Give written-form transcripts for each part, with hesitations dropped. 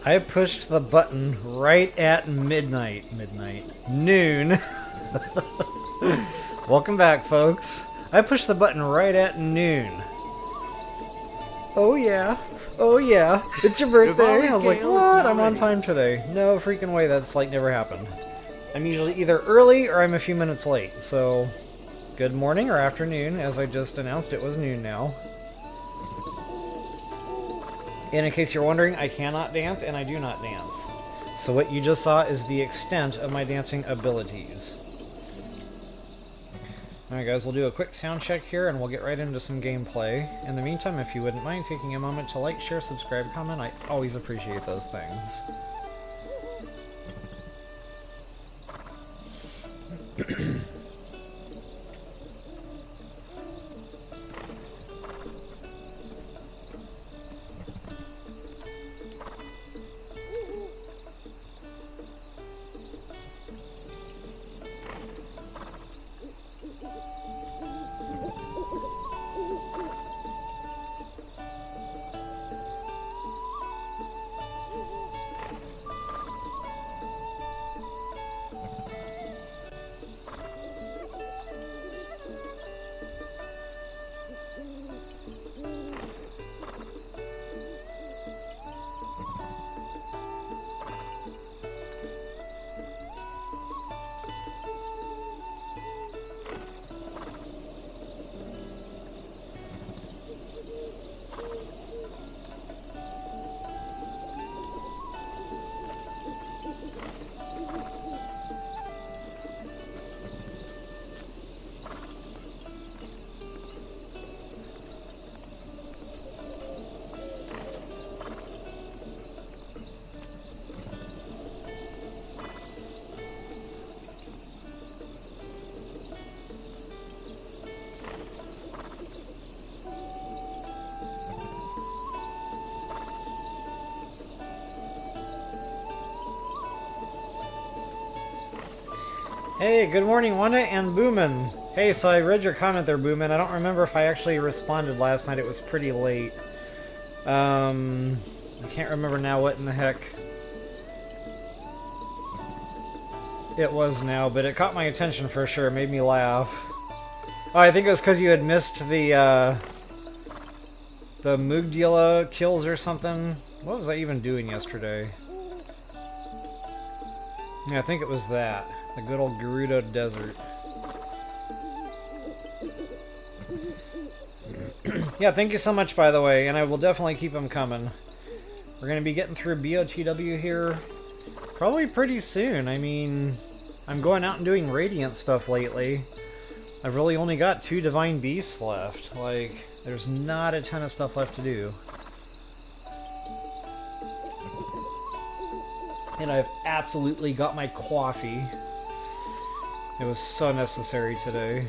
I pushed the button right at noon. Welcome back, folks. I pushed the button right at noon. Oh yeah. Oh yeah. It's your birthday. I was like, what? I'm on time today. No freaking way, that's like never happened. I'm usually either early or I'm a few minutes late, so good morning or afternoon, as I just announced it was noon now. And in case you're wondering, I cannot dance and I do not dance. So what you just saw is the extent of my dancing abilities. Alright guys, we'll do a quick sound check here and we'll get right into some gameplay. In the meantime, if you wouldn't mind taking a moment to like, share, subscribe, comment, I always appreciate those things. Hey, good morning, Wanda and Boomin. Hey, so I read your comment there, Boomin. I don't remember if I actually responded last night. It was pretty late. I can't remember now what in the heck it was now, but it caught my attention for sure. It made me laugh. Oh, I think it was because you had missed the Mugdila kills or something. What was I even doing yesterday? Yeah, I think it was that. The good old Gerudo Desert. Yeah, thank you so much, by the way, and I will definitely keep them coming. We're going to be getting through BotW here probably pretty soon. I mean, I'm going out and doing Radiant stuff lately. I've really only got 2 Divine Beasts left. Like, there's not a ton of stuff left to do. And I've absolutely got my coffee. It was so necessary today.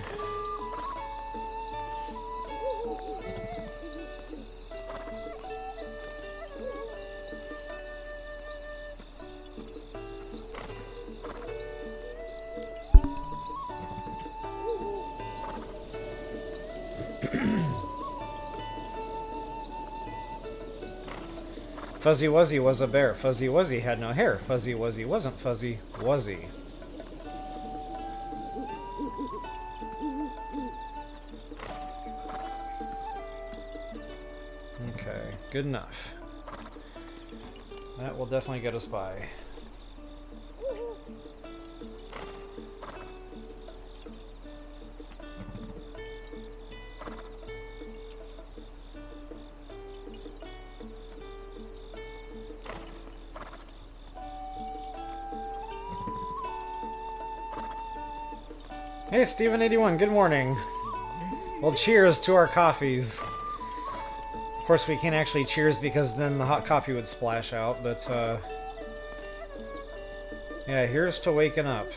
Fuzzy Wuzzy was a bear. Fuzzy Wuzzy had no hair. Fuzzy Wuzzy wasn't Fuzzy Wuzzy. Okay, good enough. That will definitely get us by. Hey, Steven81, good morning. Well, cheers to our coffees. Of course, we can't actually cheers because then the hot coffee would splash out, but, yeah, here's to waking up.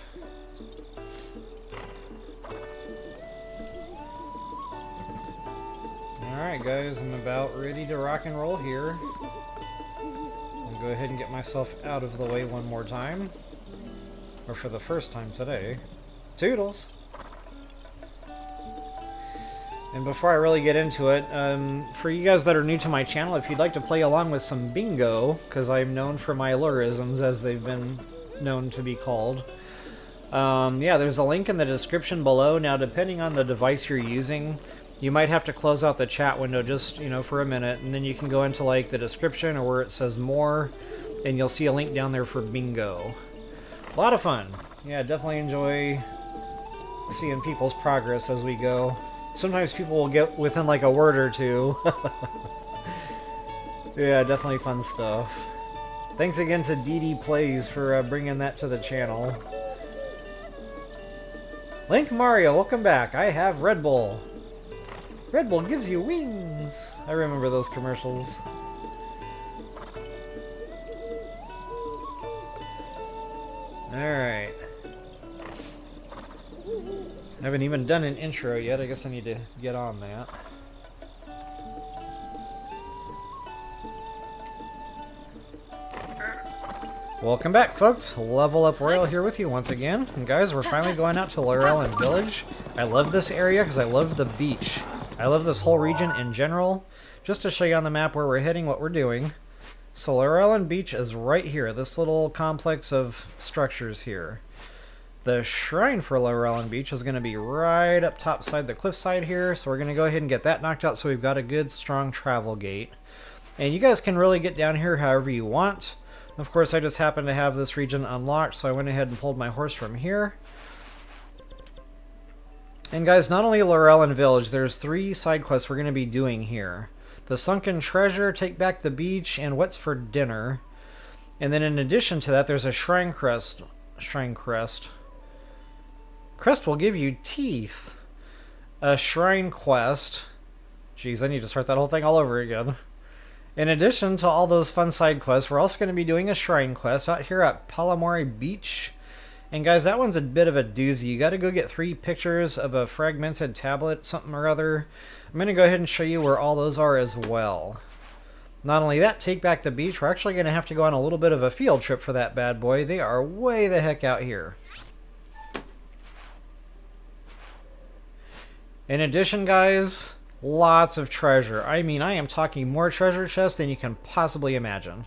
Alright, guys, I'm about ready to rock and roll here. I'll go ahead and get myself out of the way one more time. Or for the first time today. Toodles! And before I really get into it, for you guys that are new to my channel, if you'd like to play along with some bingo, because I'm known for my lurisms, as they've been known to be called, yeah, there's a link in the description below. Now, depending on the device you're using, you might have to close out the chat window just, you know, for a minute, and then you can go into, like, the description or where it says more, and you'll see a link down there for bingo. A lot of fun. Yeah, definitely enjoy seeing people's progress as we go. Sometimes people will get within like a word or two. Yeah, definitely fun stuff. Thanks again to DD Plays for bringing that to the channel. Link Mario, welcome back. I have Red Bull. Red Bull gives you wings. I remember those commercials. Alright. I haven't even done an intro yet. I guess I need to get on that. Welcome back, folks. Level Up Royal here with you once again. And guys, we're finally going out to Lurellen Village. I love this area because I love the beach. I love this whole region in general. Just to show you on the map where we're heading, what we're doing. So Lurellen Beach is right here. This little complex of structures here. The shrine for Lurellen Beach is going to be right up top side the cliffside here, so we're going to go ahead and get that knocked out so we've got a good strong travel gate. And you guys can really get down here however you want. Of course, I just happen to have this region unlocked, so I went ahead and pulled my horse from here. And guys, not only Lurellen Village, there's 3 side quests we're going to be doing here. The Sunken Treasure, Take Back the Beach, and What's for Dinner. And then in addition to that, there's a Shrine Crest. Crest will give you teeth. A Shrine Quest. Jeez, I need to start that whole thing all over again. In addition to all those fun side quests, we're also going to be doing a Shrine Quest out here at Palamori Beach. And guys, that one's a bit of a doozy. You got to go get 3 pictures of a fragmented tablet, something or other. I'm going to go ahead and show you where all those are as well. Not only that, Take Back the Beach. We're actually going to have to go on a little bit of a field trip for that bad boy. They are way the heck out here. In addition, guys, lots of treasure. I mean, I am talking more treasure chests than you can possibly imagine.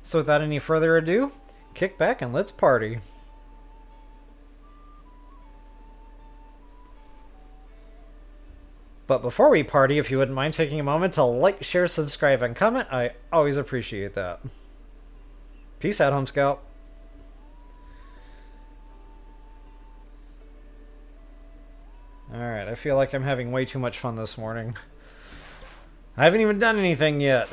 So without any further ado, kick back and let's party. But before we party, if you wouldn't mind taking a moment to like, share, subscribe, and comment, I always appreciate that. Peace out, Home Scout. Alright, I feel like I'm having way too much fun this morning. I haven't even done anything yet.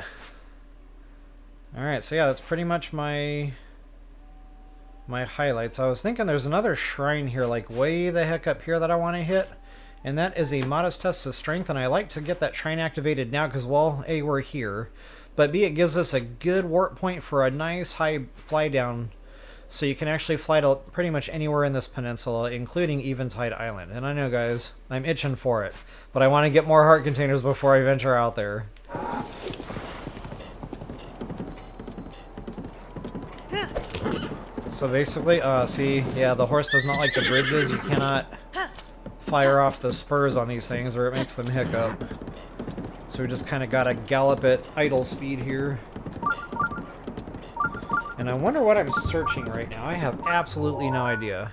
Alright, so yeah, that's pretty much my highlights. I was thinking there's another shrine here, like way the heck up here that I want to hit. And that is a modest test of strength, and I like to get that shrine activated now because, well, A, we're here. But B, it gives us a good warp point for a nice high fly down. So you can actually fly to pretty much anywhere in this peninsula, including Eventide Island. And I know, guys, I'm itching for it. But I want to get more heart containers before I venture out there. So basically, see, yeah, the horse does not like the bridges. You cannot fire off the spurs on these things or it makes them hiccup. So we just kind of gotta gallop at idle speed here. And I wonder what I'm searching right now. I have absolutely no idea.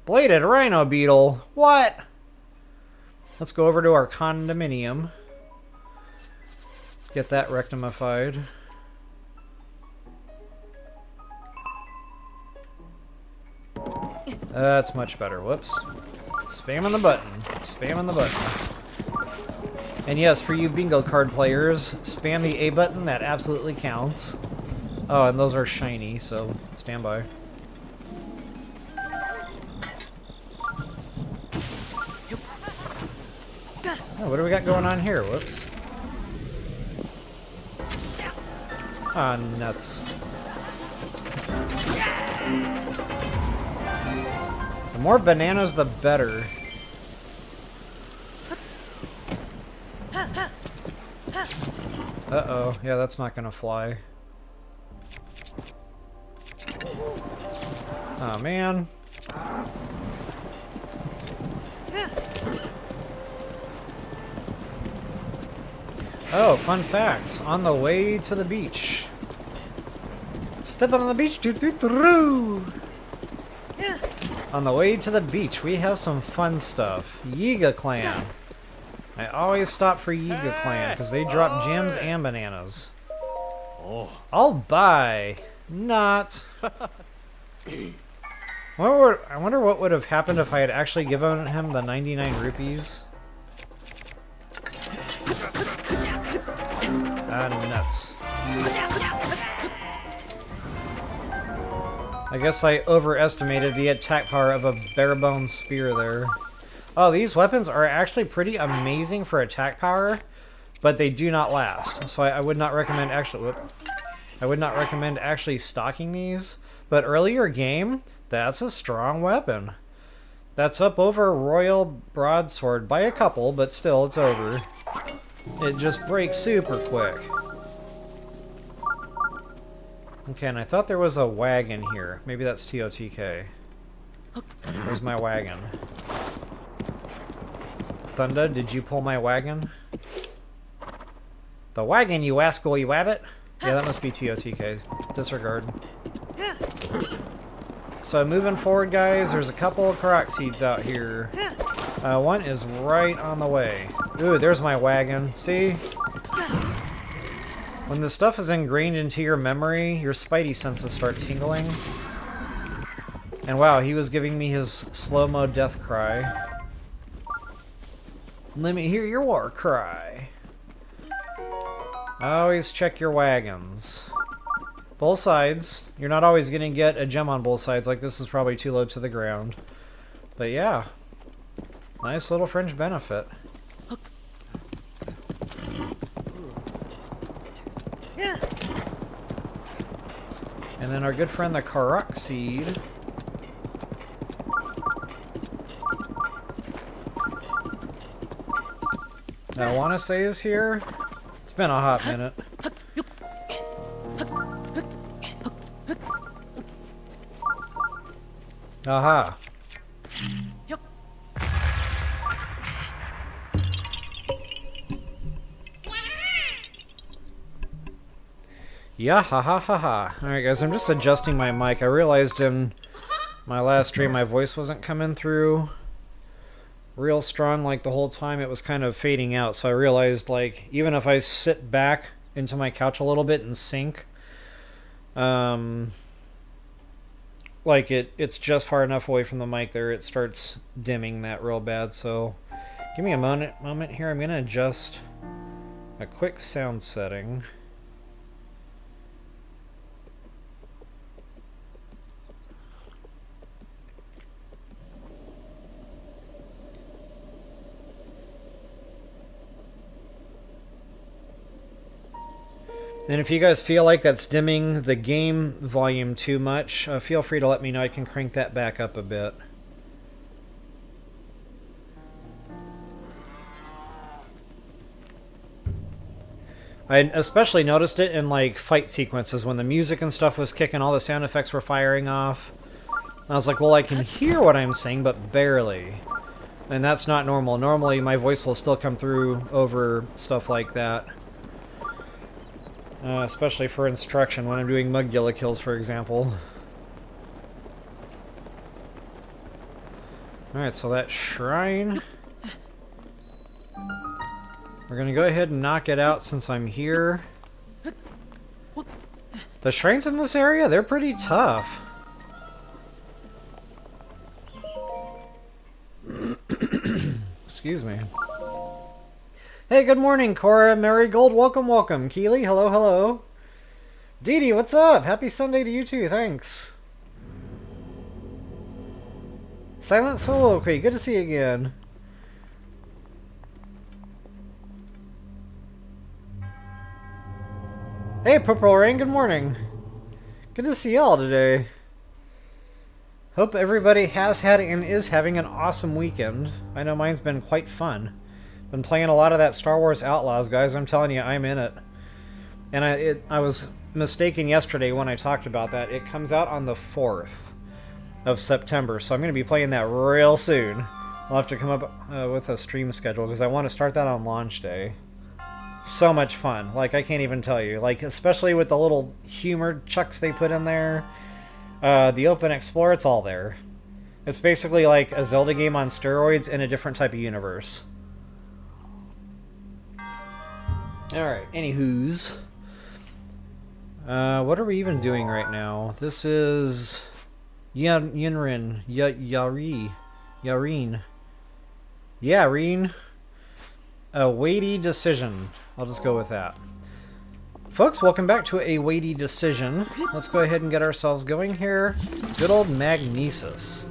Bladed Rhino Beetle. What? Let's go over to our condominium. Get that rectified. That's much better. Whoops. Spamming the button. Spamming the button. And yes, for you bingo card players, spam the A button. That absolutely counts. Oh, and those are shiny, so stand by. Oh, what do we got going on here? Whoops. Ah, nuts. The more bananas, the better. Uh-oh. Yeah, that's not gonna fly. Oh, man. Oh, fun facts. On the way to the beach. Stepping on the beach. Doo-doo-doo-doo. On the way to the beach, we have some fun stuff. Yiga Clan. I always stop for Yiga Clan because they drop gems and bananas. I'll buy. Not. I wonder what would have happened if I had actually given him the 99 rupees. Ah, nuts. I guess I overestimated the attack power of a bare-bone spear there. Oh, these weapons are actually pretty amazing for attack power, but they do not last. So I would not recommend actually... I would not recommend actually stocking these. But earlier game, that's a strong weapon. That's up over Royal Broadsword by a couple, but still, it's over. It just breaks super quick. Okay, and I thought there was a wagon here. Maybe that's TOTK. Where's my wagon? Thunder, did you pull my wagon? The wagon, you asshole, you wabbit? Yeah, that must be TOTK. Disregard. So moving forward, guys, there's a couple of Korok seeds out here. One is right on the way. Ooh, there's my wagon. See? When the stuff is ingrained into your memory, your spidey senses start tingling. And wow, he was giving me his slow-mo death cry. Let me hear your war cry. Always check your wagons. Both sides. You're not always going to get a gem on both sides. Like, this is probably too low to the ground. But yeah. Nice little fringe benefit. And then our good friend the Korok seed. Now, I want to say is here. It's been a hot minute. Aha. Yeah, ha ha ha ha. Alright guys, I'm just adjusting my mic. I realized in my last stream my voice wasn't coming through real strong like the whole time. It was kind of fading out, so I realized like even if I sit back into my couch a little bit and sync, like it's just far enough away from the mic there, it starts dimming that real bad. So give me a moment here. I'm gonna adjust a quick sound setting. And if you guys feel like that's dimming the game volume too much, feel free to let me know. I can crank that back up a bit. I especially noticed it in like fight sequences when the music and stuff was kicking, all the sound effects were firing off. I was like, well, I can hear what I'm saying, but barely. And that's not normal. Normally my voice will still come through over stuff like that. Especially for instruction when I'm doing Mugula kills, for example. Alright, so that shrine. We're gonna go ahead and knock it out since I'm here. The shrines in this area, they're pretty tough. Excuse me. Hey, good morning, Cora, Marigold, welcome, welcome. Keely, hello, hello. Dee Dee, what's up? Happy Sunday to you too, thanks. Silent Soliloquy, good to see you again. Hey, Purple Rain, good morning. Good to see y'all today. Hope everybody has had and is having an awesome weekend. I know mine's been quite fun. Been playing a lot of that Star Wars Outlaws, guys. I'm telling you, I'm in it. And I was mistaken yesterday when I talked about that. It comes out on the 4th of September, so I'm going to be playing that real soon. I'll have to come up with a stream schedule because I want to start that on launch day. So much fun. Like, I can't even tell you. Like, especially with the little humor chucks they put in there. The Open Explorer, it's all there. It's basically like a Zelda game on steroids in a different type of universe. Alright, anywho's. What are we even doing right now? This is Yah Rin. Yah Rin. A weighty decision. I'll just go with that. Folks, welcome back to a weighty decision. Let's go ahead and get ourselves going here. Good old Magnesis.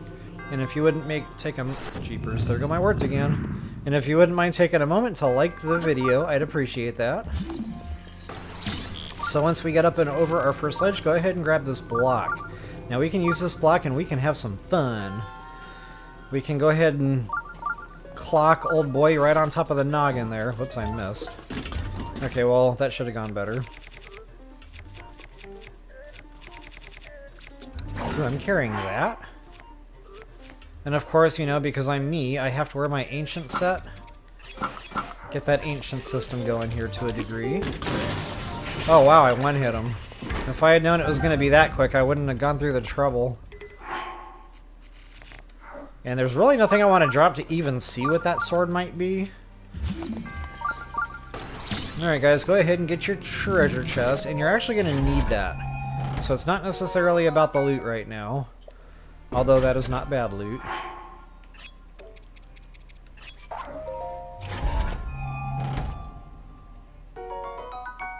And if you wouldn't take a... Jeepers, there go my words again. And if you wouldn't mind taking a moment to like the video, I'd appreciate that. So once we get up and over our first ledge, go ahead and grab this block. Now we can use this block and we can have some fun. We can go ahead and clock old boy right on top of the noggin there. Whoops, I missed. Okay, well, that should have gone better. Ooh, I'm carrying that. And of course, you know, because I'm me, I have to wear my ancient set. Get that ancient system going here to a degree. Oh wow, I one-hit him. If I had known it was going to be that quick, I wouldn't have gone through the trouble. And there's really nothing I want to drop to even see what that sword might be. Alright guys, go ahead and get your treasure chest, and you're actually going to need that. So it's not necessarily about the loot right now. Although that is not bad loot.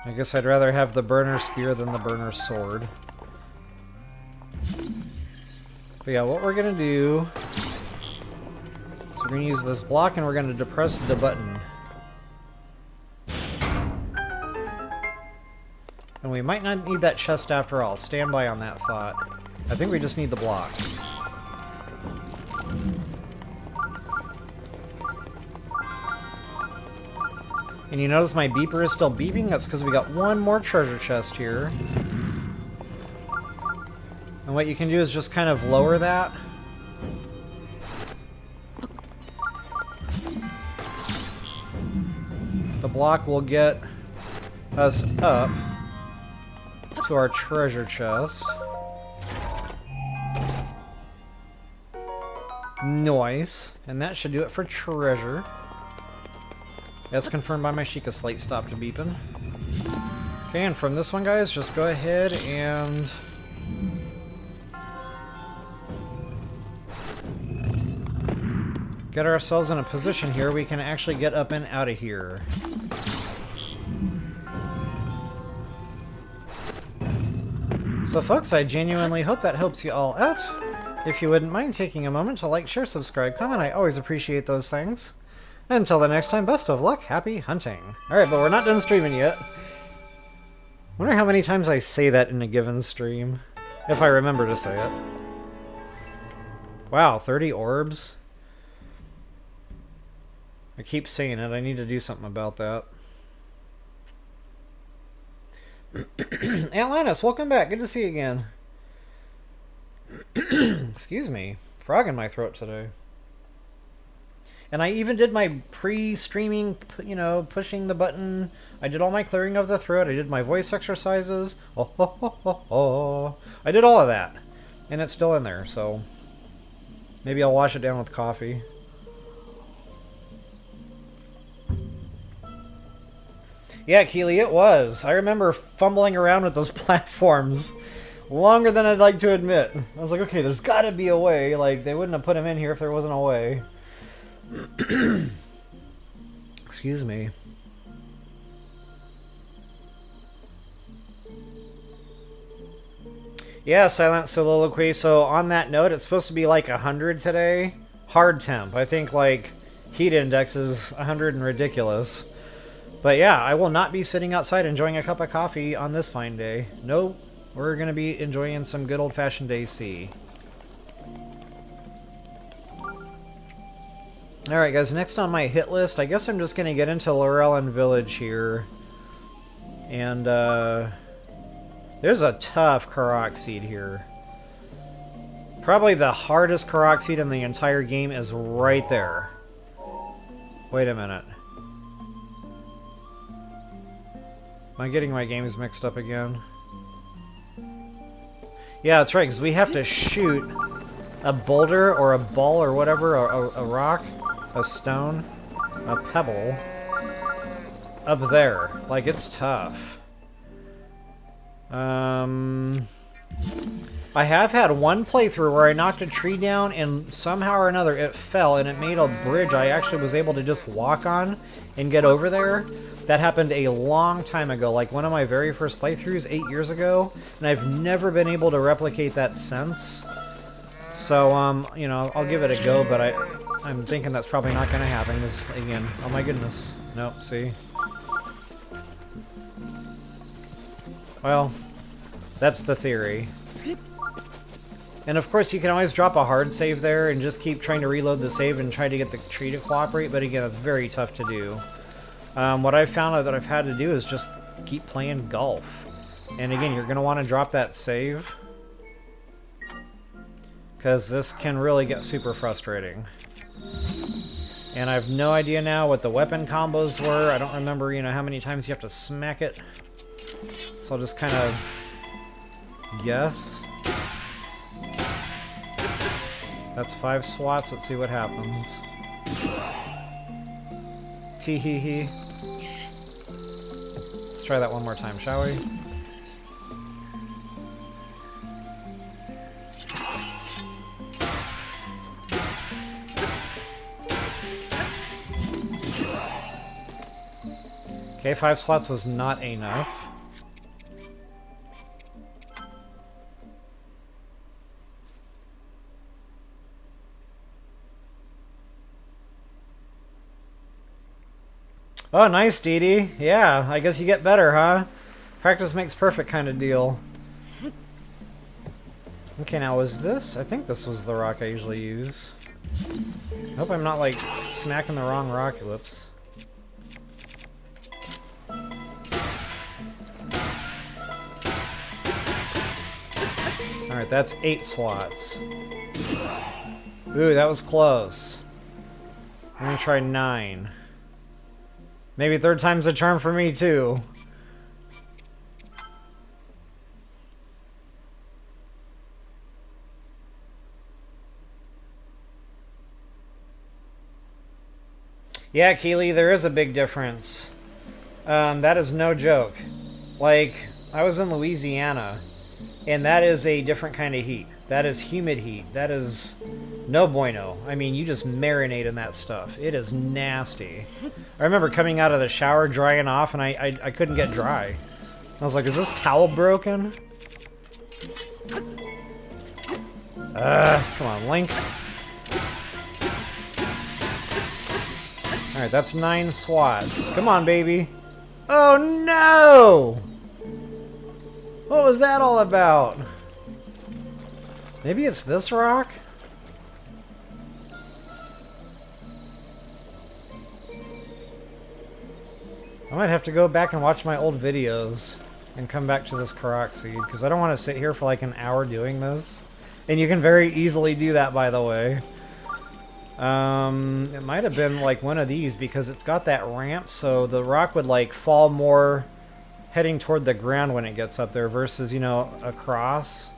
I guess I'd rather have the burner spear than the burner sword. But yeah, what we're going to do... So we're going to use this block and we're going to depress the button. And we might not need that chest after all. Stand by on that thought. I think we just need the block. And you notice my beeper is still beeping? That's because we got one more treasure chest here. And what you can do is just kind of lower that. The block will get us up to our treasure chest. Nice. And that should do it for treasure. As confirmed by my Sheikah slate stopped beeping. Okay, and from this one, guys, just go ahead and... get ourselves in a position here we can actually get up and out of here. So folks, I genuinely hope that helps you all out. If you wouldn't mind taking a moment to like, share, subscribe, comment, I always appreciate those things. Until the next time, best of luck, happy hunting. Alright, but we're not done streaming yet. Wonder how many times I say that in a given stream. If I remember to say it. Wow, 30 orbs? I keep saying it, I need to do something about that. Atlantis, welcome back, good to see you again. Excuse me, frog in my throat today. And I even did my pre-streaming, you know, pushing the button. I did all my clearing of the throat. I did my voice exercises. Oh, oh, oh, oh, oh. I did all of that. And it's still in there, so... maybe I'll wash it down with coffee. Yeah, Keely, it was. I remember fumbling around with those platforms longer than I'd like to admit. I was like, okay, there's gotta be a way. Like, they wouldn't have put him in here if there wasn't a way. Excuse me. Yeah, Silent Soliloquy. So on that note, it's supposed to be like 100 today. Hard temp. I think like heat index is 100 and ridiculous. But yeah, I will not be sitting outside enjoying a cup of coffee on this fine day. Nope. We're going to be enjoying some good old-fashioned AC. Alright guys, next on my hit list, I guess I'm just going to get into Lurelen Village here. And, there's a tough Korok seed here. Probably the hardest Korok seed in the entire game is right there. Wait a minute. Am I getting my games mixed up again? Yeah, that's right, because we have to shoot a boulder or a ball or whatever, a rock, a stone, a pebble, up there. Like, it's tough. I have had one playthrough where I knocked a tree down and somehow or another it fell and it made a bridge I actually was able to just walk on and get over there. That happened a long time ago, like one of my very first playthroughs 8 years ago, and I've never been able to replicate that since. So, you know, I'll give it a go, but I'm thinking that's probably not going to happen. This, again, oh my goodness. Nope, see? Well, that's the theory. And of course, you can always drop a hard save there and just keep trying to reload the save and try to get the tree to cooperate, but again, it's very tough to do. What I've found that I've had to do is just keep playing golf. And again, you're going to want to drop that save, because this can really get super frustrating. And I have no idea now what the weapon combos were. I don't remember, you know, how many times you have to smack it. So I'll just kind of guess. That's 5 swats. Let's see what happens. Tee hee hee. Let's try that one more time, shall we? Okay, 5 swats was not enough. Oh, nice, Dee Dee. Yeah, I guess you get better, huh? Practice makes perfect kind of deal. Okay, now was this? I think this was the rock I usually use. I hope I'm not, like, smacking the wrong rock lips. Alright, that's 8 swats. Ooh, that was close. I'm gonna try 9. Maybe third time's a charm for me, too. Yeah, Keely, there is a big difference. That is no joke. Like, I was in Louisiana, and that is a different kind of heat. That is humid heat. That is no bueno. I mean, you just marinate in that stuff. It is nasty. I remember coming out of the shower, drying off, and I couldn't get dry. I was like, is this towel broken? Come on, Link. Alright, that's 9 swats. Come on, baby. Oh, no! What was that all about? Maybe it's this rock? I might have to go back and watch my old videos and come back to this Korok seed, because I don't want to sit here for like an hour doing this. And you can very easily do that, by the way. It might have been like one of these, because it's got that ramp, so the rock would like fall more heading toward the ground when it gets up there versus, you know, across.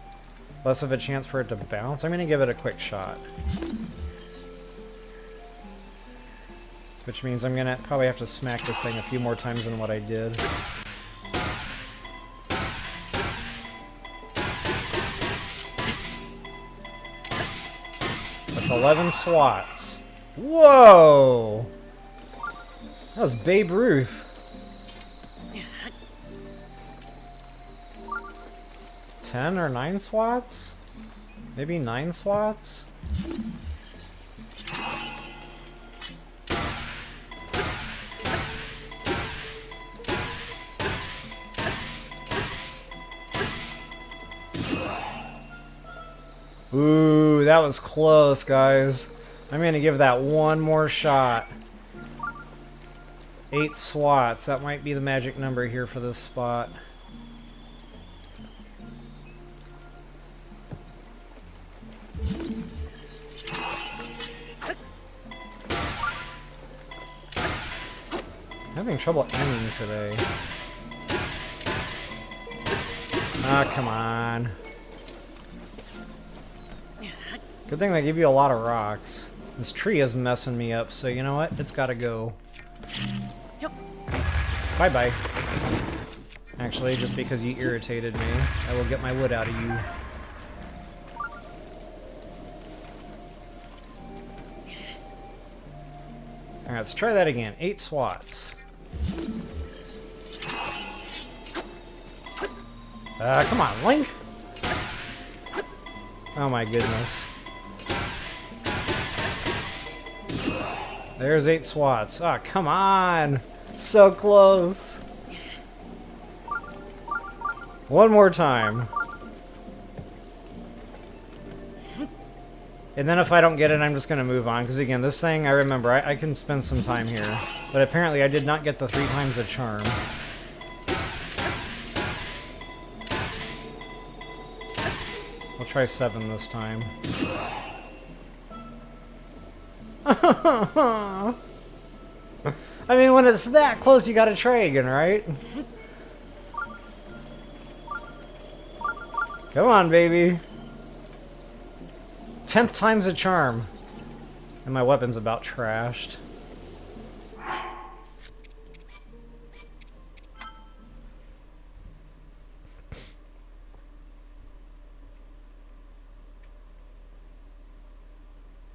Less of a chance for it to bounce. I'm going to give it a quick shot. Which means I'm going to probably have to smack this thing a few more times than what I did. That's 11 swats. Whoa! That was Babe Ruth. 10 or 9 swats? Maybe 9 swats? Ooh, that was close, guys. I'm gonna give that one more shot. 8 swats. That might be the magic number here for this spot. Having trouble aiming today. Ah, come on. Good thing they give you a lot of rocks. This tree is messing me up, so you know what? It's gotta go. Bye-bye. Actually, just because you irritated me, I will get my wood out of you. Alright, let's try that again. 8 swats. Come on, Link! Oh my goodness. There's 8 swats. Ah, come on! So close! One more time. And then if I don't get it, I'm just going to move on. Because again, this thing, I remember, I can spend some time here. But apparently I did not get the 3 times the charm. We'll try 7 this time. I mean, when it's that close, you gotta try again, right? Come on, baby. 10th time's a charm. And my weapon's about trashed.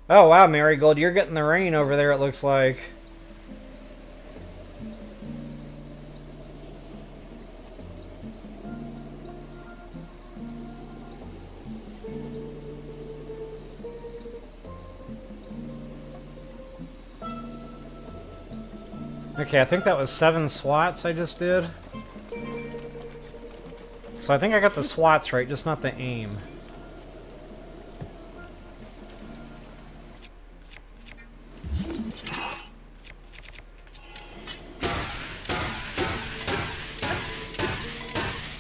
Oh wow, Marigold, you're getting the rain over there, it looks like. Okay, I think that was 7 swats I just did. So I think I got the swats right, just not the aim.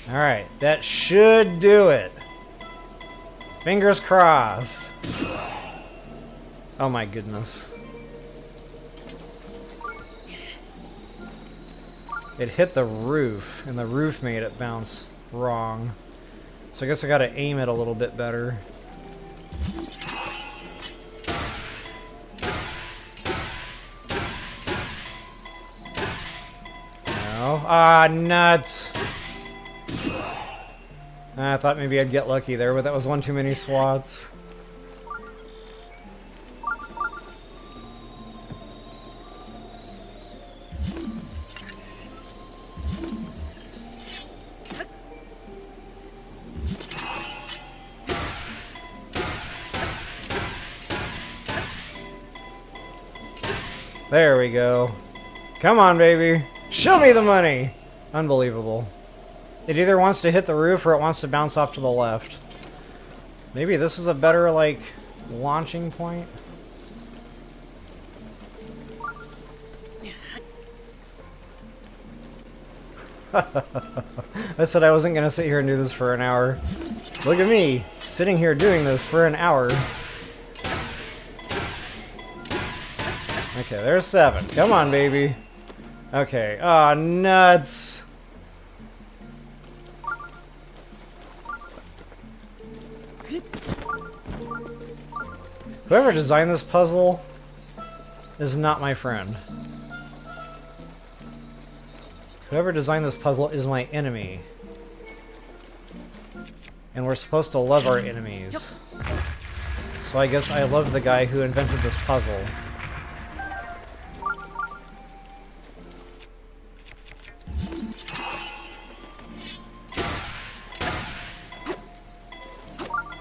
Alright, that should do it. Fingers crossed. Oh my goodness. It hit the roof, and the roof made it bounce wrong. So I guess I gotta aim it a little bit better. No. Ah, nuts! I thought maybe I'd get lucky there, but that was one too many swats. There we go. Come on, baby. Show me the money! Unbelievable. It either wants to hit the roof or it wants to bounce off to the left. Maybe this is a better, like, launching point? I said I wasn't going to sit here and do this for an hour. Look at me, sitting here doing this for an hour. Okay, there's 7. Come on, baby. Okay. Aw, nuts. Whoever designed this puzzle is not my friend. Whoever designed this puzzle is my enemy. And we're supposed to love our enemies. So I guess I love the guy who invented this puzzle.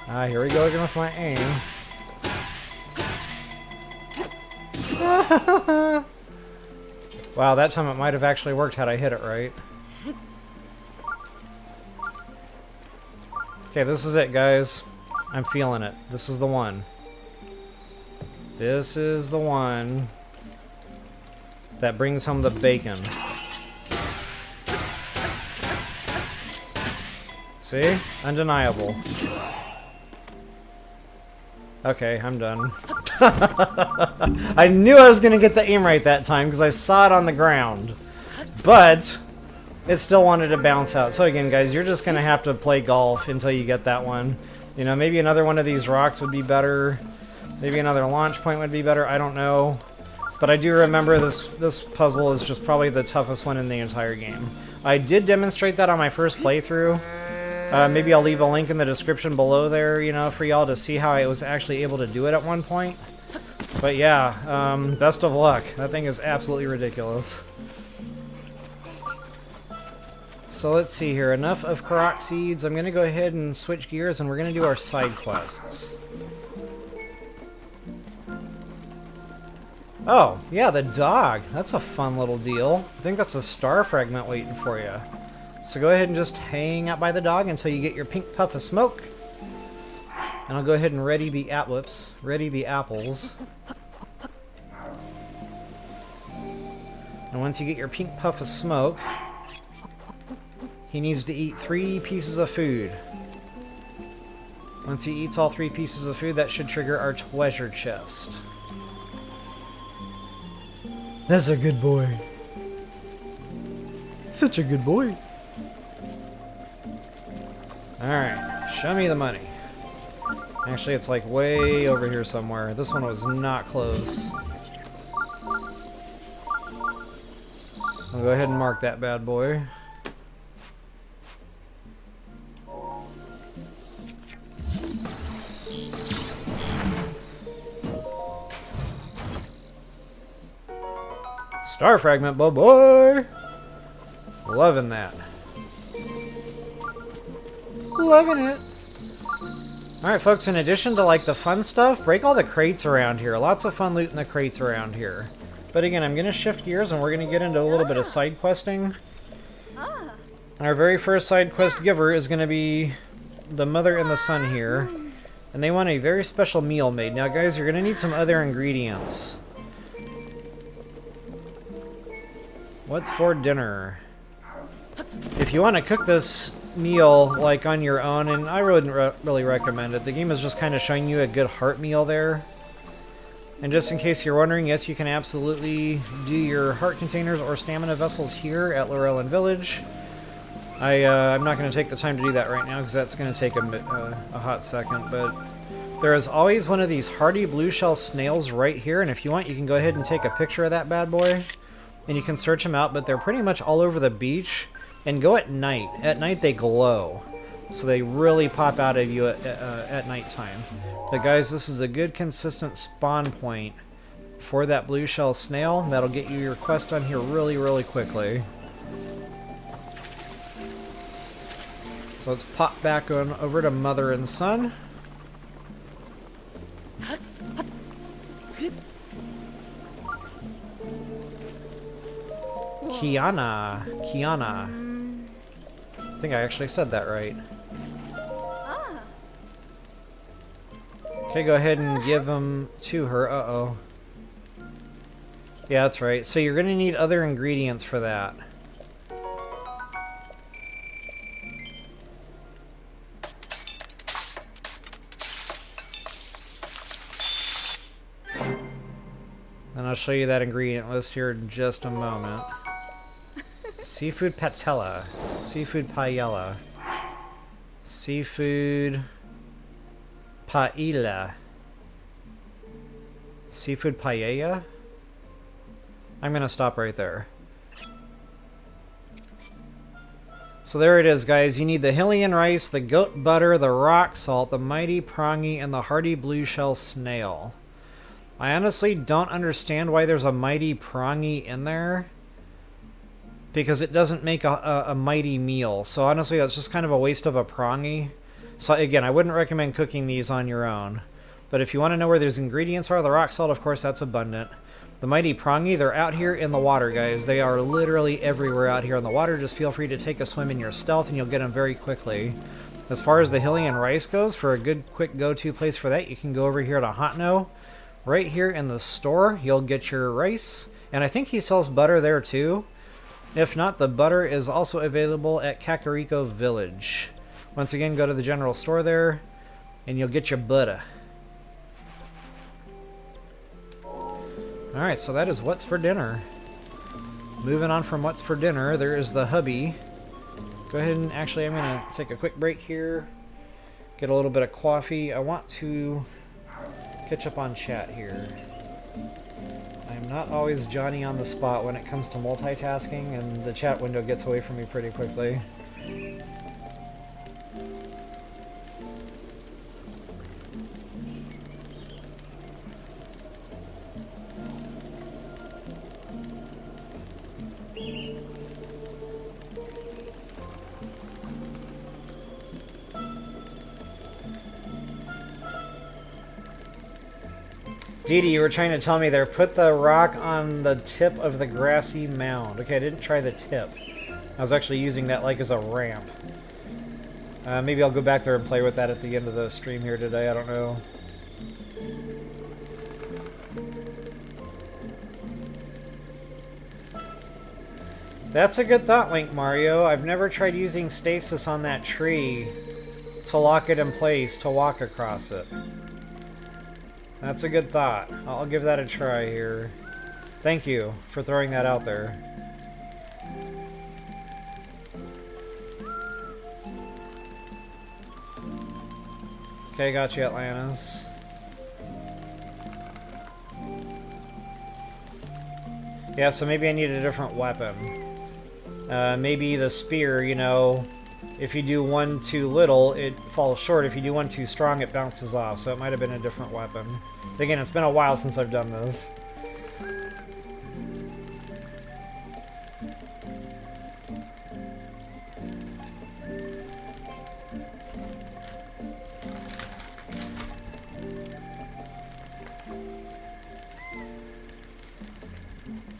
Ah, here we go again with my aim. Wow, that time it might have actually worked had I hit it right. Okay, this is it, guys. I'm feeling it. This is the one. This is the one that brings home the bacon. See? Undeniable. Okay, I'm done. I knew I was going to get the aim right that time because I saw it on the ground. But it still wanted to bounce out. So again, guys, you're just going to have to play golf until you get that one. You know, maybe another one of these rocks would be better. Maybe another launch point would be better. I don't know. But I do remember this puzzle is just probably the toughest one in the entire game. I did demonstrate that on my first playthrough. Maybe I'll leave a link in the description below there, you know, for y'all to see how I was actually able to do it at one point. But yeah, best of luck. That thing is absolutely ridiculous. So let's see here. Enough of Korok seeds. I'm going to go ahead and switch gears and we're going to do our side quests. Oh, yeah, the dog. That's a fun little deal. I think that's a star fragment waiting for you. So go ahead and just hang out by the dog until you get your pink puff of smoke. And I'll go ahead and ready the apples. And once you get your pink puff of smoke, he needs to eat 3 pieces of food. Once he eats all 3 pieces of food, that should trigger our treasure chest. That's a good boy. Such a good boy. Alright, show me the money. Actually, it's like way over here somewhere. This one was not close. I'll go ahead and mark that bad boy. Star fragment, boy! Loving that. Loving it. Alright folks, in addition to like the fun stuff, break all the crates around here. Lots of fun loot in the crates around here. But again, I'm going to shift gears and we're going to get into a little bit of side questing. Our very first side quest giver is going to be the mother and the son here. And they want a very special meal made. Now guys, you're going to need some other ingredients. What's for dinner? If you want to cook this meal like on your own, and I wouldn't really recommend it. The game is just kind of showing you a good heart meal there. And just in case you're wondering, yes, you can absolutely do your heart containers or stamina vessels here at Lurelen Village. I'm not going to take the time to do that right now because that's going to take a hot second, but there is always one of these hardy blue shell snails right here, and if you want, you can go ahead and take a picture of that bad boy, and you can search them out, but they're pretty much all over the beach, and go at night. At night they glow, so they really pop out of you at nighttime. But guys, this is a good consistent spawn point for that blue shell snail. That'll get you your quest done here really, really quickly. So let's pop back on over to mother and son. Kiana. I think I actually said that right. Okay, go ahead and give them to her. Uh-oh. Yeah, that's right. So you're going to need other ingredients for that. And I'll show you that ingredient list here in just a moment. Seafood patella. Seafood paella. Seafood paella. Seafood paella? I'm gonna stop right there. So there it is, guys. You need the Hylian rice, the goat butter, the rock salt, the mighty prongy, and the hardy blue shell snail. I honestly don't understand why there's a mighty prongy in there, because it doesn't make a mighty meal. So honestly, that's just kind of a waste of a prongy. So again, I wouldn't recommend cooking these on your own. But if you want to know where those ingredients are, the rock salt, of course, that's abundant. The mighty prongy, they're out here in the water, guys. They are literally everywhere out here in the water. Just feel free to take a swim in your stealth and you'll get them very quickly. As far as the Hylian rice goes, for a good quick go-to place for that, you can go over here to Hotno. Right here in the store, you'll get your rice. And I think he sells butter there too. If not, the butter is also available at Kakariko Village. Once again, go to the general store there, and you'll get your butter. Alright, so that is what's for dinner. moving on from what's for dinner, there is the hubby. Go ahead and actually, I'm going to take a quick break here. Get a little bit of coffee. I want to catch up on chat here. I'm not always Johnny on the spot when it comes to multitasking, and the chat window gets away from me pretty quickly. Dee, you were trying to tell me there, put the rock on the tip of the grassy mound. Okay, I didn't try the tip. I was actually using that like as a ramp. Maybe I'll go back there and play with that at the end of the stream here today, I don't know. That's a good thought, Link Mario. I've never tried using stasis on that tree to lock it in place to walk across it. That's a good thought. I'll give that a try here. Thank you for throwing that out there. Okay, got you, Atlantis. Yeah, so maybe I need a different weapon. Maybe the spear, you know, if you do one too little, it falls short. If you do one too strong, it bounces off. So it might have been a different weapon. Again, it's been a while since I've done this.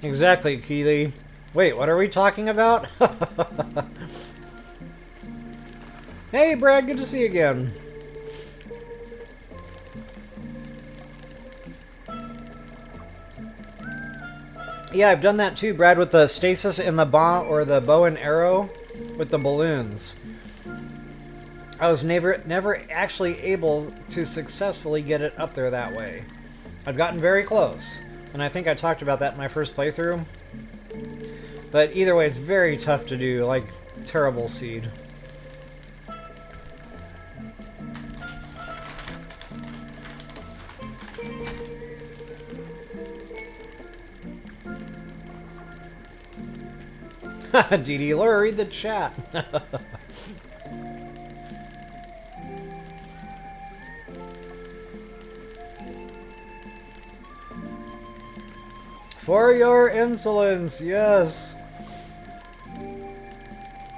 Exactly, Keely. Wait, what are we talking about? Hey, Brad, good to see you again. Yeah, I've done that too, Brad, with the stasis in the bow and arrow with the balloons. I was never actually able to successfully get it up there that way. I've gotten very close, and I think I talked about that in my first playthrough. But either way, it's very tough to do, like terrible seed. GD Lure, read the chat. For your insolence, yes.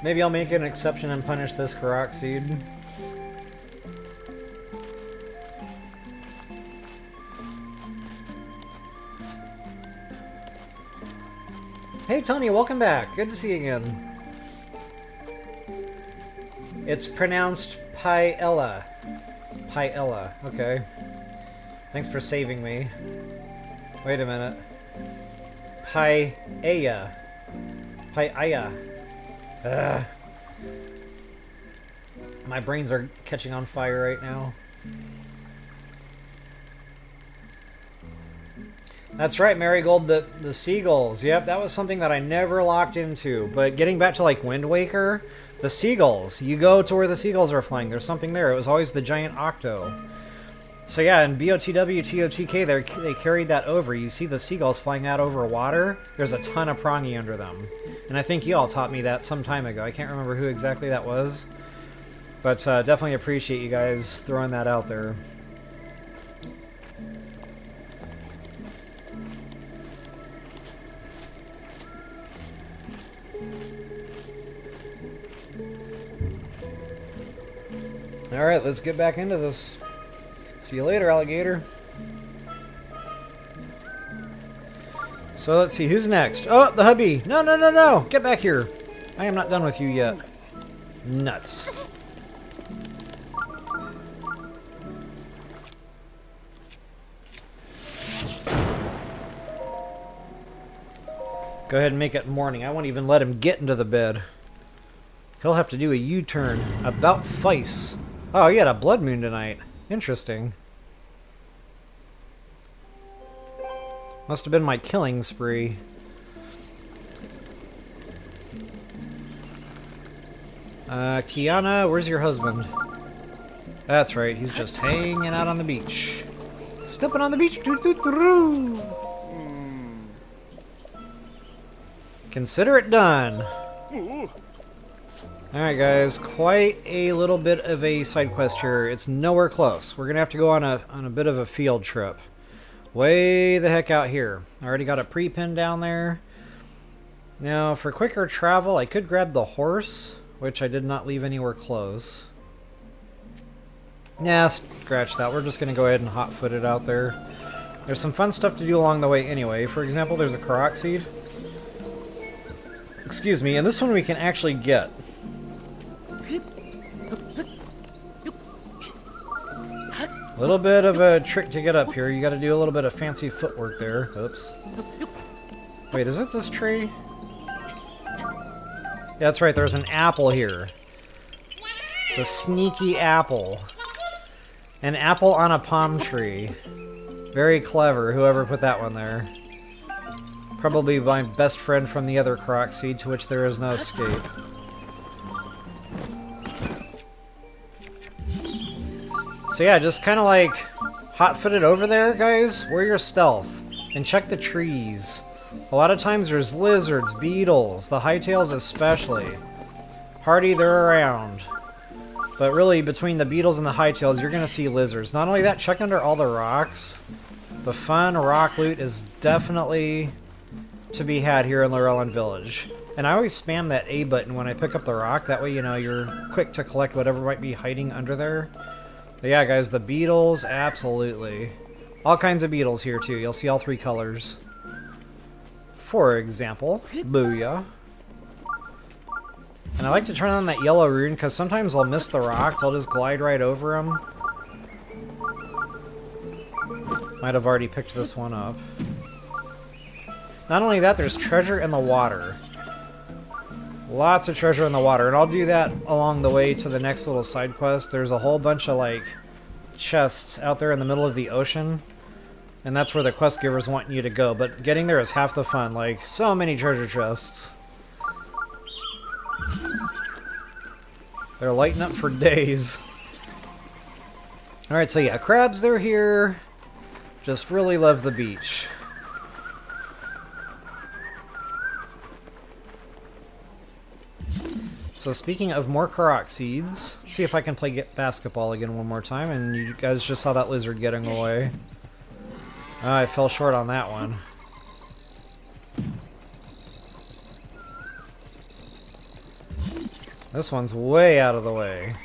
Maybe I'll make an exception and punish this Korok seed. Hey Tony, welcome back. Good to see you again. It's pronounced Paella. Paella, okay. Thanks for saving me. Wait a minute. Paella. Paella. Ugh. My brains are catching on fire right now. That's right, Marigold, the seagulls. Yep, that was something that I never locked into. But getting back to like Wind Waker, the seagulls. You go to where the seagulls are flying. There's something there. It was always the giant octo. So yeah, in BotW2-32, they carried that over. You see the seagulls flying out over water. There's a ton of prongy under them. And I think you all taught me that some time ago. I can't remember who exactly that was. But definitely appreciate you guys throwing that out there. Alright, let's get back into this. See you later, alligator. So let's see, who's next? Oh, the hubby! No, no, no, no! Get back here! I am not done with you yet. Nuts. Go ahead and make it morning. I won't even let him get into the bed. He'll have to do a U-turn. About face. Oh, he had a blood moon tonight. Interesting. Must have been my killing spree. Kiana, where's your husband? That's right, he's just hanging out on the beach. Stepping on the beach. Doo-doo-doo-doo. Consider it done. Alright guys, quite a little bit of a side quest here. It's nowhere close. We're gonna have to go on a bit of a field trip. Way the heck out here. I already got a pre-pin down there. Now, for quicker travel, I could grab the horse, which I did not leave anywhere close. Nah, scratch that. We're just gonna go ahead and hot-foot it out there. There's some fun stuff to do along the way anyway. For example, there's a Korok seed. Excuse me, and this one we can actually get. A little bit of a trick to get up here. You gotta do a little bit of fancy footwork there. Oops. Wait, is it this tree? Yeah, that's right, there's an apple here. The sneaky apple. An apple on a palm tree. Very clever, whoever put that one there. Probably my best friend from the other Korok seed, to which there is no escape. So yeah, just kind of like hot-footed over there, guys. Wear your stealth and check the trees. A lot of times there's lizards, beetles, the hightails especially. Hardy, they're around. But really, between the beetles and the hightails, you're going to see lizards. Not only that, check under all the rocks. The fun rock loot is definitely to be had here in Lurelen Village. And I always spam that A button when I pick up the rock. That way, you know, you're quick to collect whatever might be hiding under there. But yeah, guys, the beetles, absolutely. All kinds of beetles here, too. You'll see all three colors. For example, booyah. And I like to turn on that yellow rune, because sometimes I'll miss the rocks. I'll just glide right over them. Might have already picked this one up. Not only that, there's treasure in the water. Lots of treasure in the water, and I'll do that along the way to the next little side quest. There's a whole bunch of, like, chests out there in the middle of the ocean, and that's where the quest givers want you to go, but getting there is half the fun. Like, so many treasure chests. They're lighting up for days. Alright, so yeah, crabs, they're here. Just really love the beach. So speaking of more Korok seeds, let's see if I can play basketball again one more time, and you guys just saw that lizard getting away. I fell short on that one. This one's way out of the way.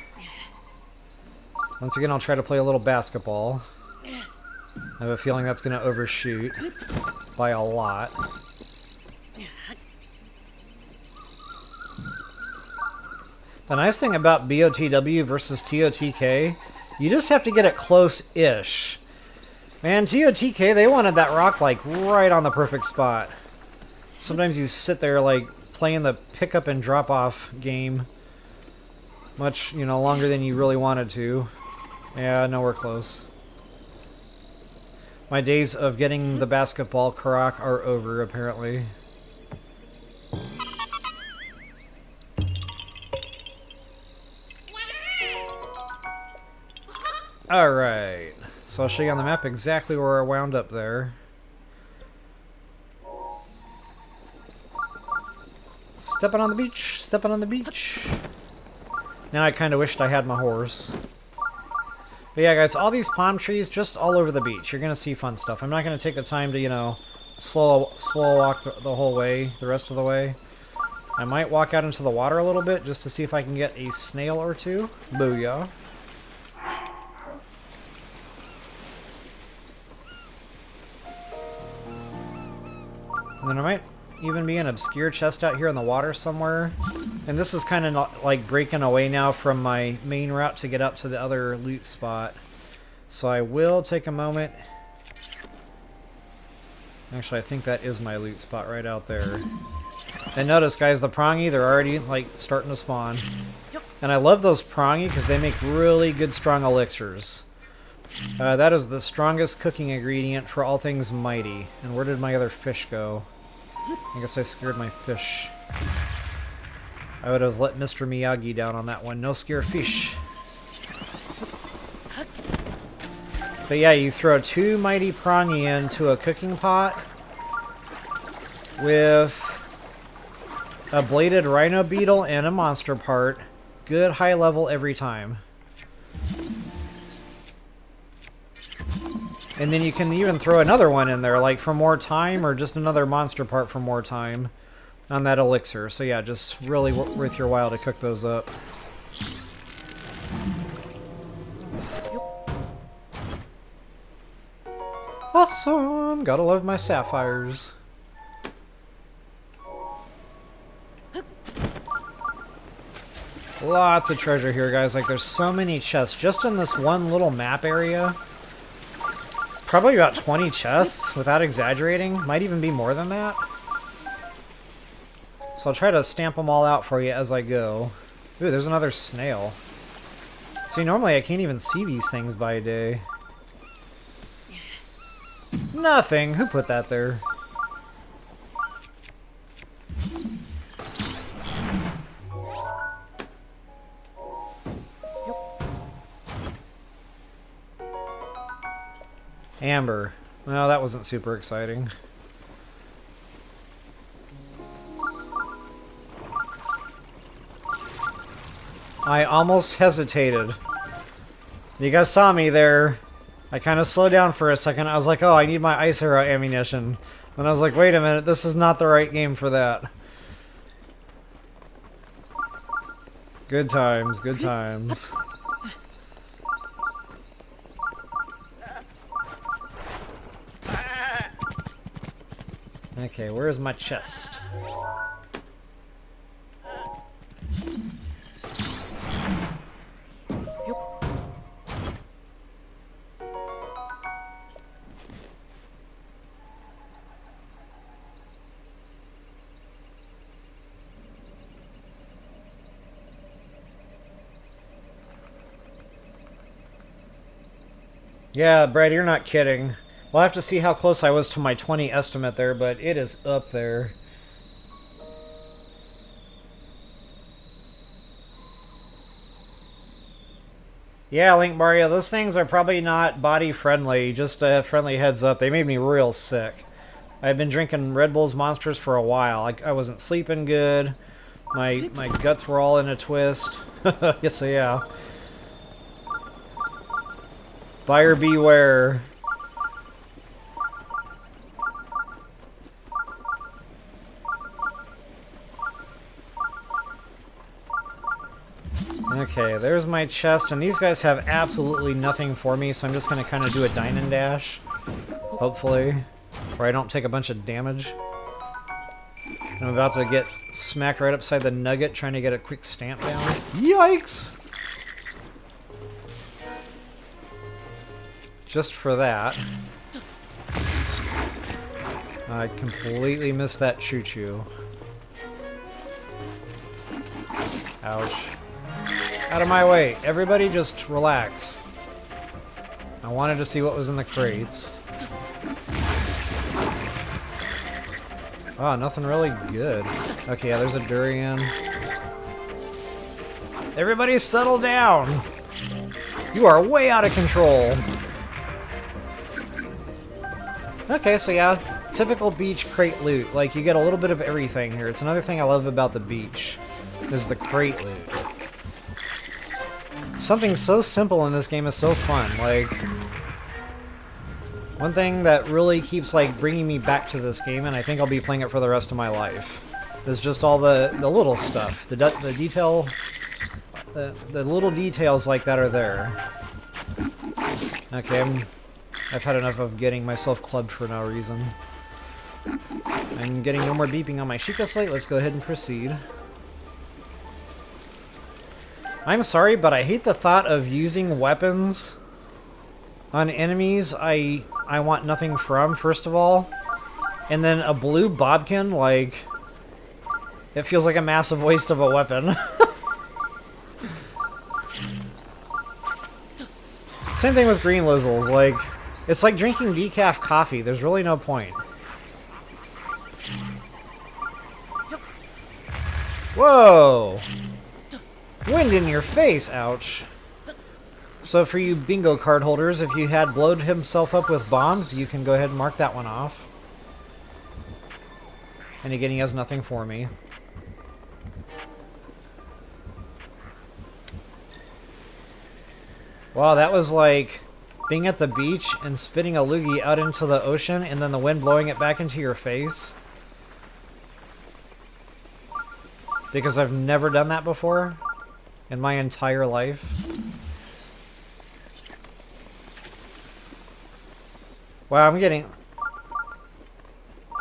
Once again, I'll try to play a little basketball. I have a feeling that's going to overshoot by a lot. The nice thing about BotW versus TOTK, you just have to get it close-ish. Man, TOTK, they wanted that rock, like, right on the perfect spot. Sometimes you sit there, like, playing the pick-up and drop-off game. Much, you know, longer than you really wanted to. Yeah, nowhere close. My days of getting the basketball Korok are over, apparently. Alright, so I'll show you on the map exactly where I wound up there. Stepping on the beach, stepping on the beach. Now I kind of wished I had my horse. But yeah, guys, all these palm trees just all over the beach. You're going to see fun stuff. I'm not going to take the time to, you know, slow walk the whole way, the rest of the way. I might walk out into the water a little bit just to see if I can get a snail or two. Booyah. And then there might even be an obscure chest out here in the water somewhere. And this is kind of like breaking away now from my main route to get up to the other loot spot. So I will take a moment. Actually, I think that is my loot spot right out there. And notice, guys, the prongy, they're already like starting to spawn. And I love those prongy because they make really good strong elixirs. That is the strongest cooking ingredient for all things mighty. And where did my other fish go? I guess I scared my fish. I would have let Mr. Miyagi down on that one. No scare fish. But yeah, you throw 2 mighty piranha into a cooking pot with a bladed rhino beetle and a monster part. Good high level every time. And then you can even throw another one in there, like for more time, or just another monster part for more time on that elixir. So yeah, just really worth your while to cook those up. Awesome! Gotta love my sapphires. Lots of treasure here, guys. Like, there's so many chests just in this one little map area. Probably about 20 chests, without exaggerating. Might even be more than that. So I'll try to stamp them all out for you as I go. Ooh, there's another snail. See, normally I can't even see these things by day. Nothing. Who put that there? Amber. Well, that wasn't super exciting. I almost hesitated. You guys saw me there. I kind of slowed down for a second. I was like, oh, I need my ice arrow ammunition. Then I was like, wait a minute, this is not the right game for that. Good times, good times. Okay, where's my chest? Yeah, Brad, you're not kidding. We'll have to see how close I was to my 20 estimate there, but it is up there. Yeah, Link Mario, those things are probably not body friendly. Just a friendly heads up. They made me real sick. I've been drinking Red Bull's Monsters for a while. I wasn't sleeping good. My guts were all in a twist. Yes, yeah. Buyer beware. Okay, there's my chest, and these guys have absolutely nothing for me, so I'm just going to kind of do a dine and dash, hopefully, where I don't take a bunch of damage. I'm about to get smacked right upside the nugget trying to get a quick stamp down. Yikes! Just for that. I completely missed that choo-choo. Ouch. Out of my way. Everybody just relax. I wanted to see what was in the crates. Oh, nothing really good. Okay, yeah, there's a durian. Everybody settle down! You are way out of control! Okay, so yeah, typical beach crate loot. Like, you get a little bit of everything here. It's another thing I love about the beach, is the crate loot. Something so simple in this game is so fun. Like, one thing that really keeps like bringing me back to this game, and I think I'll be playing it for the rest of my life, is just all the little stuff, the detail, the little details like that are there. Okay, I've had enough of getting myself clubbed for no reason. I'm getting no more beeping on my Sheikah slate. Let's go ahead and proceed. I'm sorry, but I hate the thought of using weapons on enemies I want nothing from, first of all. And then a blue bobkin, like, it feels like a massive waste of a weapon. Same thing with green lizzles, like, it's like drinking decaf coffee. There's really no point. Whoa! Wind in your face, ouch. So for you bingo card holders, if you had blowed himself up with bombs, you can go ahead and mark that one off. And again, he has nothing for me. Wow, that was like being at the beach and spitting a loogie out into the ocean and then the wind blowing it back into your face. Because I've never done that before in my entire life. Wow, I'm getting...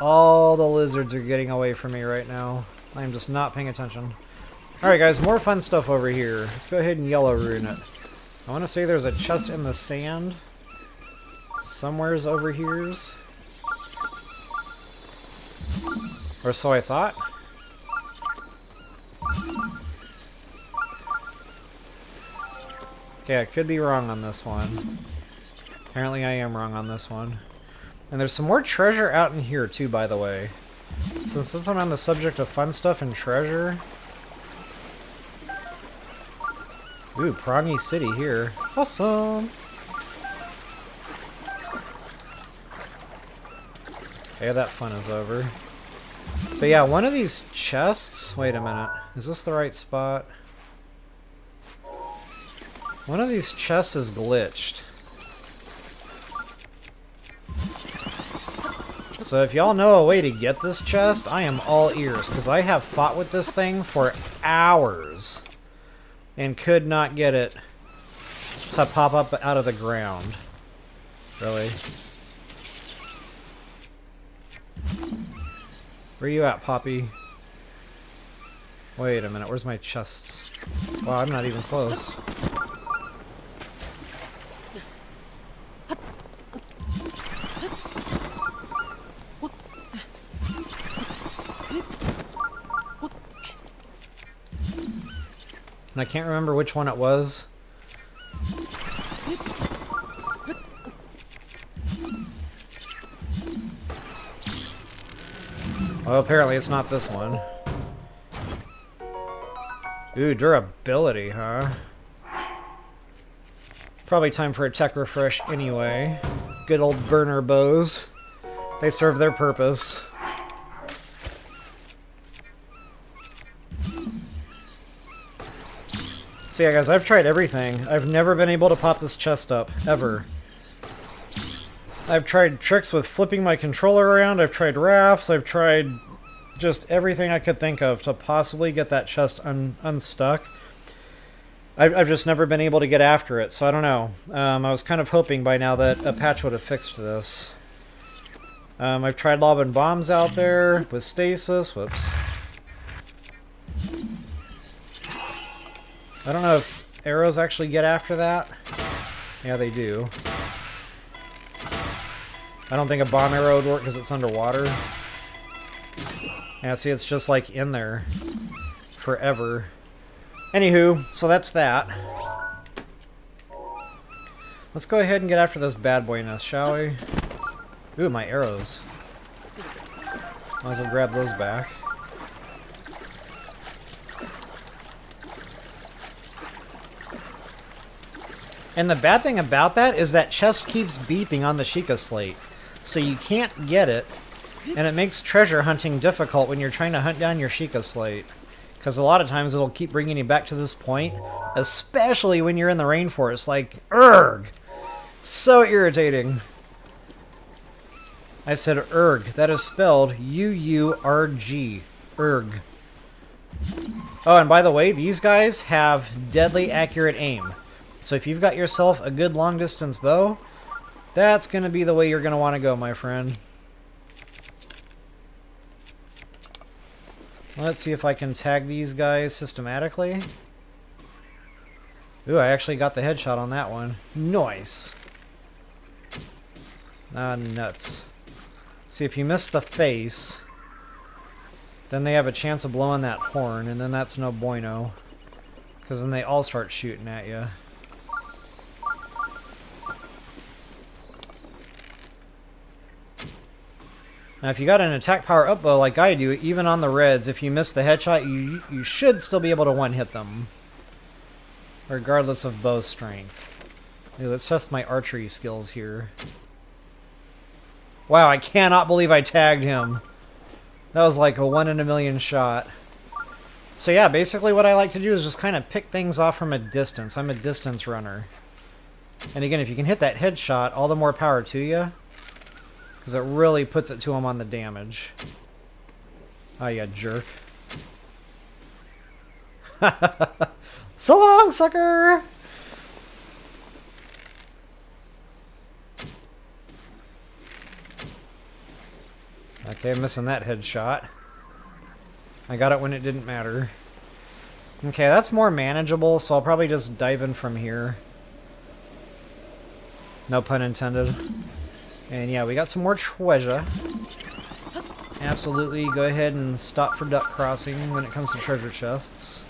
All the lizards are getting away from me right now. I'm just not paying attention. Alright guys, more fun stuff over here. Let's go ahead and Yah Rin it. I want to say there's a chest in the sand. Somewhere's over here's. Or so I thought. Okay, I could be wrong on this one. Apparently I am wrong on this one. And there's some more treasure out in here too, by the way. Since I'm on the subject of fun stuff and treasure. Ooh, Prongy City here. Awesome! Okay, that fun is over. But yeah, one of these chests... Wait a minute. Is this the right spot? One of these chests is glitched. So if y'all know a way to get this chest, I am all ears, because I have fought with this thing for hours and could not get it to pop up out of the ground. Really? Where you at, Poppy? Wait a minute, where's my chests? Wow, I'm not even close. And I can't remember which one it was. Well, apparently it's not this one. Ooh, durability, huh? Probably time for a tech refresh anyway. Good old burner bows. They serve their purpose. So yeah, guys, I've tried everything. I've never been able to pop this chest up, ever. I've tried tricks with flipping my controller around, I've tried rafts, I've tried just everything I could think of to possibly get that chest unstuck. I've just never been able to get after it, so I don't know. I was kind of hoping by now that a patch would have fixed this. I've tried lobbing bombs out there with stasis. Whoops. I don't know if arrows actually get after that. Yeah, they do. I don't think a bomb arrow would work because it's underwater. Yeah, see, it's just like in there forever. Anywho, so that's that. Let's go ahead and get after this bad boyness, shall we? Ooh, my arrows. Might as well grab those back. And the bad thing about that is that chest keeps beeping on the Sheikah slate. So you can't get it, and it makes treasure hunting difficult when you're trying to hunt down your Sheikah slate. Because a lot of times it'll keep bringing you back to this point, especially when you're in the rainforest. Like, erg! So irritating. I said erg. That is spelled U-U-R-G. Erg. Oh, and by the way, these guys have deadly accurate aim. So if you've got yourself a good long-distance bow, that's going to be the way you're going to want to go, my friend. Let's see if I can tag these guys systematically. Ooh, I actually got the headshot on that one. Nice. Ah, nuts. See, if you miss the face, then they have a chance of blowing that horn, and then that's no bueno. Because then they all start shooting at you. Now, if you got an attack power up bow like I do, even on the reds, if you miss the headshot, you should still be able to one-hit them. Regardless of bow strength. Ooh, let's test my archery skills here. Wow, I cannot believe I tagged him. That was like a 1 in a million shot. So yeah, basically what I like to do is just kind of pick things off from a distance. I'm a distance runner. And again, if you can hit that headshot, all the more power to you. Because it really puts it to him on the damage. Oh, you jerk. So long, sucker! Okay, missing that headshot. I got it when it didn't matter. Okay, that's more manageable, so I'll probably just dive in from here. No pun intended. And yeah, we got some more treasure. Absolutely, go ahead and stop for duck crossing when it comes to treasure chests.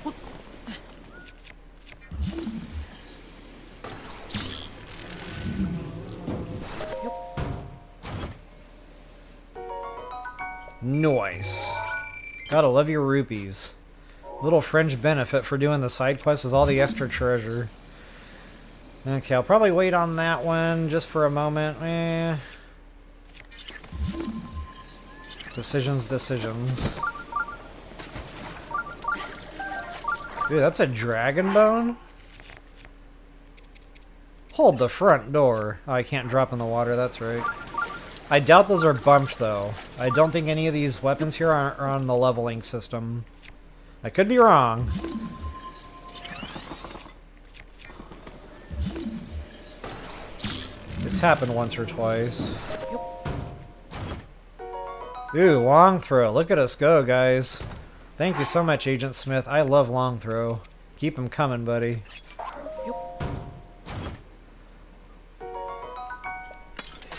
Nice. Gotta love your rupees. Little fringe benefit for doing the side quest is all the extra treasure. Okay, I'll probably wait on that one just for a moment. Decisions. Dude, that's a dragon bone? Hold the front door. Oh, I can't drop in the water, that's right. I doubt those are bumped, though. I don't think any of these weapons here are on the leveling system. I could be wrong. It's happened once or twice. Ooh, long throw. Look at us go, guys. Thank you so much, Agent Smith. I love long throw. Keep them coming, buddy.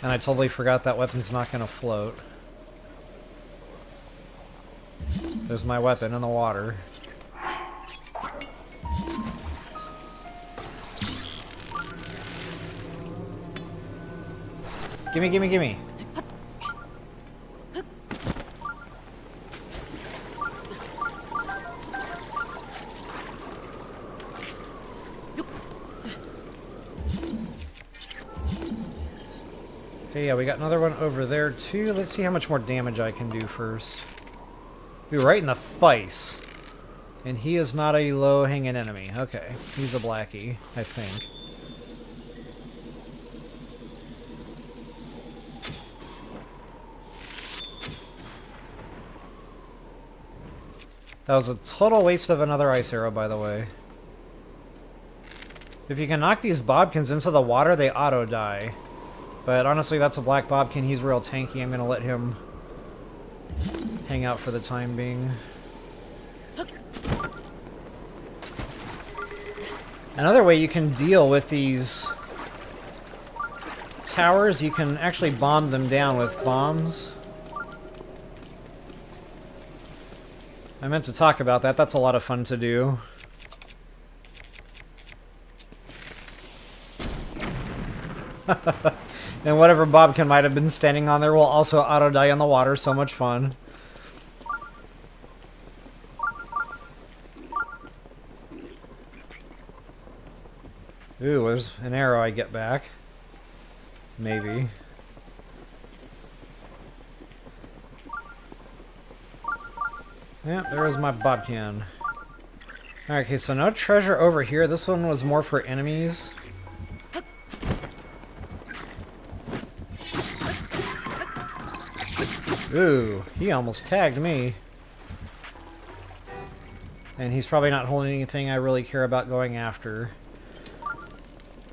And I totally forgot that weapon's not going to float. There's my weapon in the water. Gimme, gimme, gimme. Okay, yeah, we got another one over there too. Let's see how much more damage I can do first. Ooh, right in the face. And he is not a low-hanging enemy. Okay, he's a blackie, I think. That was a total waste of another ice arrow, by the way. If you can knock these bobkins into the water, they auto-die. But honestly, that's a black bobkin. He's real tanky. I'm going to let him hang out for the time being. Another way you can deal with these towers, you can actually bomb them down with bombs. I meant to talk about that. That's a lot of fun to do. And whatever bobkin might have been standing on there will also auto-die in the water. So much fun. Ooh, there's an arrow I get back. Maybe. Yeah, there is my bobkin. Alright, okay, so no treasure over here. This one was more for enemies. Ooh, he almost tagged me. And he's probably not holding anything I really care about going after.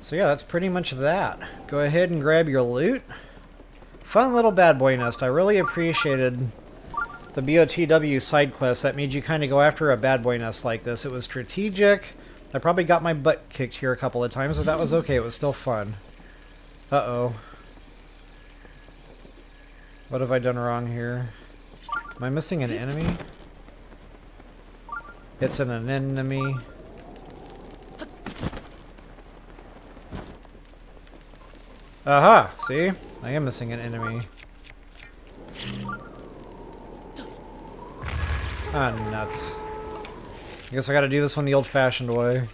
So yeah, that's pretty much that. Go ahead and grab your loot. Fun little bad boy nest. I really appreciated the BotW side quest that made you kind of go after a bad boy nest like this. It was strategic. I probably got my butt kicked here a couple of times, but that was okay. It was still fun. Uh-oh. What have I done wrong here? Am I missing an enemy? It's an enemy. Aha! See? I am missing an enemy. Ah, nuts. I guess I gotta do this one the old-fashioned way.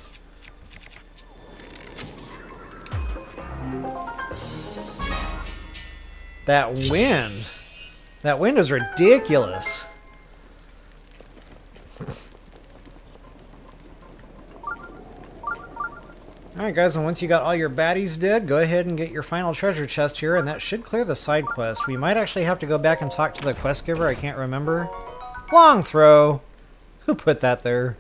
That wind! That wind is ridiculous! Alright guys, and once you got all your baddies dead, go ahead and get your final treasure chest here, and that should clear the side quest. We might actually have to go back and talk to the quest giver, I can't remember. Long throw! Who put that there?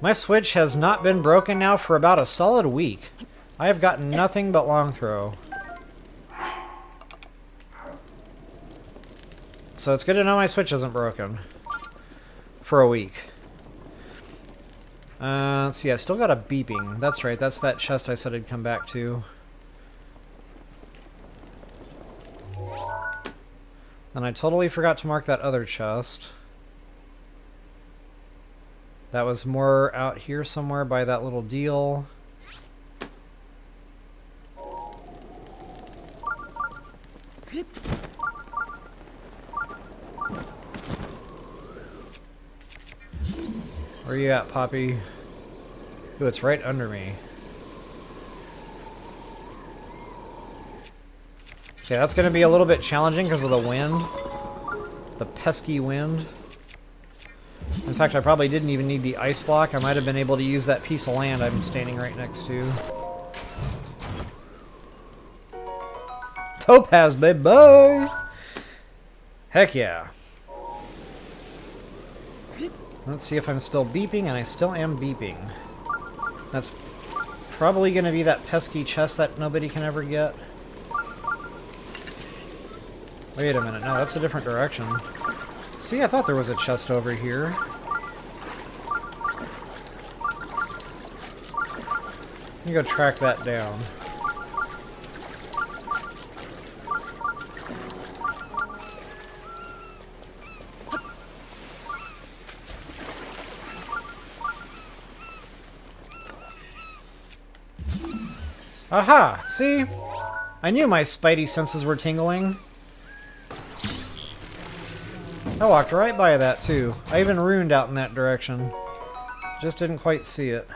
My Switch has not been broken now for about a solid week. I have gotten nothing but long throw. So it's good to know my Switch isn't broken. For a week. Let's see, I still got a beeping. That's right, that's that chest I said I'd come back to. And I totally forgot to mark that other chest. That was more out here somewhere by that little deal. Where you at, Poppy? Ooh, it's right under me. Okay, that's going to be a little bit challenging because of the wind. The pesky wind. In fact, I probably didn't even need the ice block. I might have been able to use that piece of land I'm standing right next to. Topaz, baby! Heck yeah. Let's see if I'm still beeping, and I still am beeping. That's probably going to be that pesky chest that nobody can ever get. Wait a minute, no, that's a different direction. See, I thought there was a chest over here. Let me go track that down. Aha! See? I knew my spidey senses were tingling. I walked right by that, too. I even ruined out in that direction. Just didn't quite see it.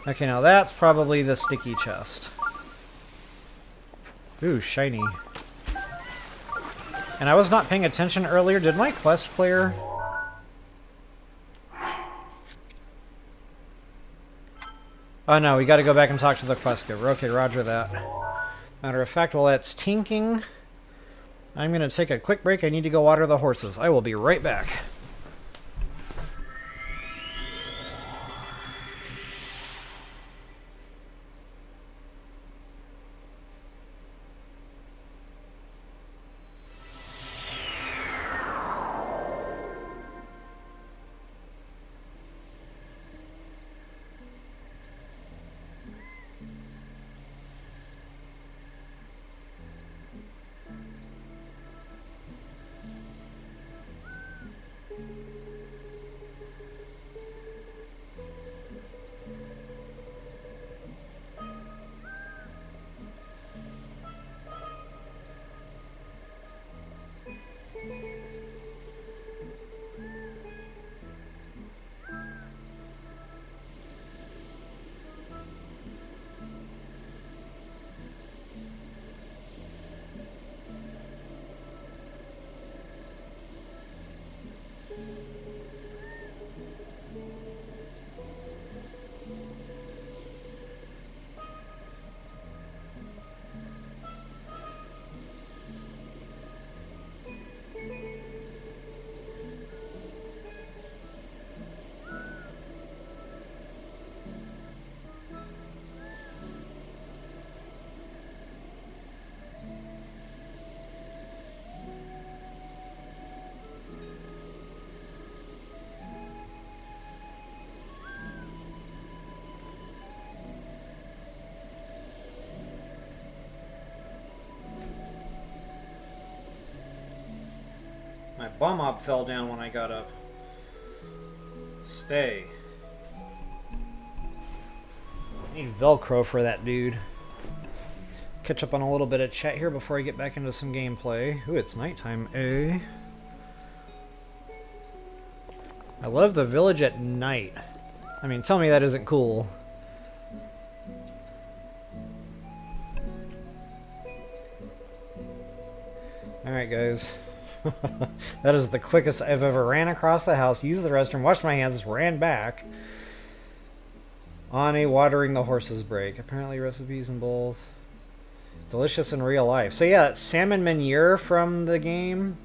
Okay, now that's probably the sticky chest. Ooh, shiny. And I was not paying attention earlier. Did my quest clear? Oh no, we gotta go back and talk to the quest giver. Okay, roger that. Matter of fact, while that's tinking, I'm gonna take a quick break. I need to go water the horses. I will be right back. My bum op fell down when I got up. Stay. I need Velcro for that dude. Catch up on a little bit of chat here before I get back into some gameplay. Ooh, it's nighttime, eh? I love the village at night. I mean, tell me that isn't cool. Alright, guys. That is the quickest I've ever ran across the house, used the restroom, washed my hands, ran back on a watering the horses break. Apparently recipes in both. Delicious in real life. So yeah, it's salmon meunier from the game.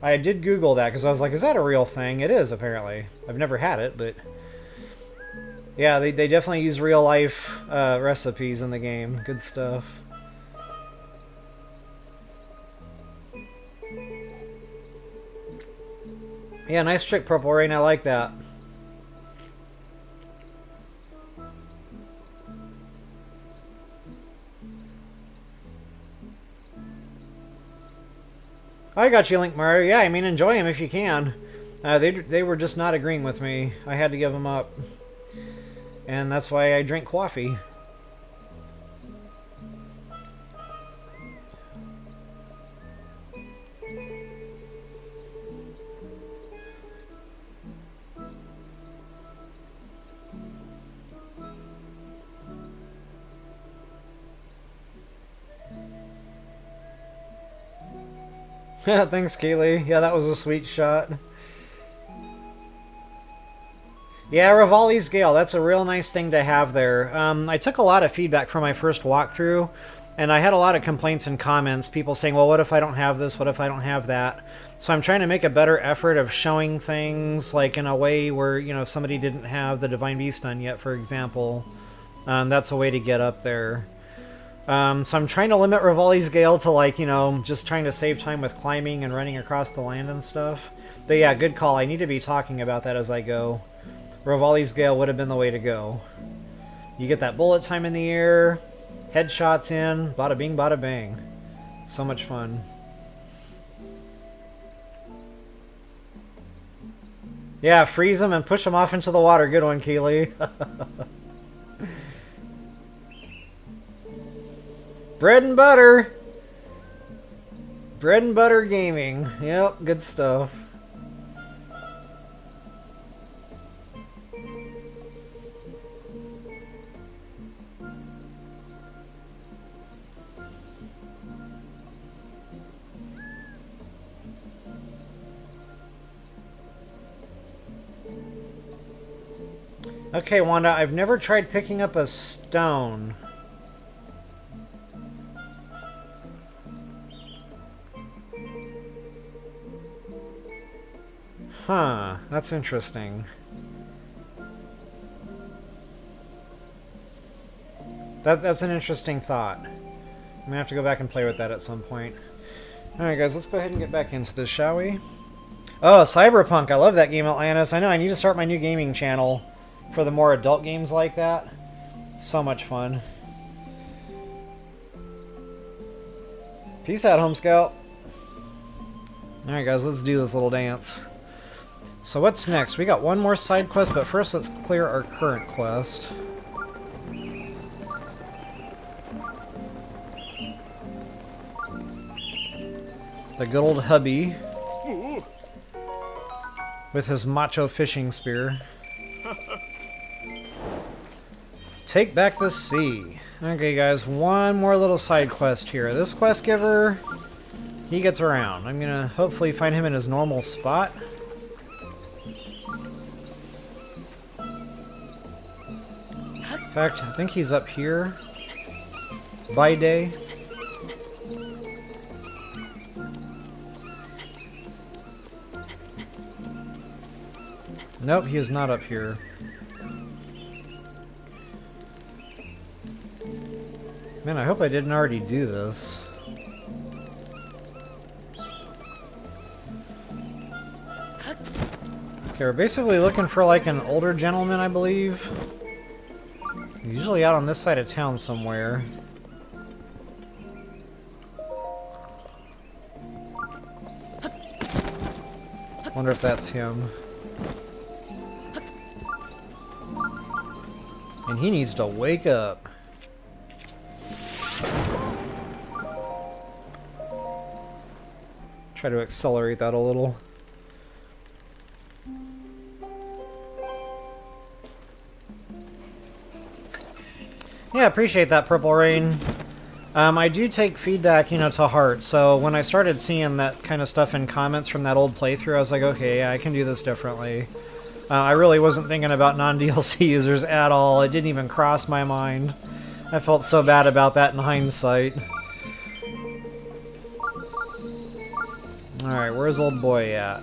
I did Google that because I was like, is that a real thing? It is, apparently. I've never had it, but yeah, they definitely use real life recipes in the game. Good stuff. Yeah, nice trick, Purple Rain. I like that. I got you, Link Mario. Yeah, I mean, enjoy them if you can. They were just not agreeing with me. I had to give them up. And that's why I drink coffee. Thanks, Kaylee. Yeah, that was a sweet shot. Yeah, Rivali's Gale. That's a real nice thing to have there. I took a lot of feedback from my first walkthrough, and I had a lot of complaints and comments. People saying, well, what if I don't have this? What if I don't have that? So I'm trying to make a better effort of showing things like in a way where, you know, if somebody didn't have the Divine Beast done yet, for example, that's a way to get up there. So I'm trying to limit Rivali's Gale to, like, you know, just trying to save time with climbing and running across the land and stuff. But yeah, good call. I need to be talking about that as I go. Rivali's Gale would have been the way to go. You get that bullet time in the air, headshots in, bada bing, bada bang. So much fun. Yeah, freeze them and push them off into the water. Good one, Keely. Bread and butter. Bread and butter gaming. Yep, good stuff. Okay, Wanda, I've never tried picking up a stone. Huh, that's interesting. That's an interesting thought. I'm gonna have to go back and play with that at some point. Alright guys, let's go ahead and get back into this, shall we? Oh, Cyberpunk, I love that game, Atlantis. I know, I need to start my new gaming channel for the more adult games like that. So much fun. Peace out, Home Scout. Alright guys, let's do this little dance. So what's next? We got one more side quest, but first let's clear our current quest. The good old hubby with his macho fishing spear. Take back the sea. Okay guys, one more little side quest here. This quest giver, he gets around. I'm gonna hopefully find him in his normal spot. In fact, I think he's up here. By day. Nope, he is not up here. Man, I hope I didn't already do this. Okay, we're basically looking for like an older gentleman, I believe. Usually out on this side of town somewhere. Wonder if that's him. And he needs to wake up. Try to accelerate that a little. Yeah, appreciate that, Purple Rain. I do take feedback, you know, to heart, so when I started seeing that kind of stuff in comments from that old playthrough, I was like, okay, yeah, I can do this differently. I really wasn't thinking about non-DLC users at all. It didn't even cross my mind. I felt so bad about that in hindsight. Alright, where's old boy at?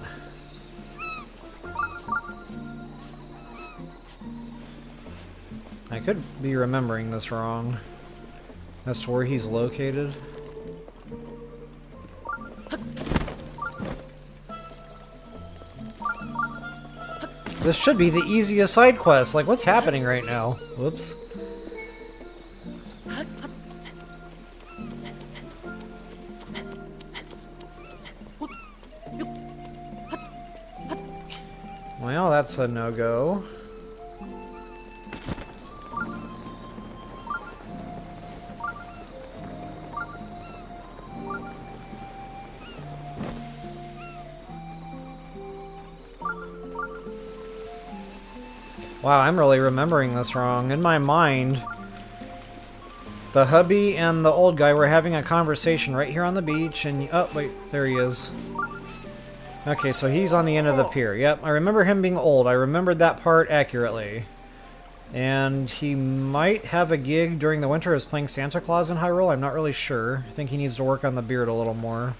I could be remembering this wrong. As to where he's located. This should be the easiest side quest. Like, what's happening right now? Whoops. Well, that's a no-go. Wow, I'm really remembering this wrong. In my mind, the hubby and the old guy were having a conversation right here on the beach, and... oh, wait, there he is. Okay, so he's on the end of the pier. Yep, I remember him being old. I remembered that part accurately. And he might have a gig during the winter as playing Santa Claus in Hyrule. I'm not really sure. I think he needs to work on the beard a little more.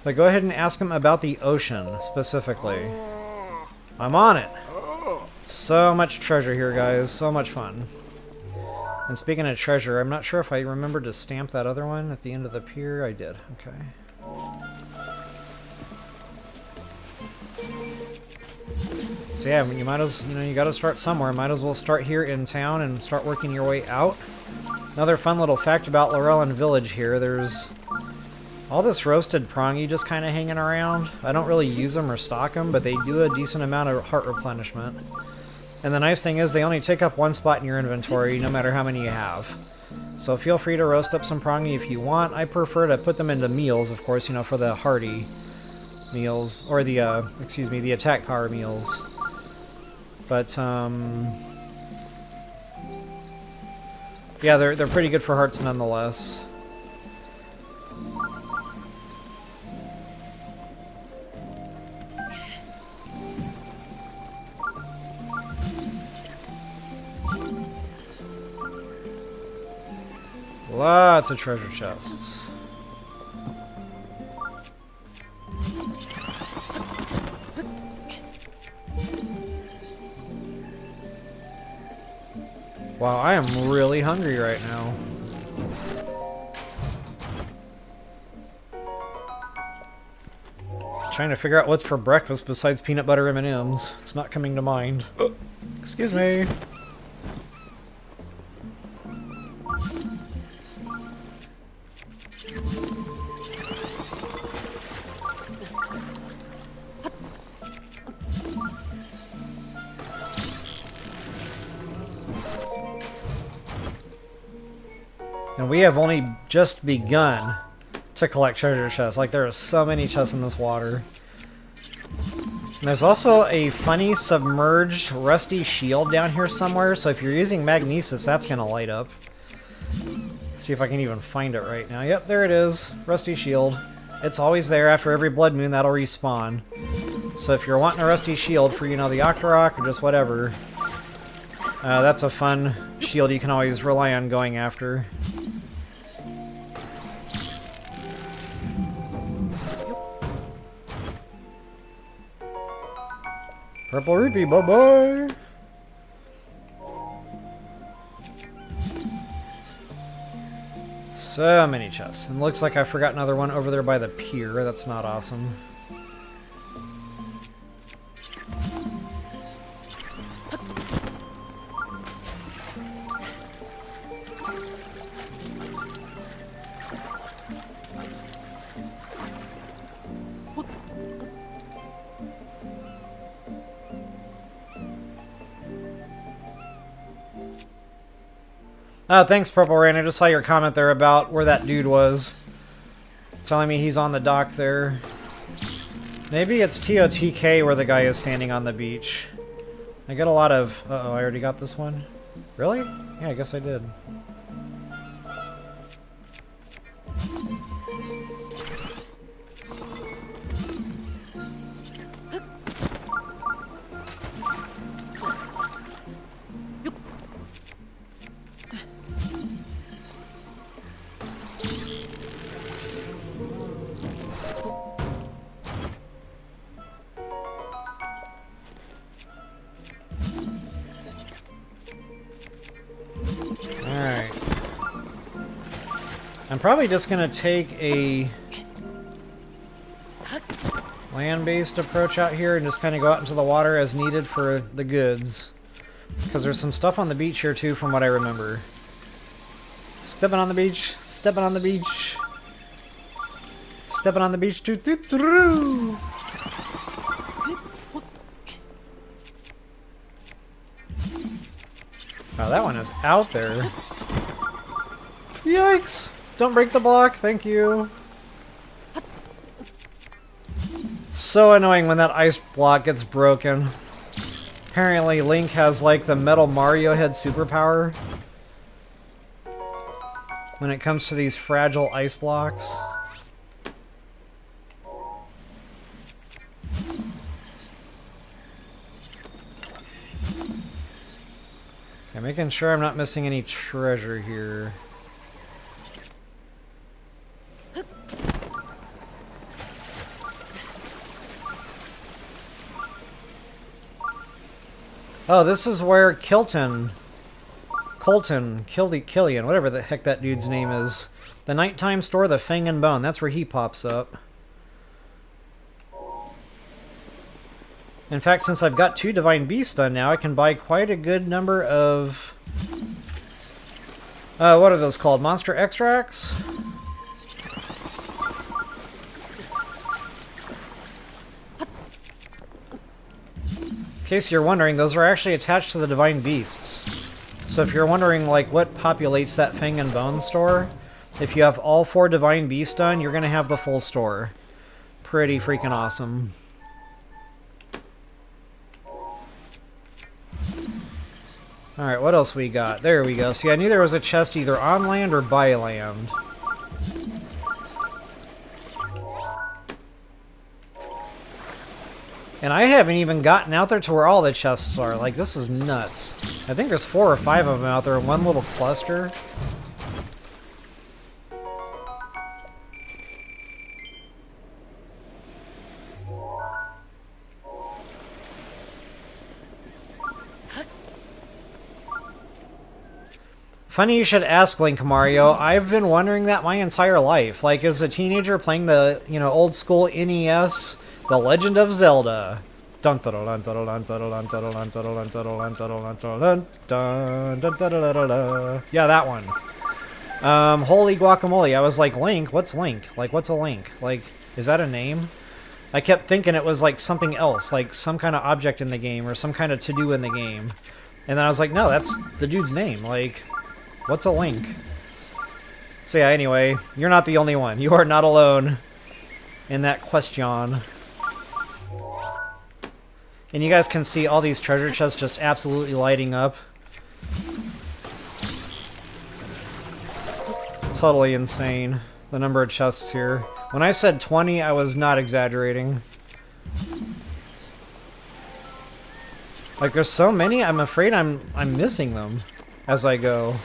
But go ahead and ask him about the ocean, specifically. I'm on it! So much treasure here, guys. So much fun. And speaking of treasure, I'm not sure if I remembered to stamp that other one at the end of the pier. I did. Okay. So yeah, you might as, you know, you gotta start somewhere. Might as well start here in town and start working your way out. Another fun little fact about Lurellen Village here, there's all this roasted prongy just kind of hanging around. I don't really use them or stock them, but they do a decent amount of heart replenishment. And the nice thing is they only take up one spot in your inventory, no matter how many you have. So feel free to roast up some prongy if you want. I prefer to put them into meals, of course, you know, for the hearty meals, or the, excuse me, the attack power meals. But, yeah, they're pretty good for hearts nonetheless. Lots of treasure chests. Wow, I am really hungry right now. Trying to figure out what's for breakfast besides peanut butter M&Ms. It's not coming to mind. Excuse me. And we have only just begun to collect treasure chests. Like, there are so many chests in this water. And there's also a funny submerged rusty shield down here somewhere, so if you're using magnesis, that's gonna light up. Let's see if I can even find it right now. Yep, there it is. Rusty shield. It's always there after every blood moon, that'll respawn. So if you're wanting a rusty shield for, you know, the Octorok or just whatever, that's a fun shield you can always rely on going after. Purple rupee, bye-bye! So many chests. And looks like I forgot another one over there by the pier. That's not awesome. Thanks, Purple Rain. I just saw your comment there about where that dude was. telling me he's on the dock there. Maybe it's TOTK where the guy is standing on the beach. I get a lot of... Uh-oh, I already got this one. Really? Yeah, I guess I did. I'm probably just gonna take a land-based approach out here and just kind of go out into the water as needed for the goods. Because there's some stuff on the beach here too from what I remember. Stepping on the beach, stepping on the beach. Stepping on the beach, doo-doo-doo-doo. Oh, that one is out there. Yikes! Don't break the block, thank you. So annoying when that ice block gets broken. Apparently Link has like the Metal Mario head superpower when it comes to these fragile ice blocks. Okay, making sure I'm not missing any treasure here. Oh, this is where Killian, whatever the heck that dude's name is. The nighttime store, the Fang and Bone, that's where he pops up. In fact, since I've got 2 Divine Beasts done now, I can buy quite a good number of... what are those called? Monster Extracts? In case you're wondering, those are actually attached to the Divine Beasts. So if you're wondering like what populates that Fang and Bone store, if you have all 4 Divine Beasts done, you're going to have the full store. Pretty freaking awesome. Alright, what else we got? There we go. See, I knew there was a chest either on land or by land. And I haven't even gotten out there to where all the chests are. Like, this is nuts. I think there's 4 or 5 of them out there in one little cluster. Funny you should ask, Link Mario. I've been wondering that my entire life. Like, as a teenager playing the, old school NES... The Legend of Zelda. Yeah, that one. Holy guacamole. I was like, Link? What's Link? Like, what's a Link? Like, is that a name? I kept thinking it was like something else, like some kind of object in the game or some kind of to-do in the game. And then I was like, no, that's the dude's name. Like, what's a Link? So yeah, anyway, you're not the only one. You are not alone in that question. And you guys can see all these treasure chests just absolutely lighting up. Totally insane, the number of chests here. When I said 20, I was not exaggerating. Like, there's so many, I'm afraid I'm missing them as I go.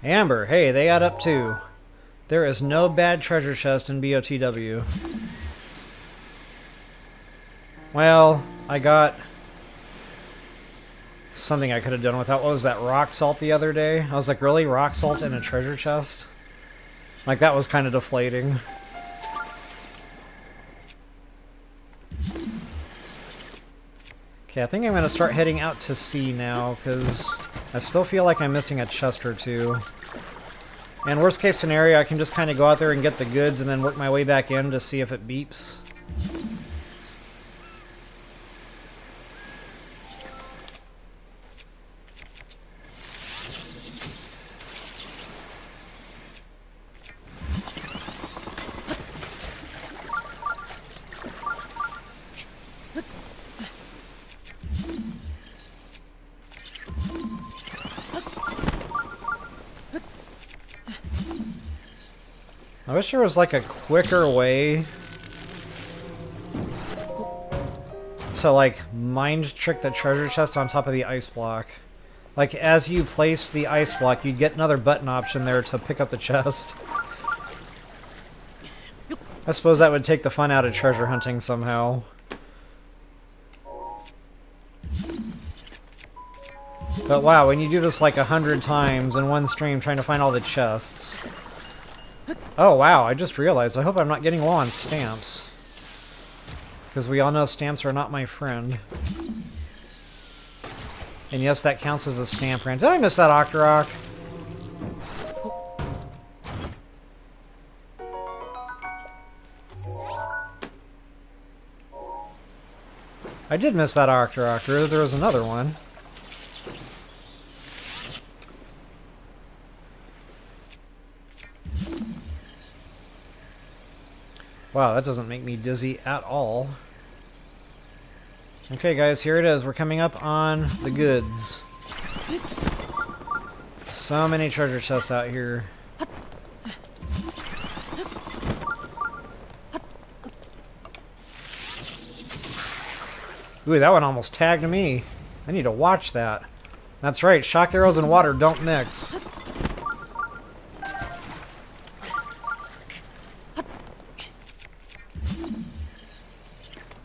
Amber, hey, they add up too. There is no bad treasure chest in BOTW. Well, I got something I could have done without. What was that, rock salt the other day? I was like, really? Rock salt in a treasure chest? Like, that was kind of deflating. Okay, I think I'm going to start heading out to sea now, because I still feel like I'm missing a chest or two. And worst case scenario, I can just kind of go out there and get the goods and then work my way back in to see if it beeps. I wish there was like a quicker way to like mind trick the treasure chest on top of the ice block. Like as you place the ice block, you'd get another button option there to pick up the chest. I suppose that would take the fun out of treasure hunting somehow. But wow, when you do this like 100 times in one stream trying to find all the chests. Oh wow, I just realized. I hope I'm not getting low on stamps. Because we all know stamps are not my friend. And yes, that counts as a stamp rant. Did I miss that Octorok? I did miss that Octorok, or there was another one. Wow, that doesn't make me dizzy at all. Okay, guys, here it is. We're coming up on the goods. So many treasure chests out here. Ooh, that one almost tagged me. I need to watch that. That's right, shock arrows and water don't mix.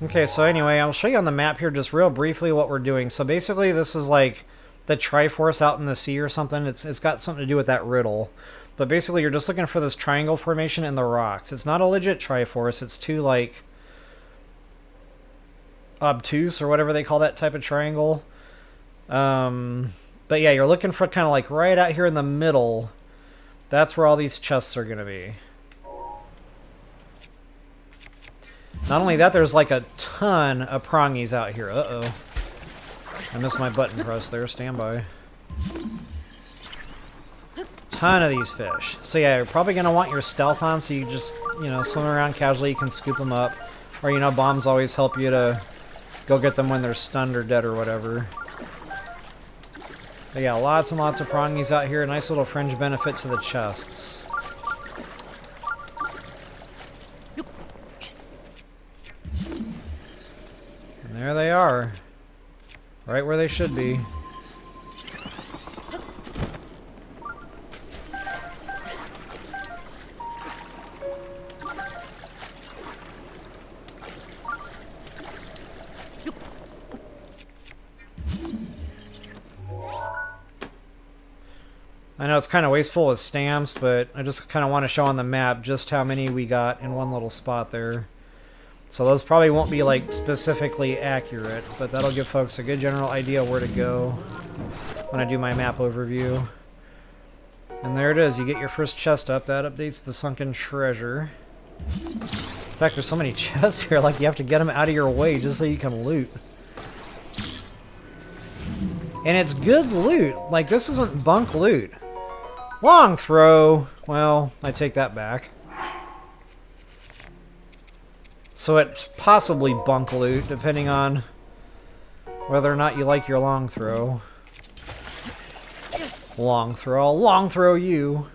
Okay, so anyway, I'll show you on the map here just real briefly what we're doing. So basically this is like the Triforce out in the sea or something. It's got something to do with that riddle. But basically you're just looking for this triangle formation in the rocks. It's not a legit Triforce, it's too like obtuse or whatever they call that type of triangle. But yeah, you're looking for kind of like right out here in the middle. That's where all these chests are going to be. Not only that, there's like a ton of prongies out here. Uh-oh. I missed my button press there. Stand by. Ton of these fish. So yeah, you're probably going to want your stealth on so you just, you know, swim around casually. You can scoop them up. Or, you know, bombs always help you to go get them when they're stunned or dead or whatever. But yeah, lots and lots of prongies out here. A nice little fringe benefit to the chests. And there they are. Right where they should be. I know it's kind of wasteful with stamps, but I just kind of want to show on the map just how many we got in one little spot there. So those probably won't be like specifically accurate, but that'll give folks a good general idea where to go when I do my map overview. And there it is, you get your first chest up. That updates the sunken treasure. In fact, there's so many chests here, like you have to get them out of your way just so you can loot. And it's good loot. Like, this isn't bunk loot. Long throw. Well, I take that back. So it's possibly bunk loot, depending on whether or not you like your long throw. Long throw you.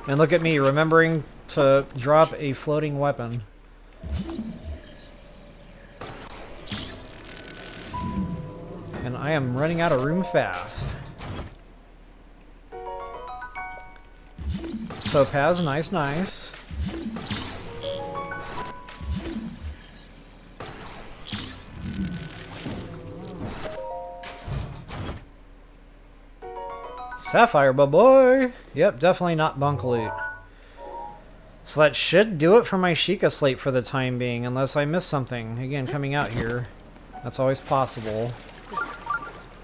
And look at me, remembering to drop a floating weapon. And I am running out of room fast. Topaz, nice, nice. Sapphire, boy. Yep, definitely not bunk loot. So that should do it for my Sheikah slate for the time being, unless I miss something. Again, coming out here. That's always possible.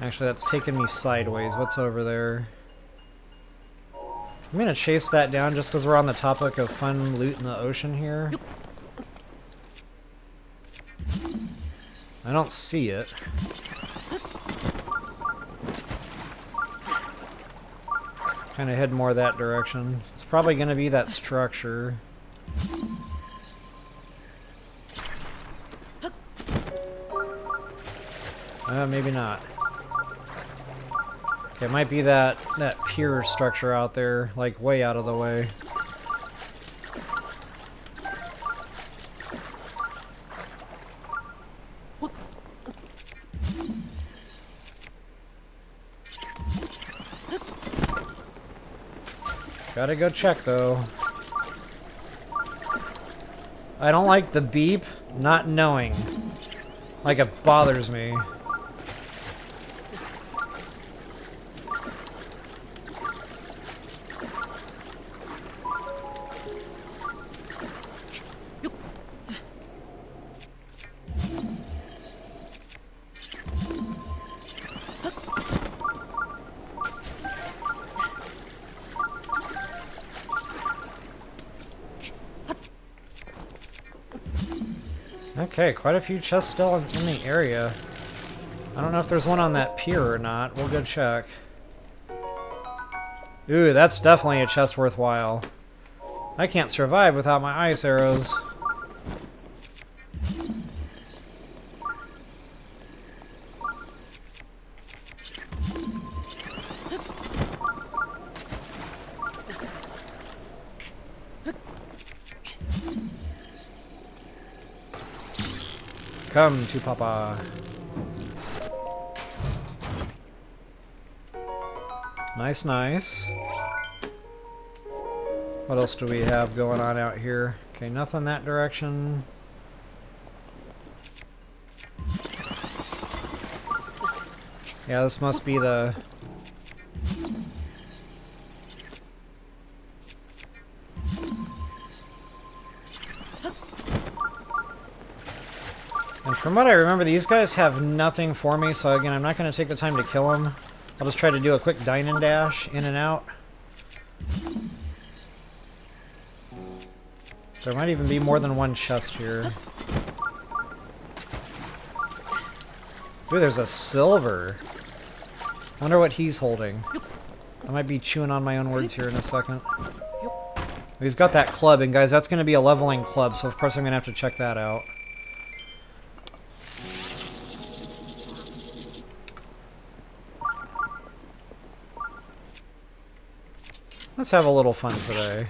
Actually, that's taking me sideways. What's over there? I'm gonna chase that down just because we're on the topic of fun loot in the ocean here. I don't see it. Kind of head more that direction. It's probably gonna be that structure. Maybe not. Okay, it might be that pier structure out there, like way out of the way. Gotta go check though. I don't like the beep, not knowing. Like it bothers me. Okay, quite a few chests still in the area. I don't know if there's one on that pier or not. We'll go check. Ooh, that's definitely a chest worthwhile. I can't survive without my ice arrows. Come to Papa. Nice, nice. What else do we have going on out here? Okay, nothing that direction. Yeah, this must be the... And from what I remember, these guys have nothing for me, so again, I'm not going to take the time to kill them. I'll just try to do a quick dine and dash, in and out. There might even be more than one chest here. Ooh, there's a silver. Wonder what he's holding. I might be chewing on my own words here in a second. He's got that club, and guys, that's going to be a leveling club, so of course I'm going to have to check that out. Let's have a little fun today.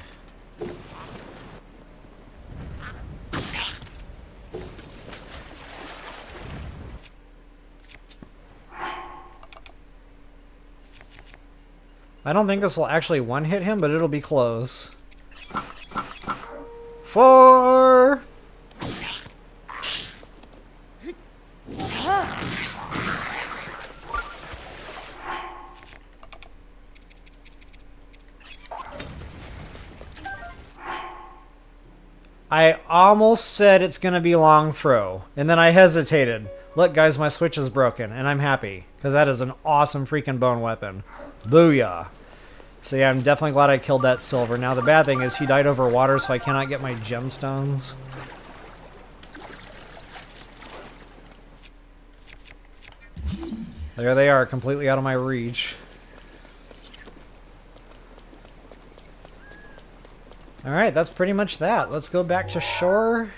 I don't think this will actually one-hit him, but it'll be close. 4! I almost said it's going to be long throw, and then I hesitated. Look, guys, my switch is broken, and I'm happy, because that is an awesome freaking bone weapon. Booyah. So yeah, I'm definitely glad I killed that silver. Now, the bad thing is he died over water, so I cannot get my gemstones. There they are, completely out of my reach. Alright, that's pretty much that. Let's go back to shore.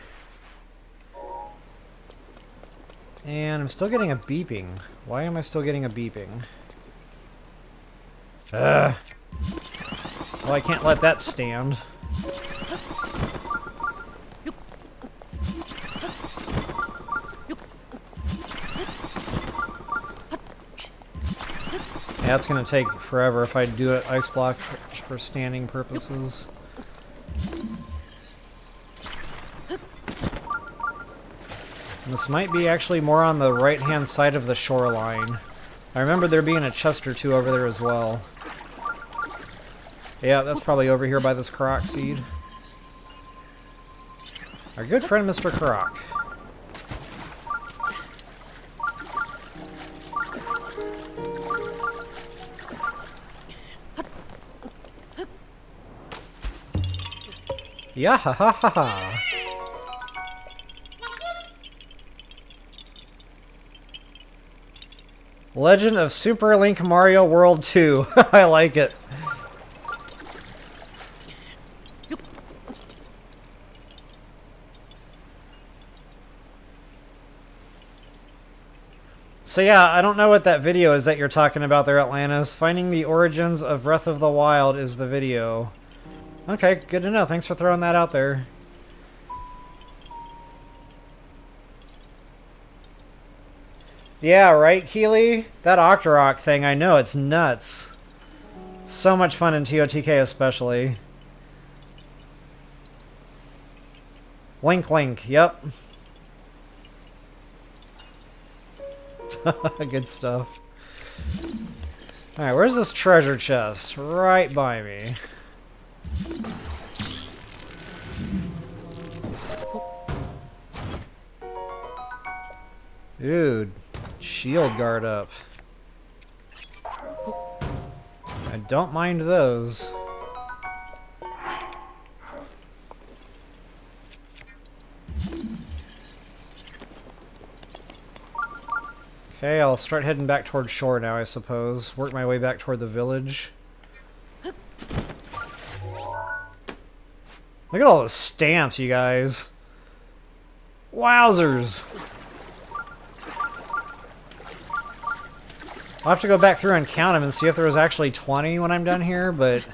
And I'm still getting a beeping. Why am I still getting a beeping? Well, I can't let that stand. Yeah, it's gonna take forever if I do it ice block for standing purposes. This might be actually more on the right-hand side of the shoreline. I remember there being a chest or two over there as well. Yeah, that's probably over here by this Korok seed. Our good friend, Mr. Korok. Yeah, ha ha ha ha. Legend of Super Link Mario World 2. I like it. So yeah, I don't know what that video is that you're talking about there, Atlantis. Finding the origins of Breath of the Wild is the video. Okay, good to know. Thanks for throwing that out there. Yeah, right, Keely? That Octorok thing, I know, it's nuts. So much fun in TOTK especially. Link, yep. Good stuff. Alright, where's this treasure chest? Right by me. Dude, shield guard up. I don't mind those. Okay, I'll start heading back toward shore now, I suppose. Work my way back toward the village. Look at all the stamps, you guys. Wowzers! I'll have to go back through and count them and see if there was actually 20 when I'm done here, but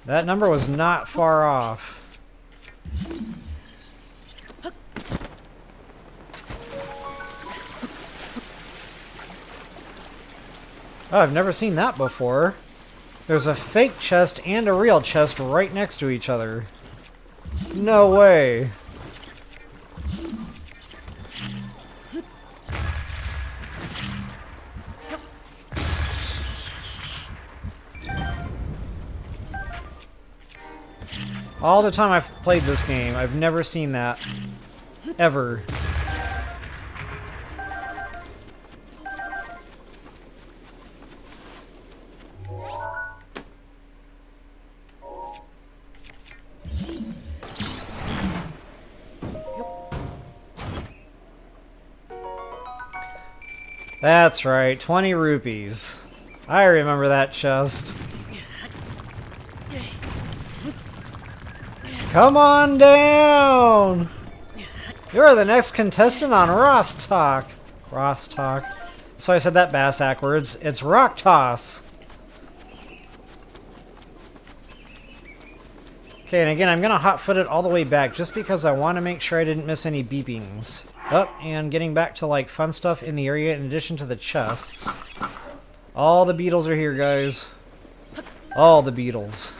that number was not far off. Oh, I've never seen that before. There's a fake chest and a real chest right next to each other. No way. All the time I've played this game, I've never seen that. Ever. That's right, 20 rupees. I remember that chest. Come on down! You're the next contestant on Rostock. Rostock. So I said that backwards. It's Rock Toss. Okay, and again, I'm gonna hot-foot it all the way back just because I want to make sure I didn't miss any beepings. Oh, and getting back to like fun stuff in the area in addition to the chests. All the beetles are here, guys. All the beetles.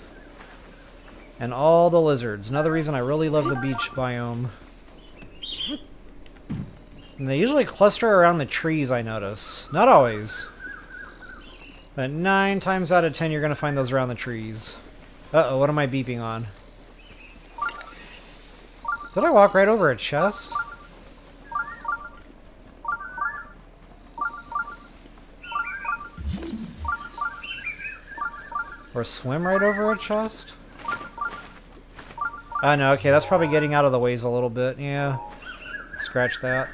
And all the lizards. Another reason I really love the beach biome. And they usually cluster around the trees, I notice. Not always. But 9 times out of 10 you're going to find those around the trees. Uh-oh, what am I beeping on? Did I walk right over a chest? Or swim right over a chest? Oh no, okay, that's probably getting out of the ways a little bit, yeah. Scratch that.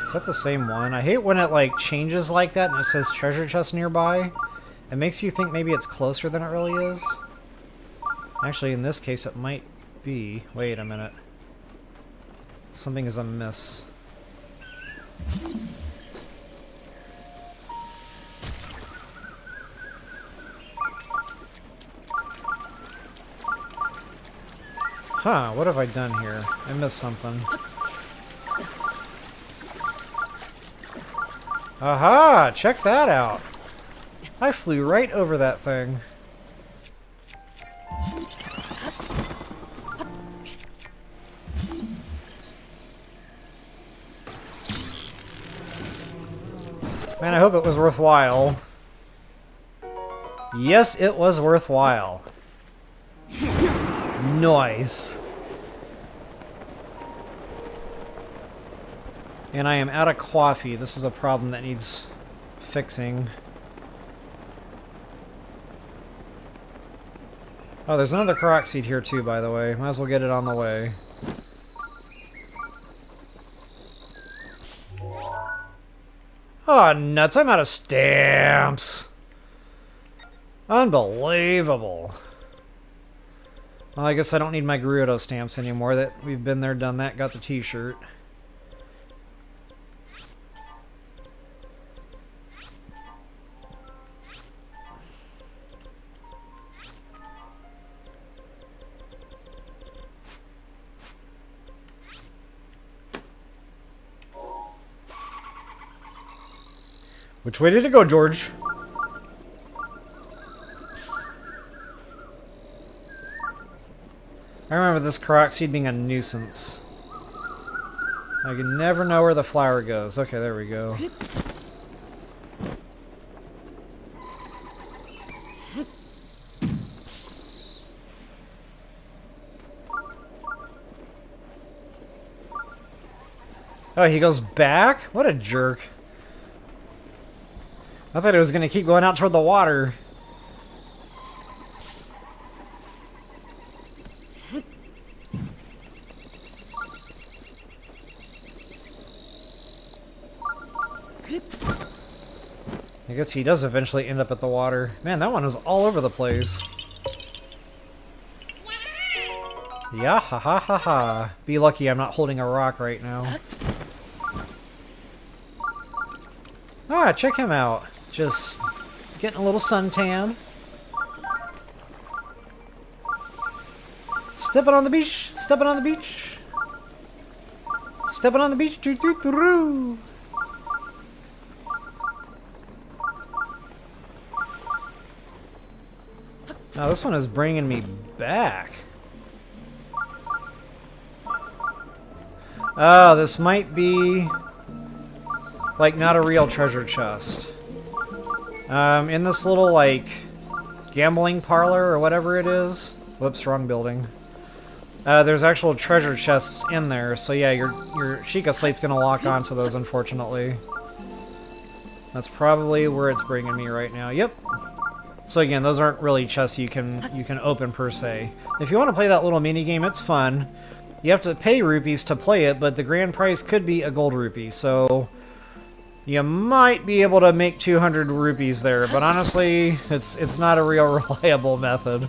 Is that the same one? I hate when it like changes like that and it says treasure chest nearby. It makes you think maybe it's closer than it really is. Actually, in this case it might be. Wait a minute. Something is amiss. Huh, what have I done here? I missed something. Aha! Check that out! I flew right over that thing. Man, I hope it was worthwhile. Yes, it was worthwhile. Nice. And I am out of coffee. This is a problem that needs fixing. Oh, there's another Korok seed here too, by the way. Might as well get it on the way. Oh, nuts. I'm out of stamps. Unbelievable. Well, I guess I don't need my Gerudo stamps anymore. That we've been there, done that, got the t-shirt. Which way did it go, George? I remember this Korok seed being a nuisance. I can never know where the flower goes. Okay, there we go. Oh, he goes back? What a jerk. I thought it was going to keep going out toward the water. I guess he does eventually end up at the water. Man, that one was all over the place. Yeah, ha ha ha ha. Be lucky I'm not holding a rock right now. Ah, check him out. Just getting a little suntan. Stepping on the beach. Stepping on the beach. Stepping on the beach. Doo doo doo doo. Now this one is bringing me back. Oh, this might be like not a real treasure chest. In this little like gambling parlor or whatever it is. Whoops, wrong building. There's actual treasure chests in there, so yeah, your Sheikah Slate's gonna lock onto those, unfortunately. That's probably where it's bringing me right now. Yep. So again, those aren't really chests you can open per se. If you want to play that little mini game, it's fun. You have to pay rupees to play it, but the grand prize could be a gold rupee, so you might be able to make 200 rupees there, but honestly, it's not a real reliable method.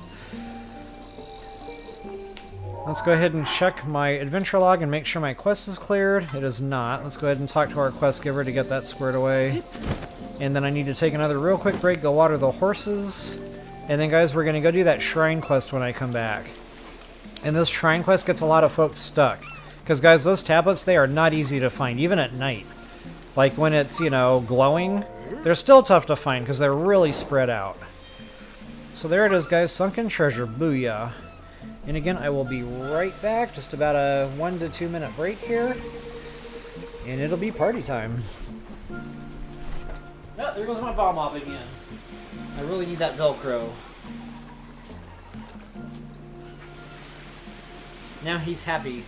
Let's go ahead and check my adventure log and make sure my quest is cleared. It is not. Let's go ahead and talk to our quest giver to get that squared away. And then I need to take another real quick break, go water the horses. And then guys, we're going to go do that shrine quest when I come back. And this shrine quest gets a lot of folks stuck. Because guys, those tablets, they are not easy to find, even at night. Like when it's, you know, glowing, they're still tough to find because they're really spread out. So there it is, guys. Sunken treasure. Booyah. And again, I will be right back. Just about a 1 to 2 minute break here. And it'll be party time. Oh, there goes my bomb up again. I really need that Velcro. Now he's happy.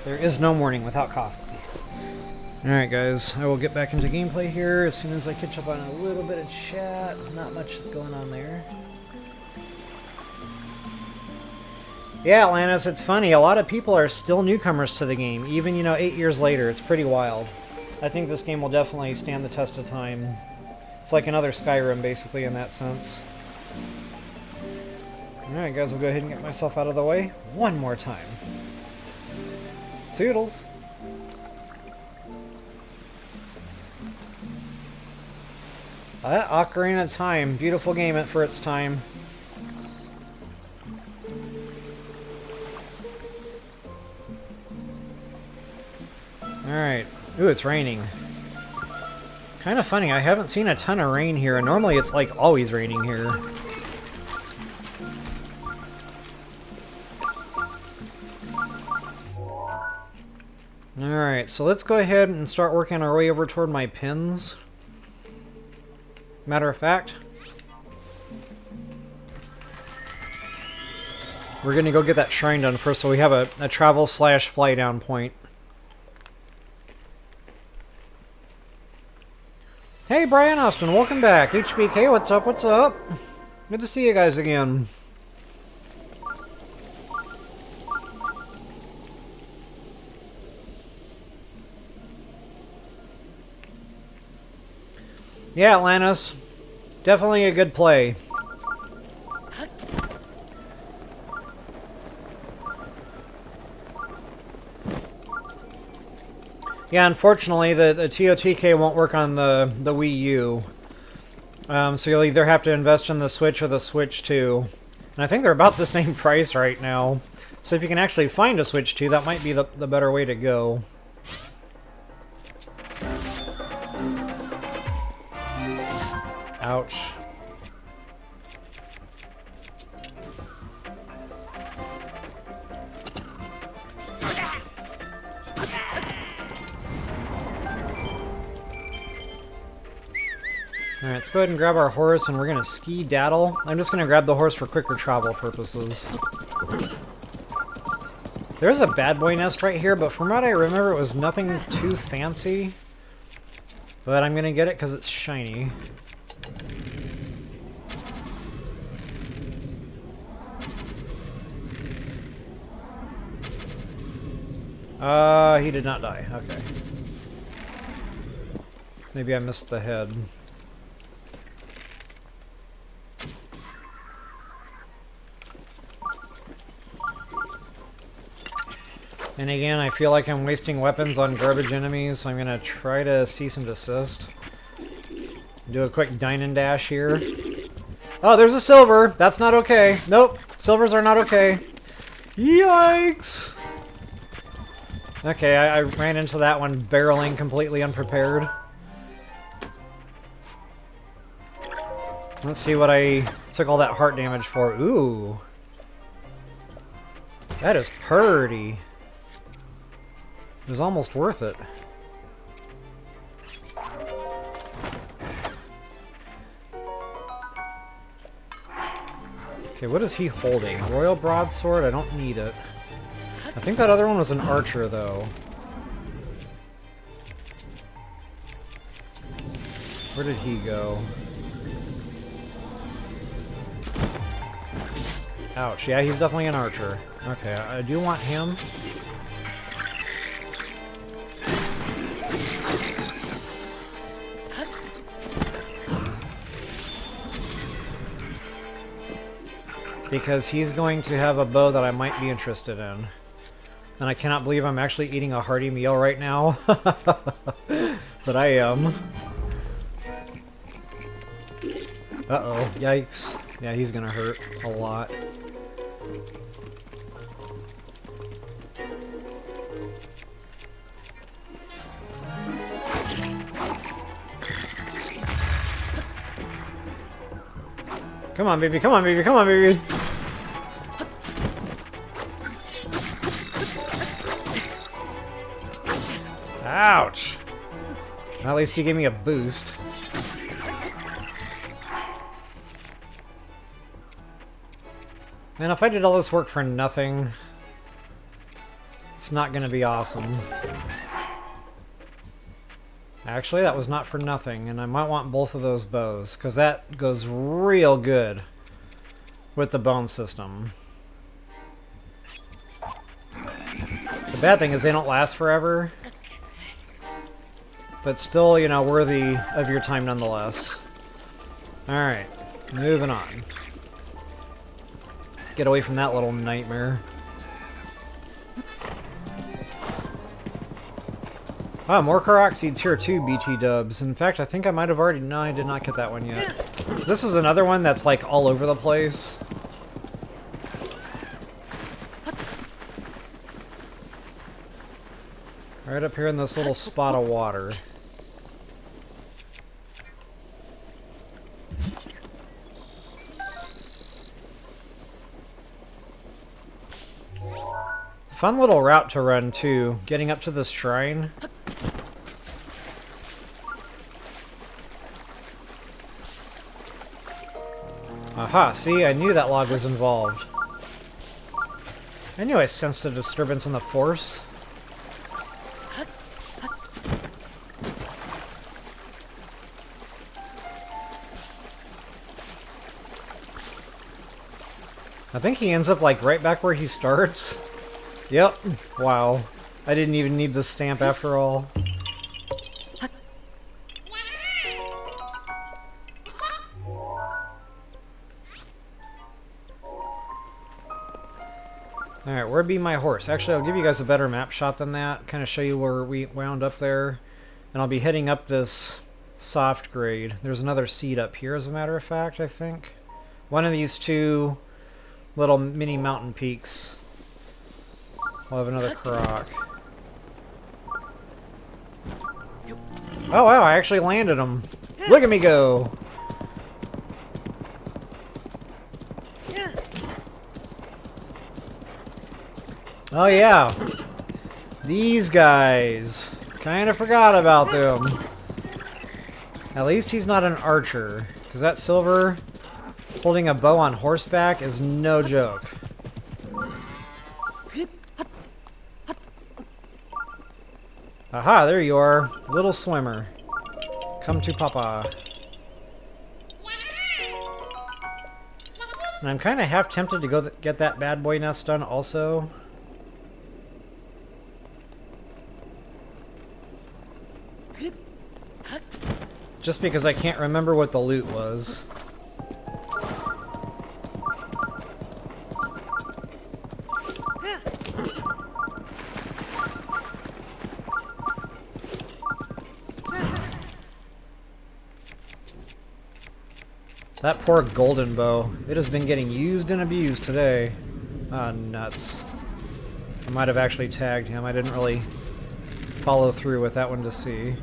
There is no morning without coffee. Alright guys, I will get back into gameplay here as soon as I catch up on a little bit of chat. Not much going on there. Yeah, Atlantis, it's funny. A lot of people are still newcomers to the game, even, you know, 8 years later. It's pretty wild. I think this game will definitely stand the test of time. It's like another Skyrim, basically, in that sense. Alright guys, I'll go ahead and get myself out of the way one more time. Toodles! Ocarina of Time. Beautiful game for its time. Alright. Ooh, it's raining. Kind of funny, I haven't seen a ton of rain here, and normally it's like always raining here. Alright, so let's go ahead and start working our way over toward my pins. Matter of fact, we're gonna go get that shrine done first, so we have a travel/fly down point. Hey Brian Austin, welcome back. HBK, what's up, what's up? Good to see you guys again. Yeah, Atlantis. Definitely a good play. Yeah, unfortunately, the TOTK won't work on the Wii U. So you'll either have to invest in the Switch or the Switch 2. And I think they're about the same price right now. So if you can actually find a Switch 2, that might be the better way to go. Ouch. Alright, let's go ahead and grab our horse and we're gonna ski-daddle. I'm just gonna grab the horse for quicker travel purposes. There's a bad boy nest right here, but from what I remember it was nothing too fancy. But I'm gonna get it because it's shiny. He did not die. Okay. Maybe I missed the head. And again, I feel like I'm wasting weapons on garbage enemies, so I'm gonna try to cease and desist. Do a quick dine and dash here. Oh, there's a silver! That's not okay. Nope, silvers are not okay. Yikes! Okay, I ran into that one barreling completely unprepared. Let's see what I took all that heart damage for. Ooh. That is purty. It was almost worth it. Okay, what is he holding? Royal Broadsword? I don't need it. I think that other one was an archer, though. Where did he go? Ouch. Yeah, he's definitely an archer. Okay, I do want him. Because he's going to have a bow that I might be interested in. And I cannot believe I'm actually eating a hearty meal right now. But I am. Uh-oh. Yikes. Yeah, he's gonna hurt a lot. Come on, baby. Come on, baby. Come on, baby. Ouch! Well, at least you gave me a boost. Man, if I did all this work for nothing... It's not going to be awesome. Actually, that was not for nothing, and I might want both of those bows, because that goes real good with the bone system. The bad thing is they don't last forever, but still, you know, worthy of your time nonetheless. Alright, moving on. Get away from that little nightmare. Ah, more Korok seeds here too, BT dubs. In fact, I think I might have already... No, I did not get that one yet. This is another one that's like all over the place. Right up here in this little spot of water. Fun little route to run too, getting up to this shrine. Aha, see, I knew that log was involved. I knew I sensed a disturbance in the force. I think he ends up like right back where he starts. Yep. Wow. I didn't even need the stamp after all. Alright, where'd be my horse? Actually, I'll give you guys a better map shot than that. Kind of show you where we wound up there. And I'll be heading up this soft grade. There's another seed up here, as a matter of fact, I think. One of these two little mini mountain peaks. We'll have another Korok. Oh wow, I actually landed him. Look at me go! Oh yeah. These guys. Kinda forgot about them. At least he's not an archer. Because that silver holding a bow on horseback is no joke. Aha, there you are. Little swimmer. Come to Papa. And I'm kind of half tempted to go get that bad boy nest done also. Just because I can't remember what the loot was. That poor golden bow. It has been getting used and abused today. Ah, nuts. I might have actually tagged him. I didn't really follow through with that one to see.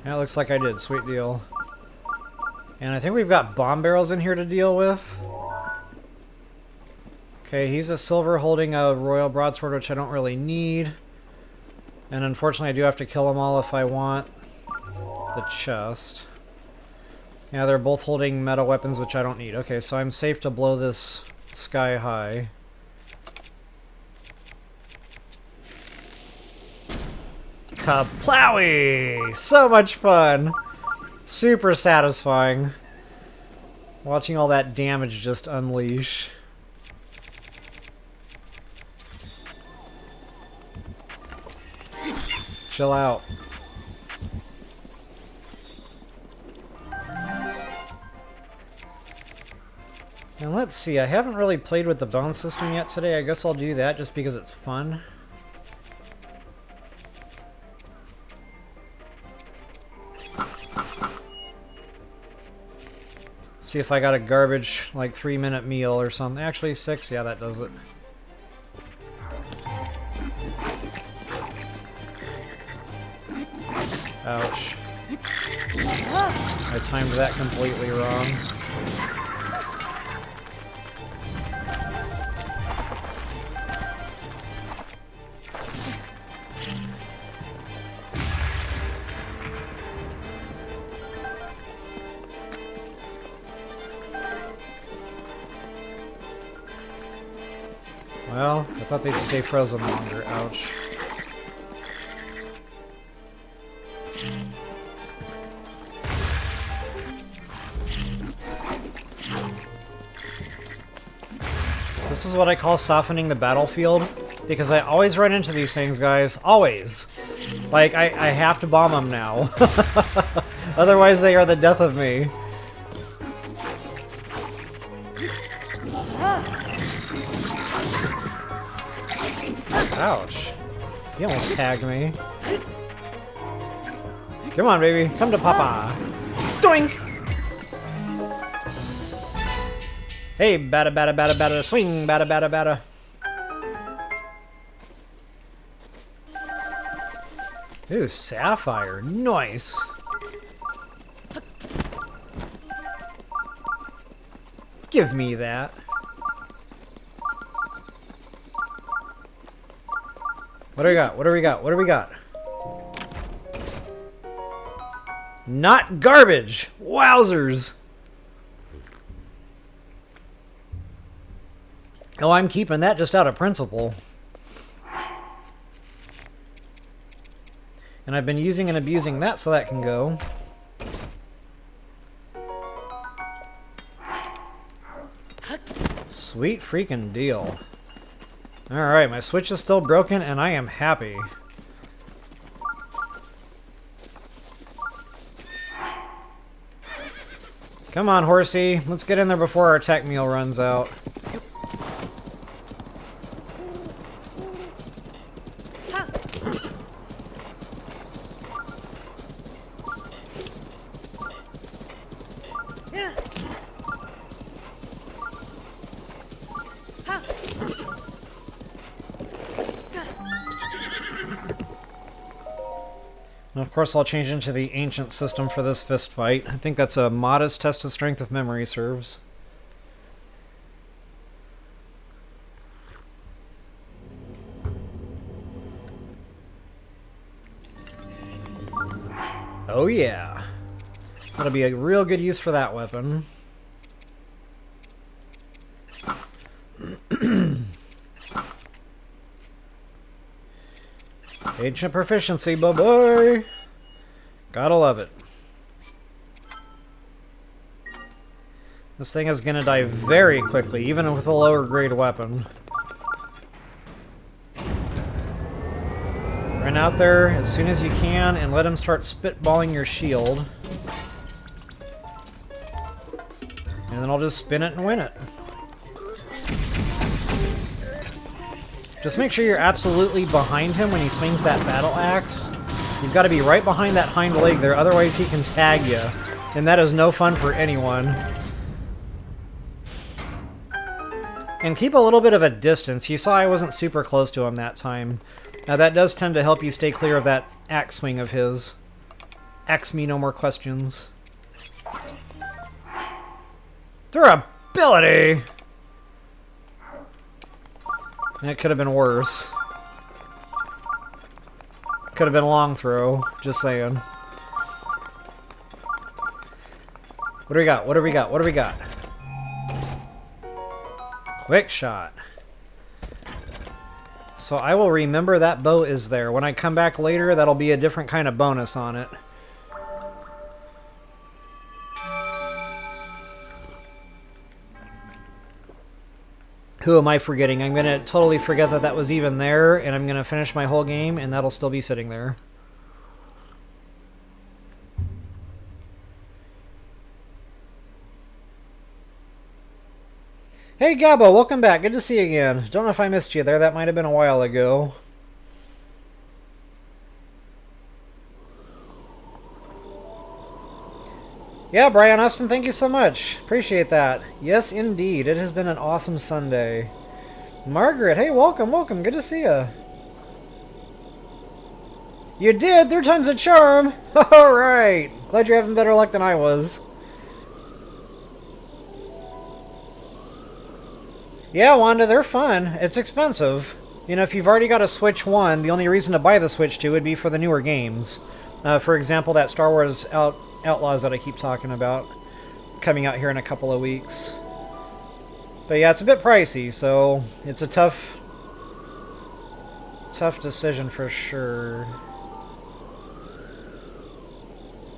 Yeah, it looks like I did. Sweet deal. And I think we've got bomb barrels in here to deal with. Okay, he's a silver holding a royal broadsword, which I don't really need. And unfortunately, I do have to kill them all if I want the chest. Yeah, they're both holding meta weapons, which I don't need. Okay, so I'm safe to blow this sky high. Kaplowy! So much fun! Super satisfying. Watching all that damage just unleash. Chill out. And let's see, I haven't really played with the bone system yet today. I guess I'll do that just because it's fun. See if I got a garbage, like 3-minute meal or something. Actually, 6, yeah, that does it. Ouch. I timed that completely wrong. Well, I thought they'd stay frozen longer. Ouch. This is what I call softening the battlefield, because I always run into these things, guys. Always. Like, I have to bomb them now. Otherwise, they are the death of me. Ouch. He almost tagged me. Come on, baby. Come to Papa. Doink! Hey, bada bada bada bada, swing, bada bada bada. Ooh, sapphire. Nice. Give me that. What do we got? What do we got? What do we got? Not garbage! Wowzers! Oh, I'm keeping that just out of principle. And I've been using and abusing that so that can go. Sweet freaking deal. Alright, my switch is still broken and I am happy. Come on, horsey. Let's get in there before our attack meal runs out. And of course I'll change into the ancient system for this fist fight. I think that's a modest test of strength if memory serves. Oh yeah. That'll be a real good use for that weapon. Ancient proficiency, bye-bye! Gotta love it. This thing is gonna die very quickly, even with a lower grade weapon. Run out there as soon as you can and let him start spitballing your shield. And then I'll just spin it and win it. Just make sure you're absolutely behind him when he swings that battle axe. You've got to be right behind that hind leg there, otherwise he can tag you. And that is no fun for anyone. And keep a little bit of a distance. You saw I wasn't super close to him that time. Now that does tend to help you stay clear of that axe swing of his. Axe me no more questions. Durability! That could have been worse. Could have been a long throw, just saying. What do we got? What do we got? What do we got? Quick shot. So I will remember that bow is there. When I come back later, that'll be a different kind of bonus on it. Who am I forgetting? I'm going to totally forget that that was even there, and I'm going to finish my whole game, and that'll still be sitting there. Hey Gabo, welcome back. Good to see you again. Don't know if I missed you there. That might have been a while ago. Yeah, Brian Austin, thank you so much. Appreciate that. Yes, indeed. It has been an awesome Sunday. Margaret, hey, welcome, welcome. Good to see you. You did? 3 times a charm? Alright. Glad you're having better luck than I was. Yeah, Wanda, they're fun. It's expensive. You know, if you've already got a Switch 1, the only reason to buy the Switch 2 would be for the newer games. For example, that Star Wars Outlaws that I keep talking about, coming out here in a couple of weeks. But yeah, it's a bit pricey, so it's a tough Tough decision for sure.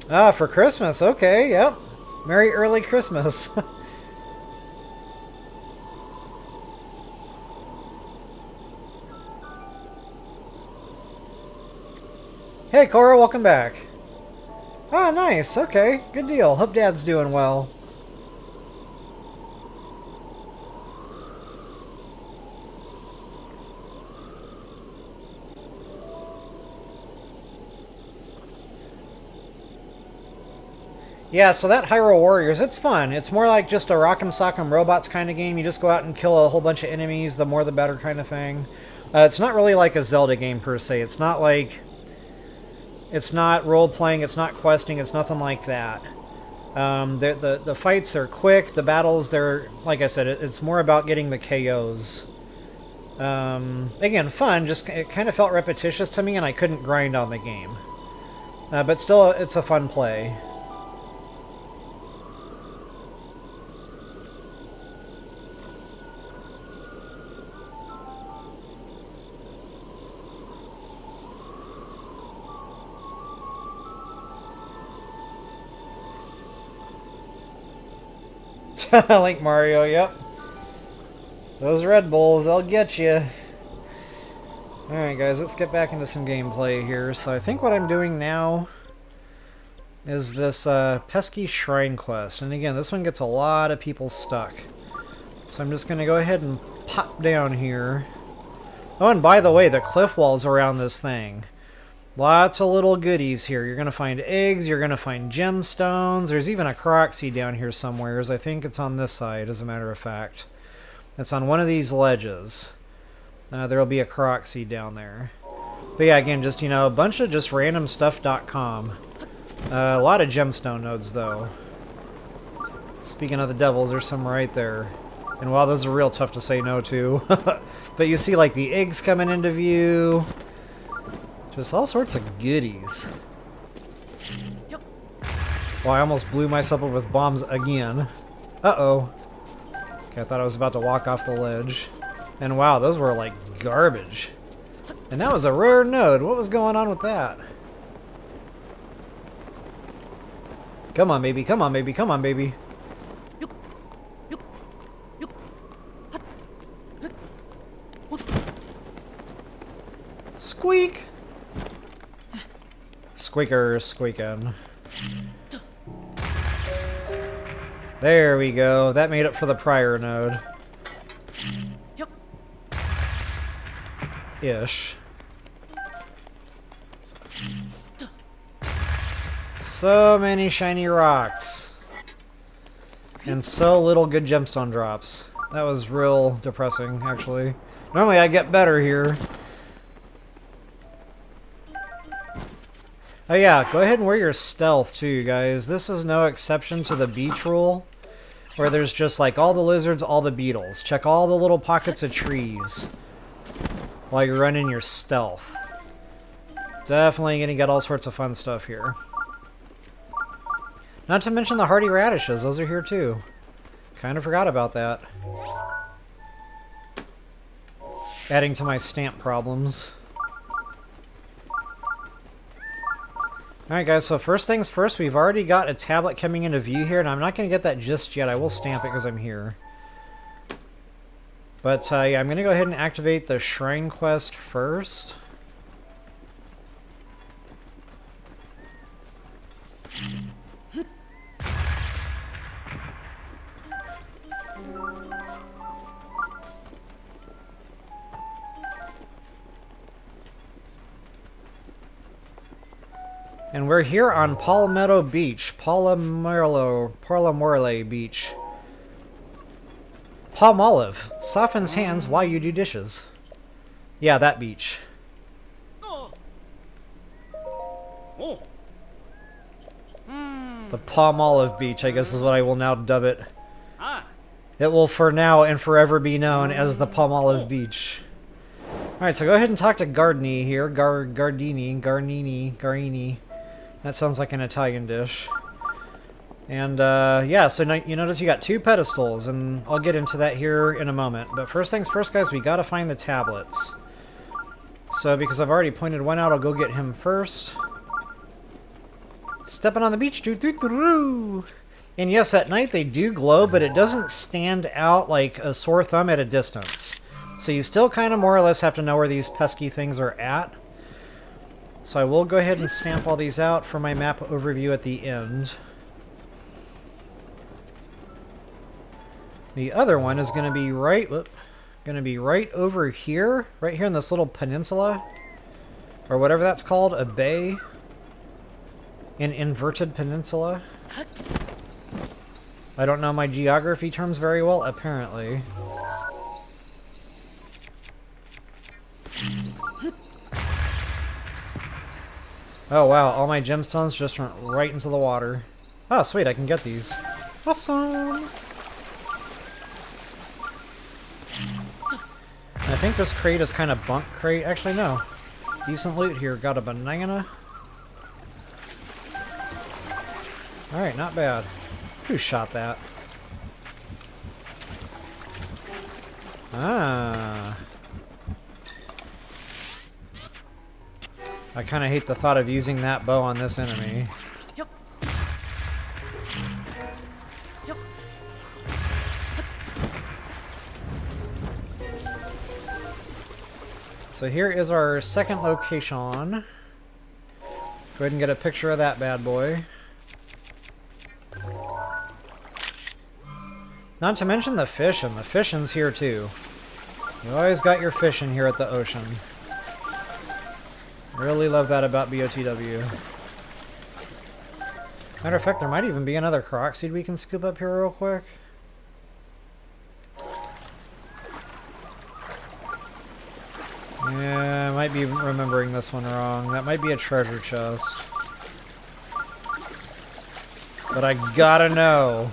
Ah, for Christmas. Okay, yep. Merry early Christmas. Hey, Cora, welcome back. Ah, nice. Okay, good deal. Hope Dad's doing well. Yeah, so that Hyrule Warriors, it's fun. It's more like just a Rock'em Sock'em Robots kind of game. You just go out and kill a whole bunch of enemies, the more the better kind of thing. It's not really like a Zelda game per se. It's not like... It's not role-playing, it's not questing, it's nothing like that. The fights are quick, the battles, they're... Like I said, it's more about getting the KOs. Again, fun, just it kind of felt repetitious to me and I couldn't grind on the game. But still, it's a fun play. Like Mario, yep. Those Red Bulls, they'll get you. Alright guys, let's get back into some gameplay here. So I think what I'm doing now is this pesky shrine quest. And again, this one gets a lot of people stuck. So I'm just going to go ahead and pop down here. Oh, and by the way, the cliff walls around this thing. Lots of little goodies here. You're going to find eggs, you're going to find gemstones. There's even a Korok seed down here somewhere. I think it's on this side, as a matter of fact. It's on one of these ledges. There'll be a Korok seed down there. But yeah, again, just, you know, a bunch of just randomstuff.com. A lot of gemstone nodes, though. Speaking of the devils, there's some right there. And wow, those are real tough to say no to. But you see, like, the eggs coming into view. Just all sorts of goodies. Well, I almost blew myself up with bombs again. Uh-oh. Okay, I thought I was about to walk off the ledge. And wow, those were like garbage. And that was a rare node. What was going on with that? Come on, baby. Come on, baby. Come on, baby. Squeak! Squeaker squeaking. There we go. That made up for the prior node. Ish. So many shiny rocks. And so little good gemstone drops. That was real depressing, actually. Normally I get better here. Oh yeah, go ahead and wear your stealth too, guys. This is no exception to the beach rule, where there's just like all the lizards, all the beetles. Check all the little pockets of trees while you're running your stealth. Definitely gonna get all sorts of fun stuff here. Not to mention the hardy radishes, those are here too. Kind of forgot about that. Adding to my stamp problems. Alright guys, so first things first, we've already got a tablet coming into view here, and I'm not going to get that just yet. I will stamp it because I'm here. But yeah, I'm going to go ahead and activate the shrine quest first. And we're here on Palmetto Beach. Palomorle Beach. Palmolive. Softens hands while you do dishes. Yeah, that beach. The Palmolive Beach, I guess is what I will now dub it. It will for now and forever be known as the Palmolive Beach. Alright, so go ahead and talk to Gardini here. Garini. That sounds like an Italian dish. And, yeah, so you notice you got 2 pedestals, and I'll get into that here in a moment. But first things first, guys, we gotta find the tablets. So because I've already pointed one out, I'll go get him first. Stepping on the beach. Doo-doo-doo-doo. And yes, at night they do glow, but it doesn't stand out like a sore thumb at a distance. So you still kind of more or less have to know where these pesky things are at. So I will go ahead and stamp all these out for my map overview at the end. The other one is going to be right over here, right here in this little peninsula, or whatever that's called, a bay, an inverted peninsula. I don't know my geography terms very well, apparently. Oh wow, all my gemstones just went right into the water. Oh sweet, I can get these. Awesome! I think this crate is kind of bunk crate. Actually, no. Decent loot here. Got a banana. Alright, not bad. Who shot that? Ah. I kind of hate the thought of using that bow on this enemy. So here is our second location. Go ahead and get a picture of that bad boy. Not to mention the fishing. The fishing's here too. You always got your fishing here at the ocean. Really love that about BotW. Matter of fact, there might even be another Korok seed we can scoop up here real quick. Yeah, I might be remembering this one wrong. That might be a treasure chest. But I gotta know.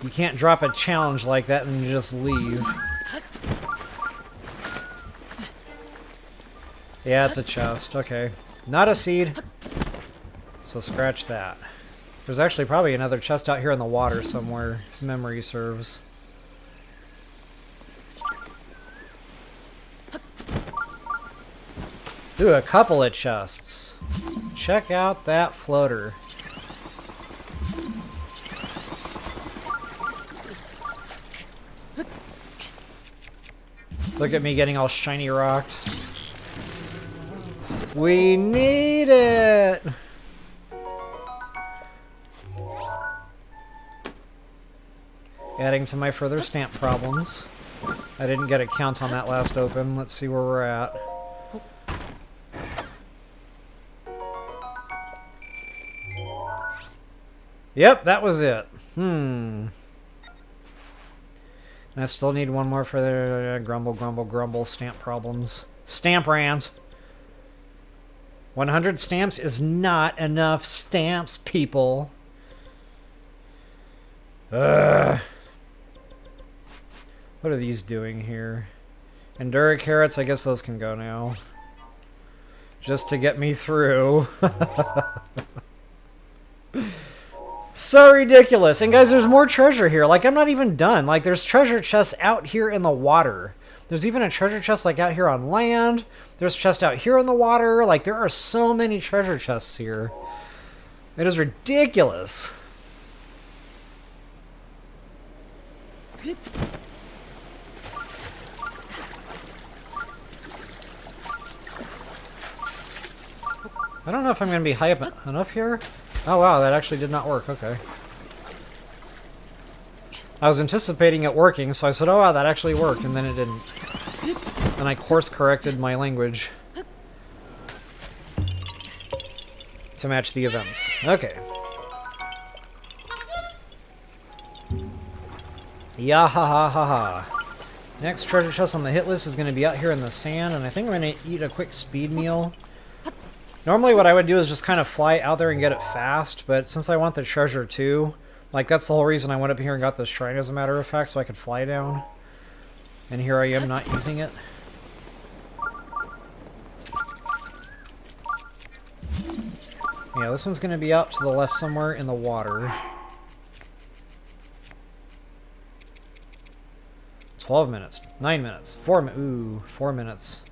You can't drop a challenge like that and just leave. Yeah, it's a chest. Okay. Not a seed. So scratch that. There's actually probably another chest out here in the water somewhere, if memory serves. Ooh, a couple of chests. Check out that floater. Look at me getting all shiny rocked. We need it! Adding to my further stamp problems. I didn't get a count on that last open. Let's see where we're at. Yep, that was it. And I still need one more for the grumble, grumble, grumble stamp problems. Stamp rant. 100 stamps is not enough stamps, people. Ugh. What are these doing here? Endura carrots, I guess those can go now. Just to get me through. So ridiculous. And guys, there's more treasure here. Like, I'm not even done. Like, there's treasure chests out here in the water. There's even a treasure chest, like, out here on land. There's a chest out here in the water. Like, there are so many treasure chests here. It is ridiculous. I don't know if I'm going to be high up enough here. Oh wow, that actually did not work. Okay. I was anticipating it working, so I said, oh wow, that actually worked, and then it didn't. And I course corrected my language to match the events. Okay. Yah ha ha ha ha. Next treasure chest on the hit list is going to be out here in the sand, and I think I'm going to eat a quick speed meal. Normally what I would do is just kind of fly out there and get it fast, but since I want the treasure too, like that's the whole reason I went up here and got this shrine as a matter of fact, so I could fly down. And here I am not using it. Yeah, this one's going to be out to the left somewhere in the water. 12 minutes. 9 minutes. 4 minutes. Ooh, 4 minutes.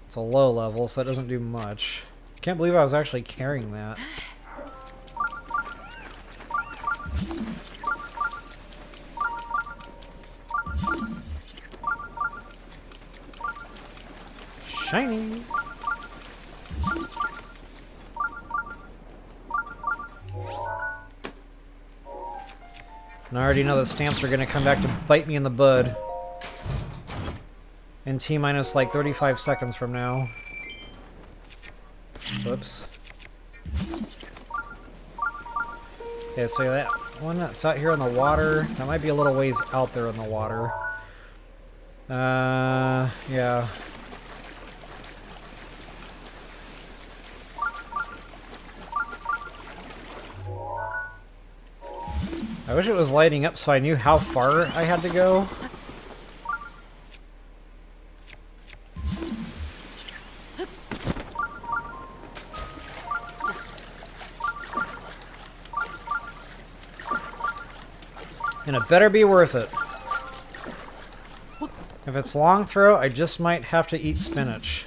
It's a low level, so it doesn't do much. Can't believe I was actually carrying that. Shiny! And I already know the stamps are going to come back to bite me in the bud. In T-minus like 35 seconds from now. Whoops. Okay, so that one that's out here in the water, that might be a little ways out there in the water. Yeah. I wish it was lighting up so I knew how far I had to go. And it better be worth it. If it's long throw, I just might have to eat spinach.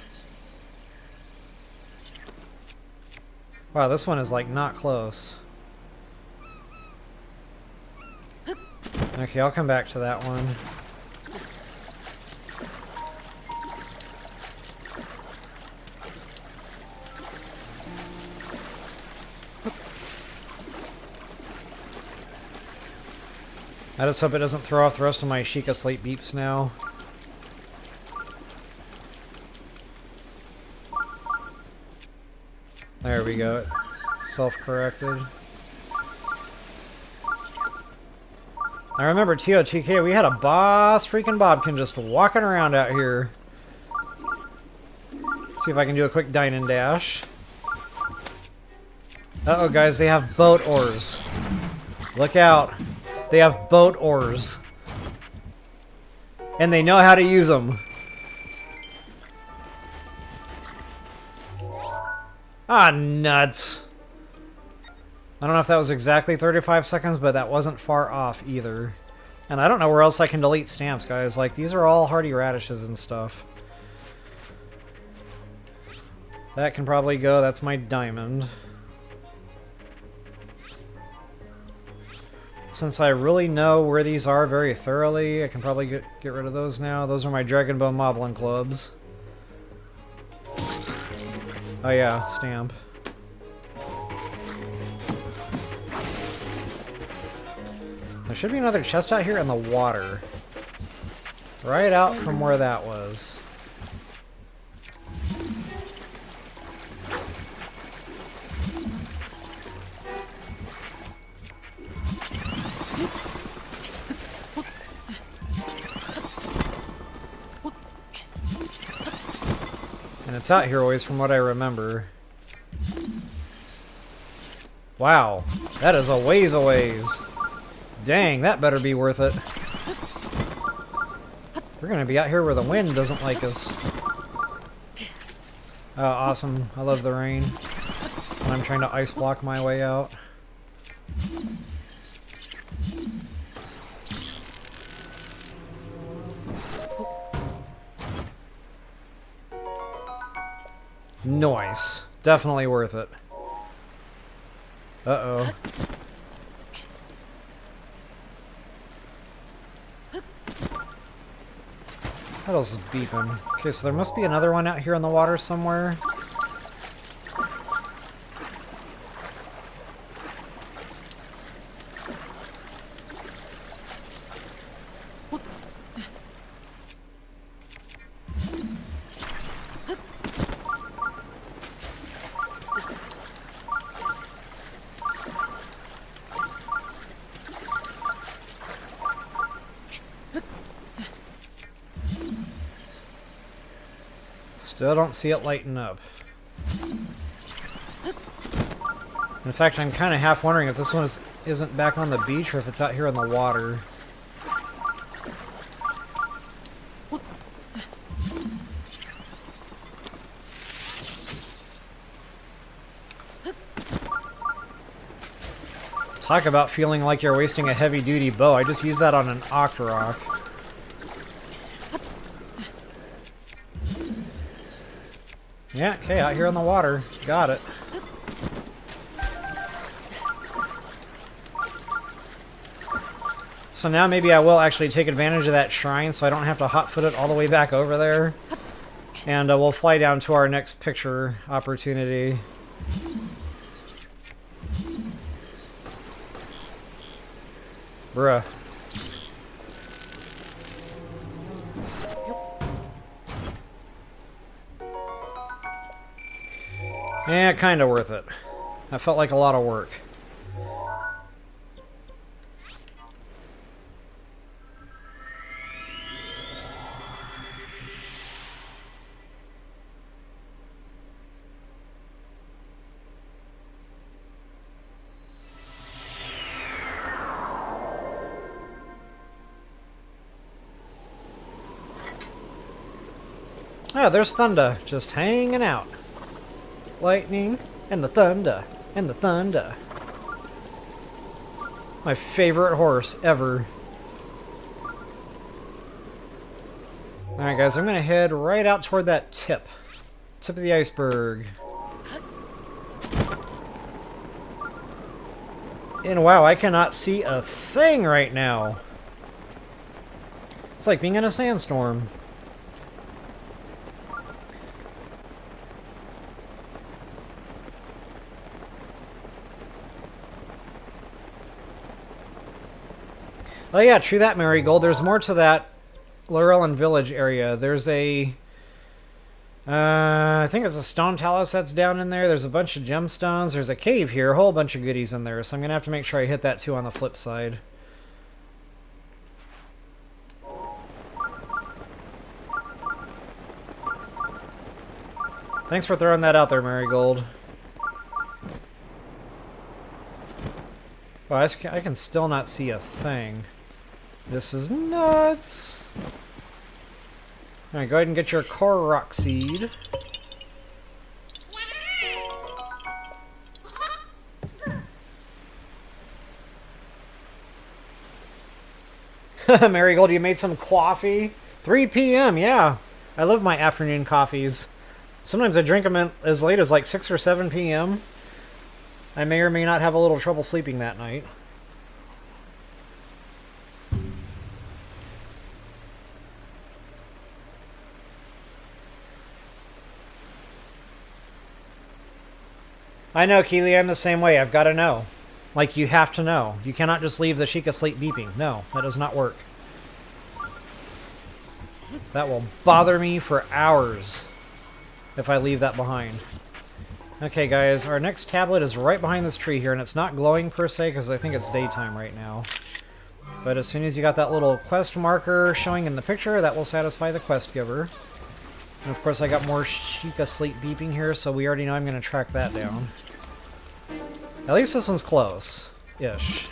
Wow, this one is like not close. Okay, I'll come back to that one. I just hope it doesn't throw off the rest of my Sheikah Slate beeps now. There we go. Self-corrected. I remember TOTK, we had a boss freaking Bobkin just walking around out here. See if I can do a quick dine and dash. Uh-oh, guys, they have boat oars. Look out. They have boat oars. And they know how to use them. Ah, nuts. I don't know if that was exactly 35 seconds, but that wasn't far off either. And I don't know where else I can delete stamps, guys. Like, these are all hardy radishes and stuff. That can probably go. That's my diamond. Since I really know where these are very thoroughly, I can probably get rid of those now. Those are my Dragonbone Moblin clubs. Oh yeah, stamp. There should be another chest out here in the water. Right out from where that was. And it's out here always from what I remember. Wow, that is a ways a ways. Dang, that better be worth it. We're gonna be out here where the wind doesn't like us. Oh, awesome. I love the rain. And I'm trying to ice block my way out. Nice. Definitely worth it. Uh-oh. What else is beeping? Okay, so there must be another one out here in the water somewhere. Still don't see it lighten up. In fact, I'm kind of half wondering if this one isn't back on the beach or if it's out here in the water. Talk about feeling like you're wasting a heavy-duty bow. I just used that on an Octorok. Yeah, okay, out here on the water. Got it. So now maybe I will actually take advantage of that shrine so I don't have to hot-foot it all the way back over there. And we'll fly down to our next picture opportunity. Bruh. Yeah, kind of worth it. That felt like a lot of work. Oh, there's Thunder, just hanging out. Lightning, and the thunder, and the thunder. My favorite horse ever. Alright guys, I'm gonna head right out toward that tip. Tip of the iceberg. And wow, I cannot see a thing right now. It's like being in a sandstorm. Oh yeah, true that, Marigold. There's more to that Lurelen Village area. There's a... I think it's a stone talus that's down in there. There's a bunch of gemstones. There's a cave here. A whole bunch of goodies in there. So I'm going to have to make sure I hit that too on the flip side. Thanks for throwing that out there, Marigold. Well, I can still not see a thing. This is nuts. Alright, go ahead and get your Korok seed. Marigold, you made some coffee? 3 p.m., yeah. I love my afternoon coffees. Sometimes I drink them as late as like 6 or 7 p.m. I may or may not have a little trouble sleeping that night. I know, Keely, I'm the same way. I've got to know. Like, you have to know. You cannot just leave the Sheik asleep beeping. No, that does not work. That will bother me for hours if I leave that behind. Okay, guys, our next tablet is right behind this tree here, and it's not glowing per se because I think it's daytime right now. But as soon as you got that little quest marker showing in the picture, that will satisfy the quest giver. And of course I got more Sheik asleep beeping here, so we already know I'm going to track that down. At least this one's close-ish.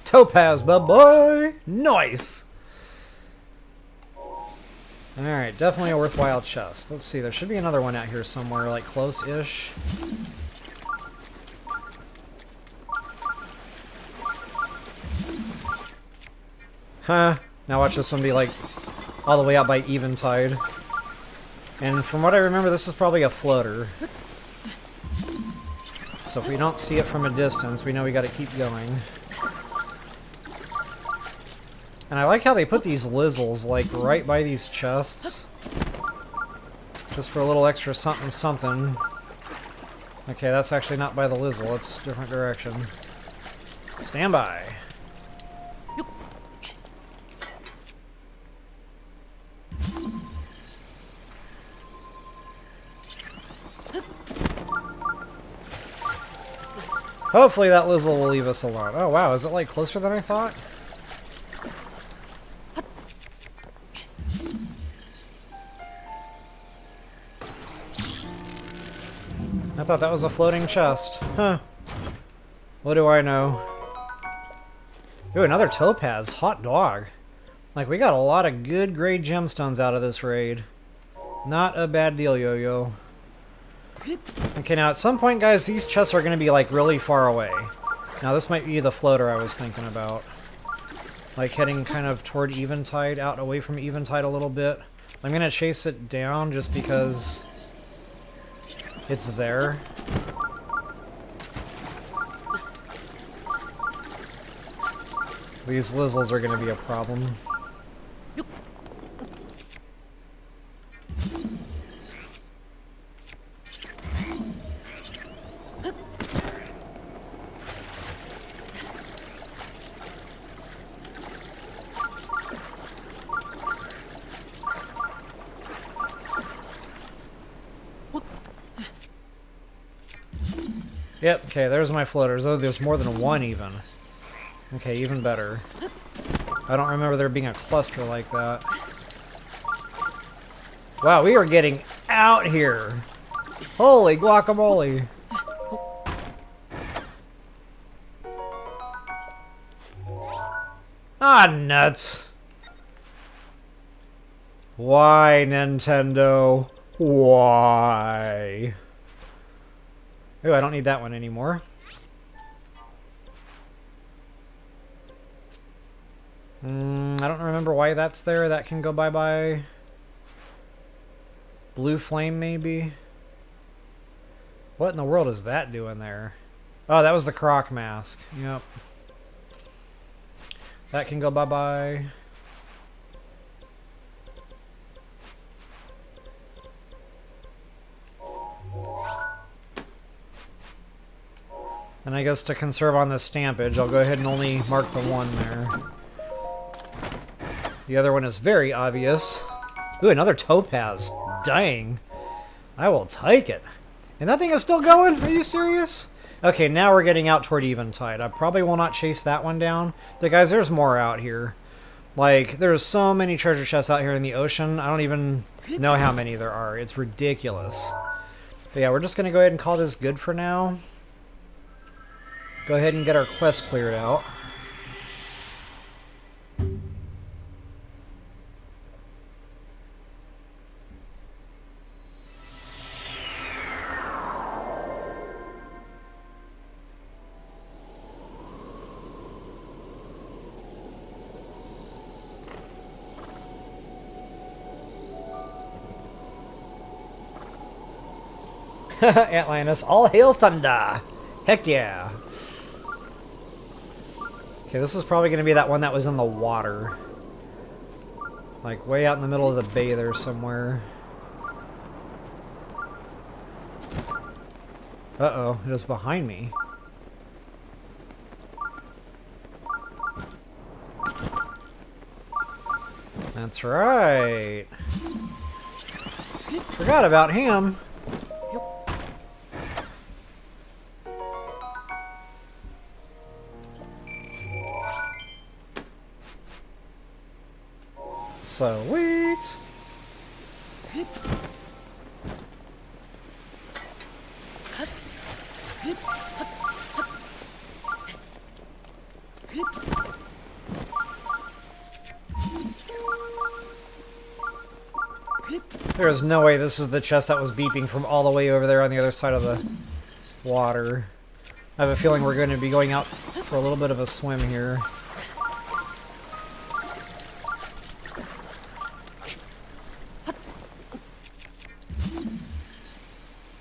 Topaz, boy! Nice! Alright, definitely a worthwhile chest. Let's see, there should be another one out here somewhere, like close-ish. Huh. Now watch this one be like all the way out by Eventide. And from what I remember, this is probably a floater. So if we don't see it from a distance, we know we gotta keep going. And I like how they put these lizzles, like, right by these chests. Just for a little extra something something. Okay, that's actually not by the lizzle, it's a different direction. Stand by. Hopefully that lizzle will leave us alone. Oh wow, is it like closer than I thought? I thought that was a floating chest. Huh. What do I know? Ooh, another topaz. Hot dog. Like, we got a lot of good grade gemstones out of this raid. Not a bad deal, Yo-Yo. Okay, now at some point, guys, these chests are going to be, like, really far away. Now, this might be the floater I was thinking about. Like, heading kind of toward Eventide, out away from Eventide a little bit. I'm going to chase it down just because it's there. These Lizzles are going to be a problem. Yep, okay, there's my floaters. Oh, there's more than one even. Okay, even better. I don't remember there being a cluster like that. Wow, we are getting out here. Holy guacamole. Ah, nuts. Why, Nintendo? Why? Ooh, I don't need that one anymore. I don't remember why that's there. That can go bye-bye. Blue flame, maybe? What in the world is that doing there? Oh, that was the Korok mask. Yep. That can go bye-bye. And I guess to conserve on this stampage, I'll go ahead and only mark the one there. The other one is very obvious. Ooh, another topaz. Dang. I will take it. And that thing is still going? Are you serious? Okay, now we're getting out toward Eventide. I probably will not chase that one down. But guys, there's more out here. Like, there's so many treasure chests out here in the ocean. I don't even know how many there are. It's ridiculous. But yeah, we're just going to go ahead and call this good for now. Go ahead and get our quest cleared out. Atlantis, all hail thunder! Heck yeah! Okay, this is probably going to be that one that was in the water. Like, way out in the middle of the bay there somewhere. Uh-oh, it is behind me. That's right. Forgot about him. Sweet. There is no way this is the chest that was beeping from all the way over there on the other side of the water. I have a feeling we're going to be going out for a little bit of a swim here.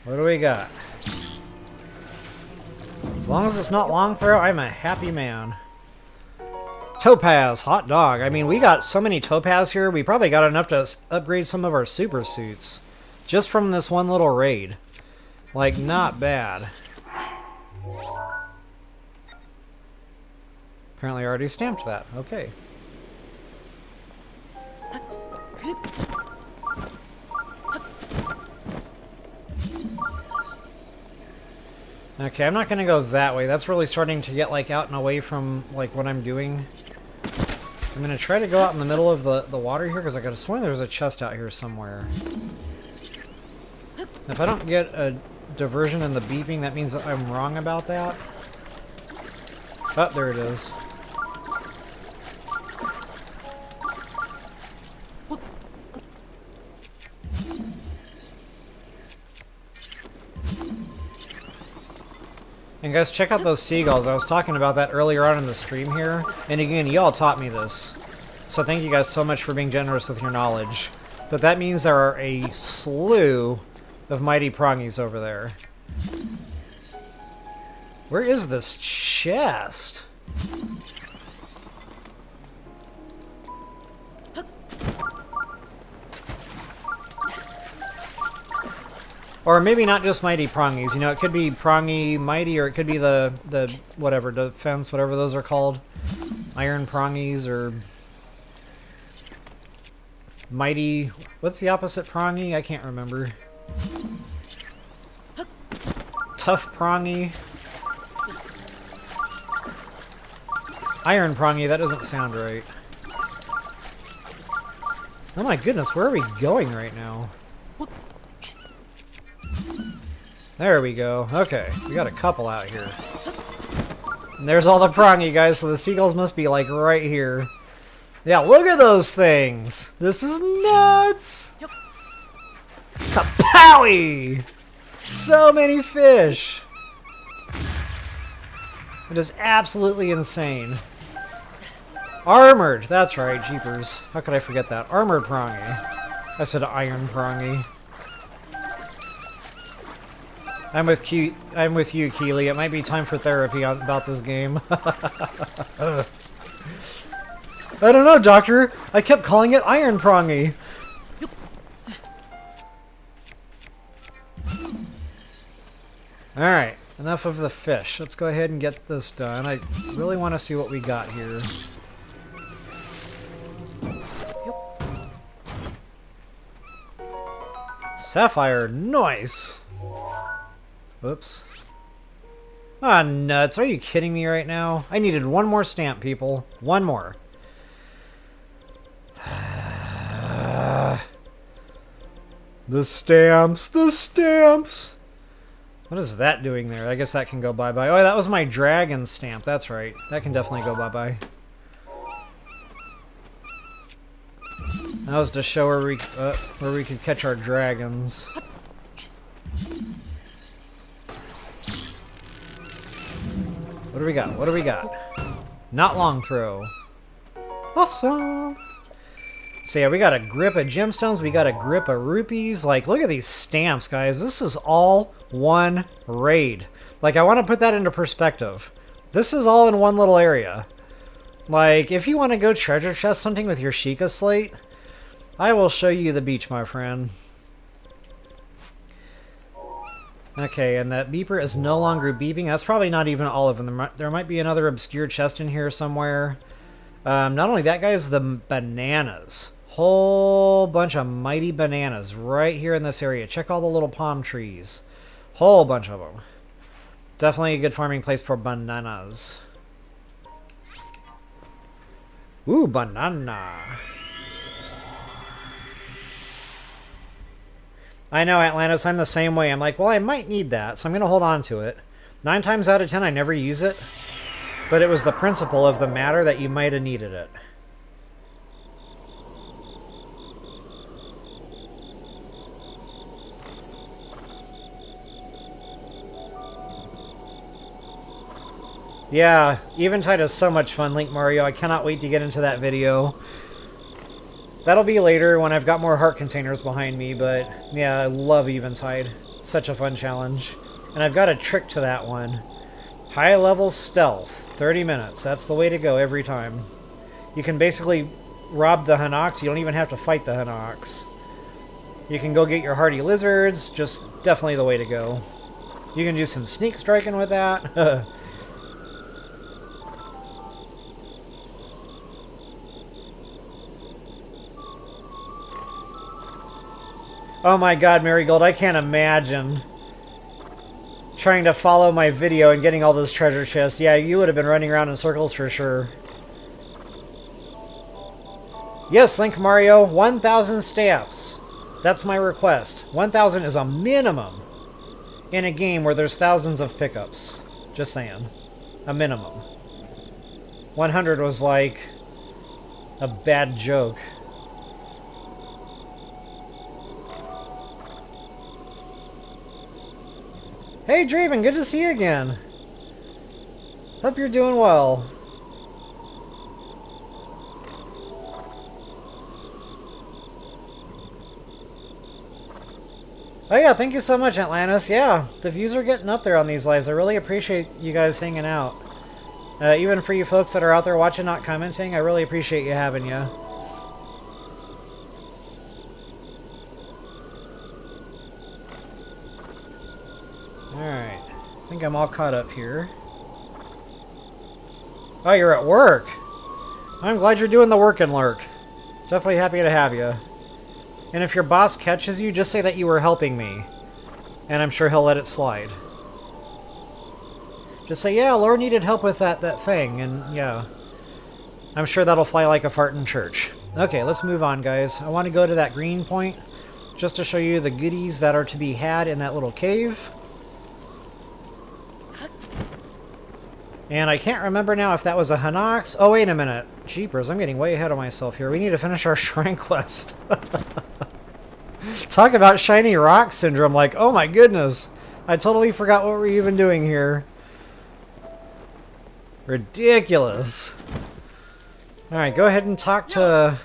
What do we got? As long as it's not long throw, I'm a happy man. Topaz, hot dog. I mean, we got so many topaz here, we probably got enough to upgrade some of our super suits. Just from this one little raid. Like, not bad. Apparently I already stamped that. Okay. Okay, I'm not gonna go that way. That's really starting to get, like, out and away from, like, what I'm doing. I'm gonna try to go out in the middle of the water here, because I could have sworn there's a chest out here somewhere. If I don't get a diversion in the beeping, that means that I'm wrong about that. Oh, there it is. And guys, check out those seagulls. I was talking about that earlier on in the stream here. And again, y'all taught me this. So thank you guys so much for being generous with your knowledge. But that means there are a slew of mighty prongies over there. Where is this chest? Or maybe not just mighty prongies. You know, it could be prongy mighty, or it could be the whatever, defense, whatever those are called. Iron prongies, or mighty... What's the opposite prongy? I can't remember. Tough prongy. Iron prongy, that doesn't sound right. Oh my goodness, where are we going right now? There we go. Okay, we got a couple out here. And there's all the prongy guys, so the seagulls must be like right here. Yeah, look at those things! This is nuts! Kapowie! So many fish! It is absolutely insane. Armored! That's right, jeepers. How could I forget that? Armored prongy. I said iron prongy. I'm with you, Keely. It might be time for therapy about this game. I don't know, Doctor. I kept calling it iron prongy. Alright, enough of the fish. Let's go ahead and get this done. I really want to see what we got here. Sapphire, nice! Whoops. Ah, nuts. Are you kidding me right now? I needed one more stamp, people. One more. The stamps! The stamps! What is that doing there? I guess that can go bye-bye. Oh, that was my dragon stamp. That's right. That can definitely go bye-bye. That was to show where we could catch our dragons. What do we got? What do we got? Not long throw. Awesome! So yeah, we got a grip of gemstones, we got a grip of rupees. Like, look at these stamps, guys. This is all one raid. Like, I want to put that into perspective. This is all in one little area. Like, if you want to go treasure chest hunting with your Sheikah slate, I will show you the beach, my friend. Okay, and that beeper is no longer beeping. That's probably not even all of them. There might be another obscure chest in here somewhere. Not only that, guys, the bananas. Whole bunch of mighty bananas right here in this area. Check all the little palm trees. Whole bunch of them. Definitely a good farming place for bananas. Ooh, banana. I know, Atlantis, I'm the same way. I'm like, well, I might need that, so I'm going to hold on to it. 9 times out of 10, I never use it. But it was the principle of the matter that you might have needed it. Yeah, Eventide is so much fun, Link Mario. I cannot wait to get into that video. That'll be later when I've got more heart containers behind me, but yeah, I love Eventide. Such a fun challenge. And I've got a trick to that one. High level stealth, 30 minutes. That's the way to go every time. You can basically rob the Hinox. You don't even have to fight the Hinox. You can go get your hardy lizards. Just definitely the way to go. You can do some sneak striking with that. Oh my god, Marigold, I can't imagine trying to follow my video and getting all those treasure chests. Yeah, you would have been running around in circles for sure. Yes, Link Mario, 1,000 stamps. That's my request. 1,000 is a minimum in a game where there's thousands of pickups. Just saying. A minimum. 100 was like a bad joke. Hey Draven, good to see you again. Hope you're doing well. Oh yeah, thank you so much, Atlantis. Yeah, the views are getting up there on these lives. I really appreciate you guys hanging out. Even for you folks that are out there watching, not commenting, I really appreciate you having you. Alright, I think I'm all caught up here. Oh, you're at work. I'm glad you're doing the work and lurk. Definitely happy to have you. And if your boss catches you, just say that you were helping me. And I'm sure he'll let it slide. Just say, yeah, Laura needed help with that thing, and yeah. I'm sure that'll fly like a fart in church. Okay, let's move on, guys. I want to go to that green point, just to show you the goodies that are to be had in that little cave. And I can't remember now if that was a Hinox. Oh, wait a minute. Jeepers, I'm getting way ahead of myself here. We need to finish our shrine quest. Talk about shiny rock syndrome. Like, oh my goodness. I totally forgot what we're even doing here. Ridiculous. Alright, go ahead and talk to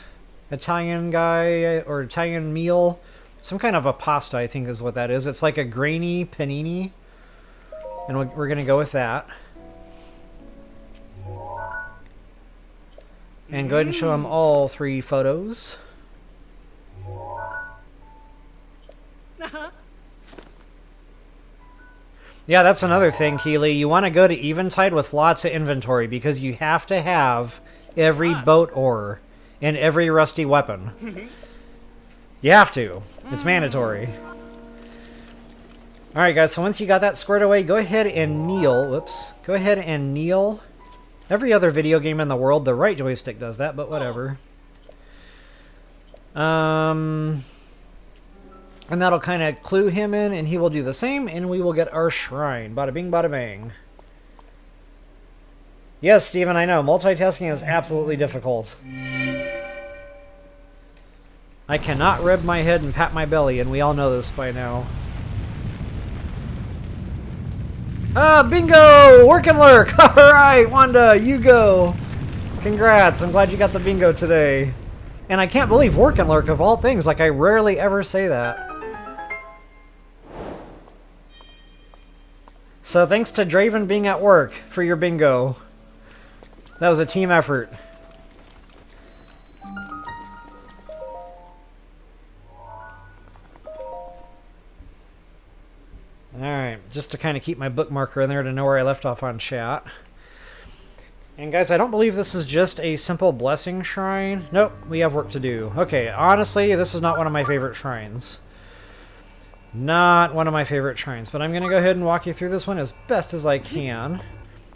Italian guy, or Italian meal. Some kind of a pasta, I think is what that is. It's like a grainy panini. And we're going to go with that. And go ahead and show him all 3 photos. Yeah, that's another thing, Keely. You want to go to Eventide with lots of inventory because you have to have every boat ore and every rusty weapon. You have to. It's mandatory. Alright, guys, so once you got that squared away, go ahead and kneel. Whoops. Go ahead and kneel. Every other video game in the world, the right joystick does that, but whatever. And that'll kind of clue him in, and he will do the same, and we will get our shrine. Bada bing, bada bang. Yes, Steven, I know. Multitasking is absolutely difficult. I cannot rub my head and pat my belly, and we all know this by now. Ah, bingo! Work and lurk! Alright, Wanda, you go! Congrats, I'm glad you got the bingo today. And I can't believe work and lurk of all things, like I rarely ever say that. So thanks to Draven being at work for your bingo. That was a team effort. Alright, just to kind of keep my bookmarker in there to know where I left off on chat. And guys, I don't believe this is just a simple blessing shrine. Nope, we have work to do. Okay, honestly, this is not one of my favorite shrines. Not one of my favorite shrines, but I'm going to go ahead and walk you through this one as best as I can.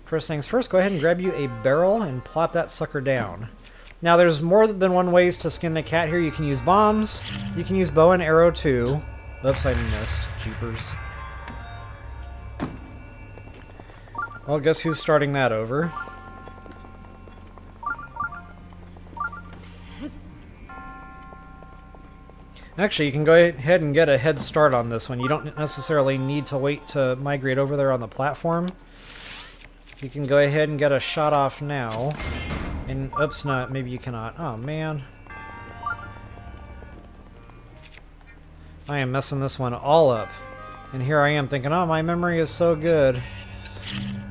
First things first, go ahead and grab you a barrel and plop that sucker down. Now, there's more than one ways to skin the cat here. You can use bombs, you can use bow and arrow too. Oops, I missed. Jeepers. Well, guess who's starting that over? Actually, you can go ahead and get a head start on this one. You don't necessarily need to wait to migrate over there on the platform. You can go ahead and get a shot off now. And, oops, no, maybe you cannot. Oh, man. I am messing this one all up. And here I am thinking, oh, my memory is so good.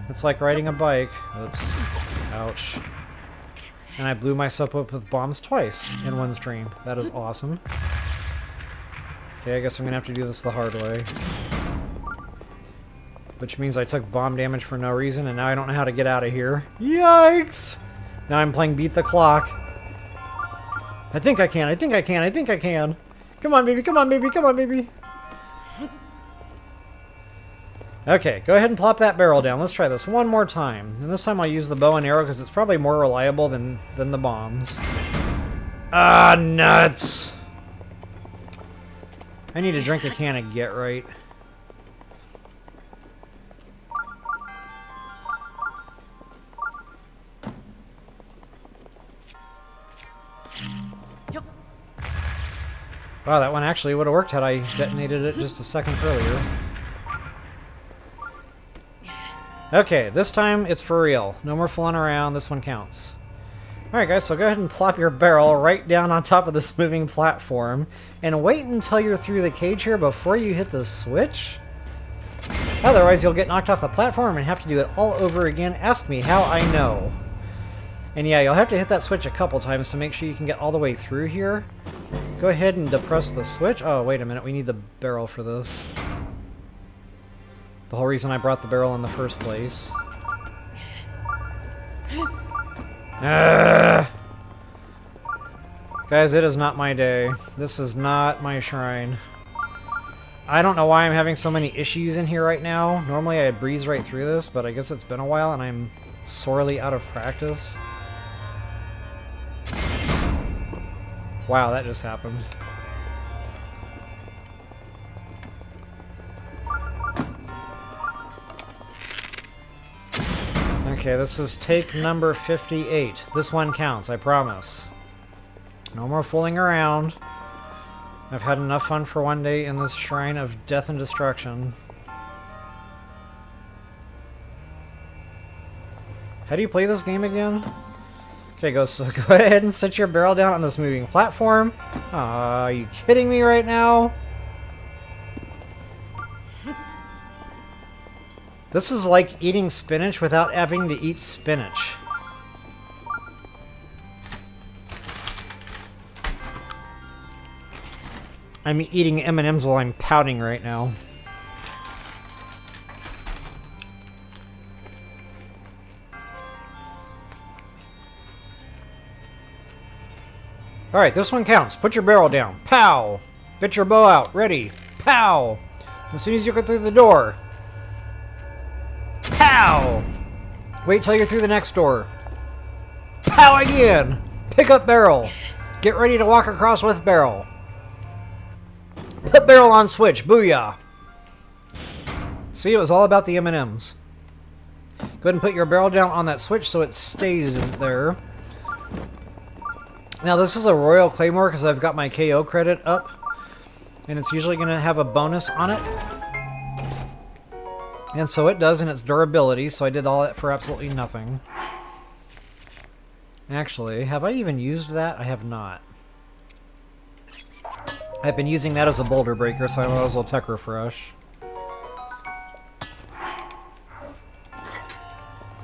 It's like riding a bike. Oops. Ouch. And I blew myself up with bombs twice in one stream. That is awesome. Okay, I guess I'm going to have to do this the hard way. Which means I took bomb damage for no reason, and now I don't know how to get out of here. Yikes! Now I'm playing Beat the Clock. I think I can, I think I can, I think I can. Come on, baby, come on, baby, come on, baby. Okay, go ahead and plop that barrel down. Let's try this one more time. And this time I'll use the bow and arrow because it's probably more reliable than the bombs. Ah, nuts! I need to drink a can of Get Right. Wow, that one actually would have worked had I detonated it just a second earlier. Okay, this time it's for real. No more fooling around. This one counts. Alright guys, so go ahead and plop your barrel right down on top of this moving platform and wait until you're through the cage here before you hit the switch. Otherwise you'll get knocked off the platform and have to do it all over again. Ask me how I know. And yeah, you'll have to hit that switch a couple times to make sure you can get all the way through here. Go ahead and depress the switch. Oh, wait a minute, we need the barrel for this. The whole reason I brought the barrel in the first place. Guys, it is not my day. This is not my shrine. I don't know why I'm having so many issues in here right now. Normally I'd breeze right through this, but I guess it's been a while and I'm sorely out of practice. Wow, that just happened. Okay, this is take number 58. This one counts, I promise. No more fooling around. I've had enough fun for one day in this shrine of death and destruction. How do you play this game again? Okay, so go ahead and set your barrel down on this moving platform. Aw, are you kidding me right now? This is like eating spinach without having to eat spinach. I'm eating M&Ms while I'm pouting right now. Alright, this one counts. Put your barrel down. Pow! Get your bow out. Ready. Pow! As soon as you get through the door. Pow! Wait till you're through the next door. Pow again! Pick up barrel. Get ready to walk across with barrel. Put barrel on switch. Booyah! See, it was all about the M&Ms. Go ahead and put your barrel down on that switch so it stays in there. Now this is a Royal Claymore because I've got my KO credit up. And it's usually going to have a bonus on it. And so it does in its durability, so I did all that for absolutely nothing. Actually, have I even used that? I have not. I've been using that as a boulder breaker, so I might as well tech refresh.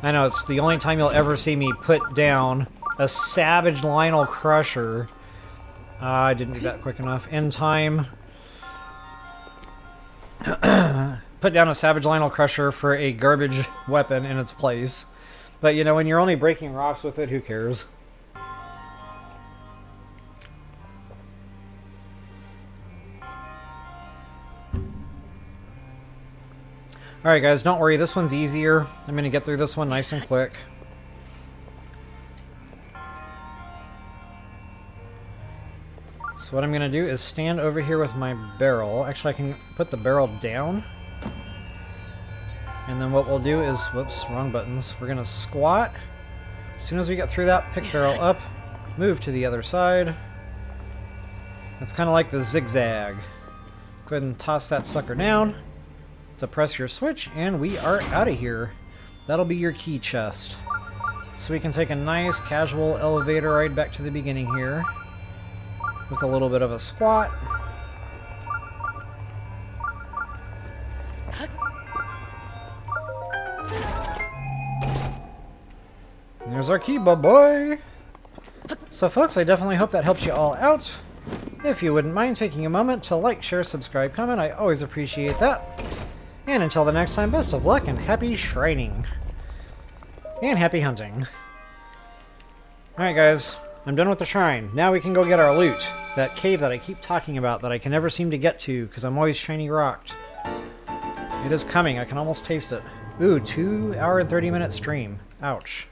I know, it's the only time you'll ever see me put down a Savage Lionel Crusher. I didn't do that quick enough. In time. Put down a Savage Lionel Crusher for a garbage weapon in its place. But, you know, when you're only breaking rocks with it, who cares? Alright guys, don't worry, this one's easier. I'm gonna get through this one nice and quick. So what I'm gonna do is stand over here with my barrel. Actually, I can put the barrel down. And then what we'll do is, whoops, wrong buttons. We're gonna squat. As soon as we get through that, pick barrel up, move to the other side. It's kind of like the zigzag. Go ahead and toss that sucker down. To press your switch, and we are out of here. That'll be your key chest. So we can take a nice casual elevator ride back to the beginning here. With a little bit of a squat. And there's our key, boy. So folks, I definitely hope that helps you all out. If you wouldn't mind taking a moment to like, share, subscribe, comment, I always appreciate that. And until the next time, best of luck and happy shrining. And happy hunting. Alright guys, I'm done with the shrine. Now we can go get our loot. That cave that I keep talking about that I can never seem to get to because I'm always shiny rocked. It is coming, I can almost taste it. Ooh, 2 hour and 30-minute stream. Ouch.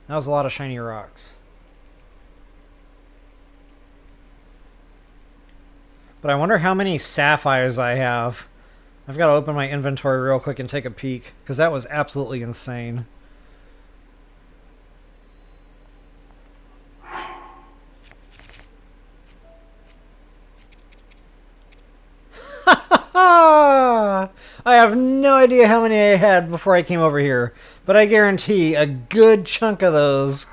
That was a lot of shiny rocks. But I wonder how many sapphires I have. I've got to open my inventory real quick and take a peek, because that was absolutely insane. I have no idea how many I had before I came over here, but I guarantee a good chunk of those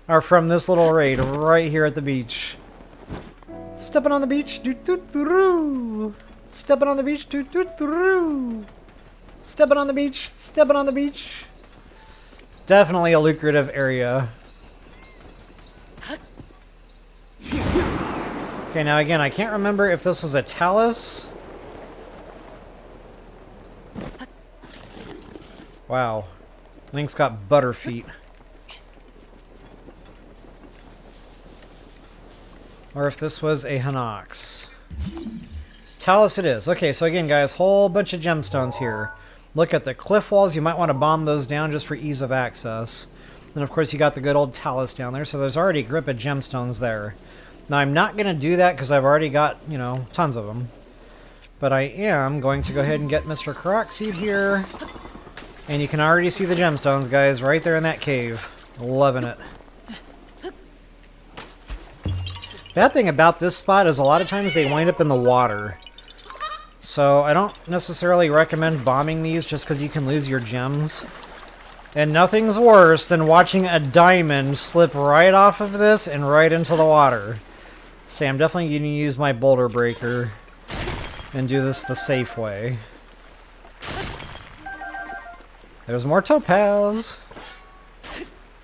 are from this little raid right here at the beach. Stepping on the beach, doo-doo-doo-doo. Stepping on the beach, doo-doo-doo-doo. Stepping on the beach, stepping on the beach. Definitely a lucrative area. Okay, now again, I can't remember if this was a talus. Wow. Link's got butter feet. Or if this was a Hinox. Talus it is. Okay, so again, guys, whole bunch of gemstones here. Look at the cliff walls. You might want to bomb those down just for ease of access. And of course, you got the good old talus down there, so there's already a grip of gemstones there. Now, I'm not going to do that because I've already got, you know, tons of them. But I am going to go ahead and get Mr. Korok seed here. And you can already see the gemstones, guys, right there in that cave. Loving it. Bad thing about this spot is a lot of times they wind up in the water. So I don't necessarily recommend bombing these just because you can lose your gems. And nothing's worse than watching a diamond slip right off of this and right into the water. See, I'm definitely going to use my boulder breaker and do this the safe way. There's more topaz.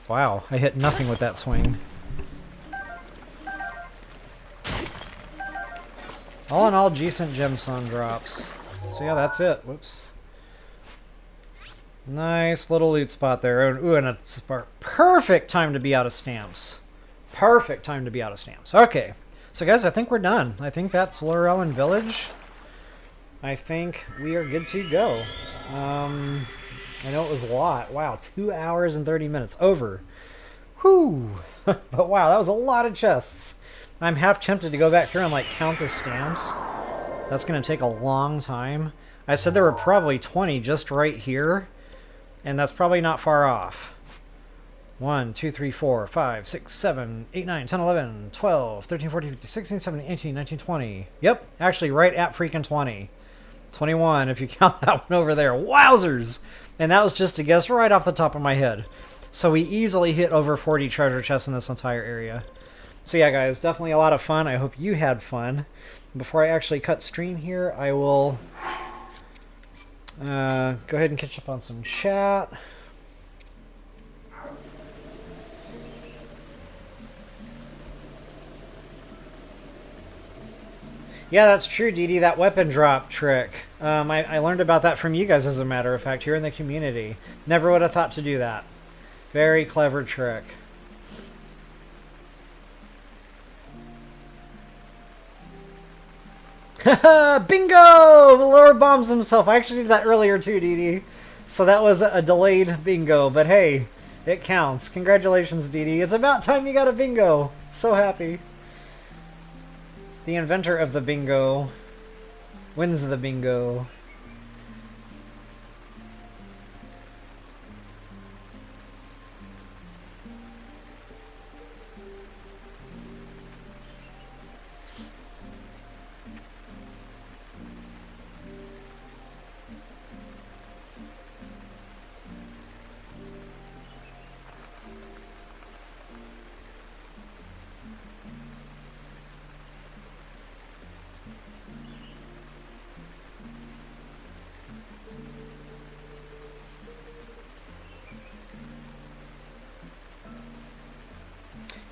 Wow, I hit nothing with that swing. All in all, decent gemstone drops. So yeah, that's it. Whoops. Nice little loot spot there. Ooh, and it's a perfect time to be out of stamps. Perfect time to be out of stamps. Okay. So guys, I think we're done. I think that's Lurelen Village. I think we are good to go. I know it was a lot. Wow, 2 hours and 30 minutes. Over. Whew. But wow, that was a lot of chests. I'm half tempted to go back through and like count the stamps. That's going to take a long time. I said there were probably 20 just right here. And that's probably not far off. 1, 2, 3, 4, 5, 6, 7, 8, 9, 10, 11, 12, 13, 14, 15, 16, 17, 18, 19, 20. Yep, actually right at freaking 20. 21 if you count that one over there. Wowzers! And that was just a guess right off the top of my head. So we easily hit over 40 treasure chests in this entire area. So yeah, guys, definitely a lot of fun. I hope you had fun. Before I actually cut stream here, I will go ahead and catch up on some chat. Yeah, that's true, Dee Dee, that weapon drop trick. I learned about that from you guys, as a matter of fact, here in the community. Never would have thought to do that. Very clever trick. Bingo! Lord bombs himself. I actually did that earlier too, Dee Dee. So that was a delayed bingo, but hey, it counts. Congratulations, Dee Dee. It's about time you got a bingo. So happy. The inventor of the bingo wins the bingo.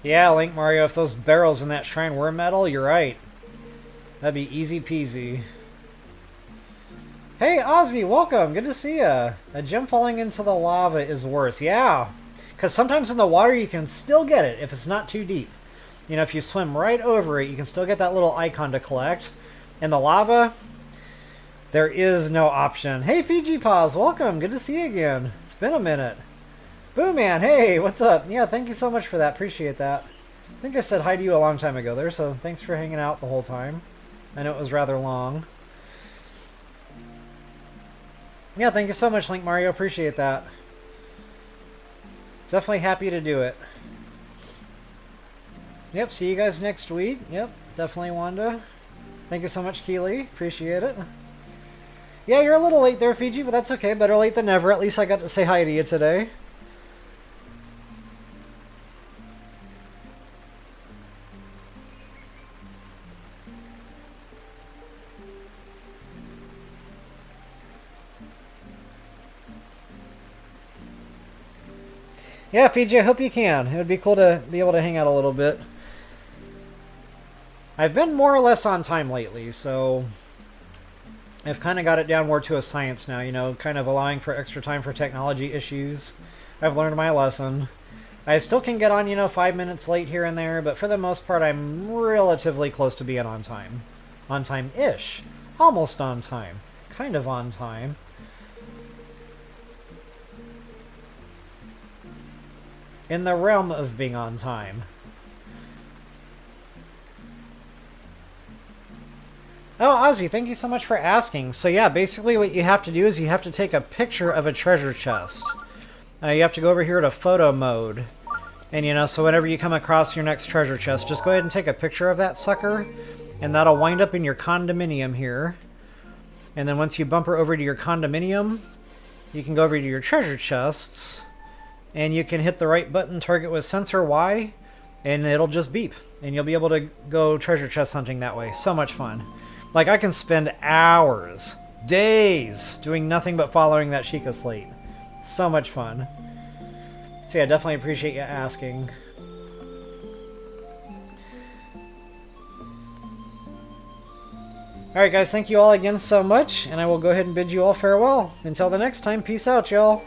Yeah, Link Mario, if those barrels in that shrine were metal, you're right. That'd be easy peasy. Hey, Ozzy, welcome. Good to see ya. A gem falling into the lava is worse. Yeah, because sometimes in the water you can still get it if it's not too deep. You know, if you swim right over it, you can still get that little icon to collect. In the lava, there is no option. Hey, Fiji Paws, welcome. Good to see you again. It's been a minute. Boo Man, hey, what's up? Yeah, thank you so much for that. Appreciate that. I think I said hi to you a long time ago there, so thanks for hanging out the whole time. I know it was rather long. Yeah, thank you so much, Link Mario. Appreciate that. Definitely happy to do it. Yep, see you guys next week. Yep, definitely Wanda. Thank you so much, Keely. Appreciate it. Yeah, you're a little late there, Fiji, but that's okay. Better late than never. At least I got to say hi to you today. Yeah, Fiji, I hope you can. It would be cool to be able to hang out a little bit. I've been more or less on time lately, so I've kind of got it down more to a science now, you know, kind of allowing for extra time for technology issues. I've learned my lesson. I still can get on, you know, 5 minutes late here and there, but for the most part, I'm relatively close to being on time. On time-ish. Almost on time. Kind of on time. In the realm of being on time. Oh, Ozzy, thank you so much for asking. So yeah, basically what you have to do is you have to take a picture of a treasure chest. You have to go over here to photo mode. And you know, so whenever you come across your next treasure chest, just go ahead and take a picture of that sucker. And that'll wind up in your condominium here. And then once you bumper over to your condominium, you can go over to your treasure chests. And you can hit the right button, target with sensor Y, and it'll just beep. And you'll be able to go treasure chest hunting that way. So much fun. Like, I can spend hours, days, doing nothing but following that Sheikah slate. So much fun. So yeah, definitely appreciate you asking. Alright guys, thank you all again so much, and I will go ahead and bid you all farewell. Until the next time, peace out, y'all.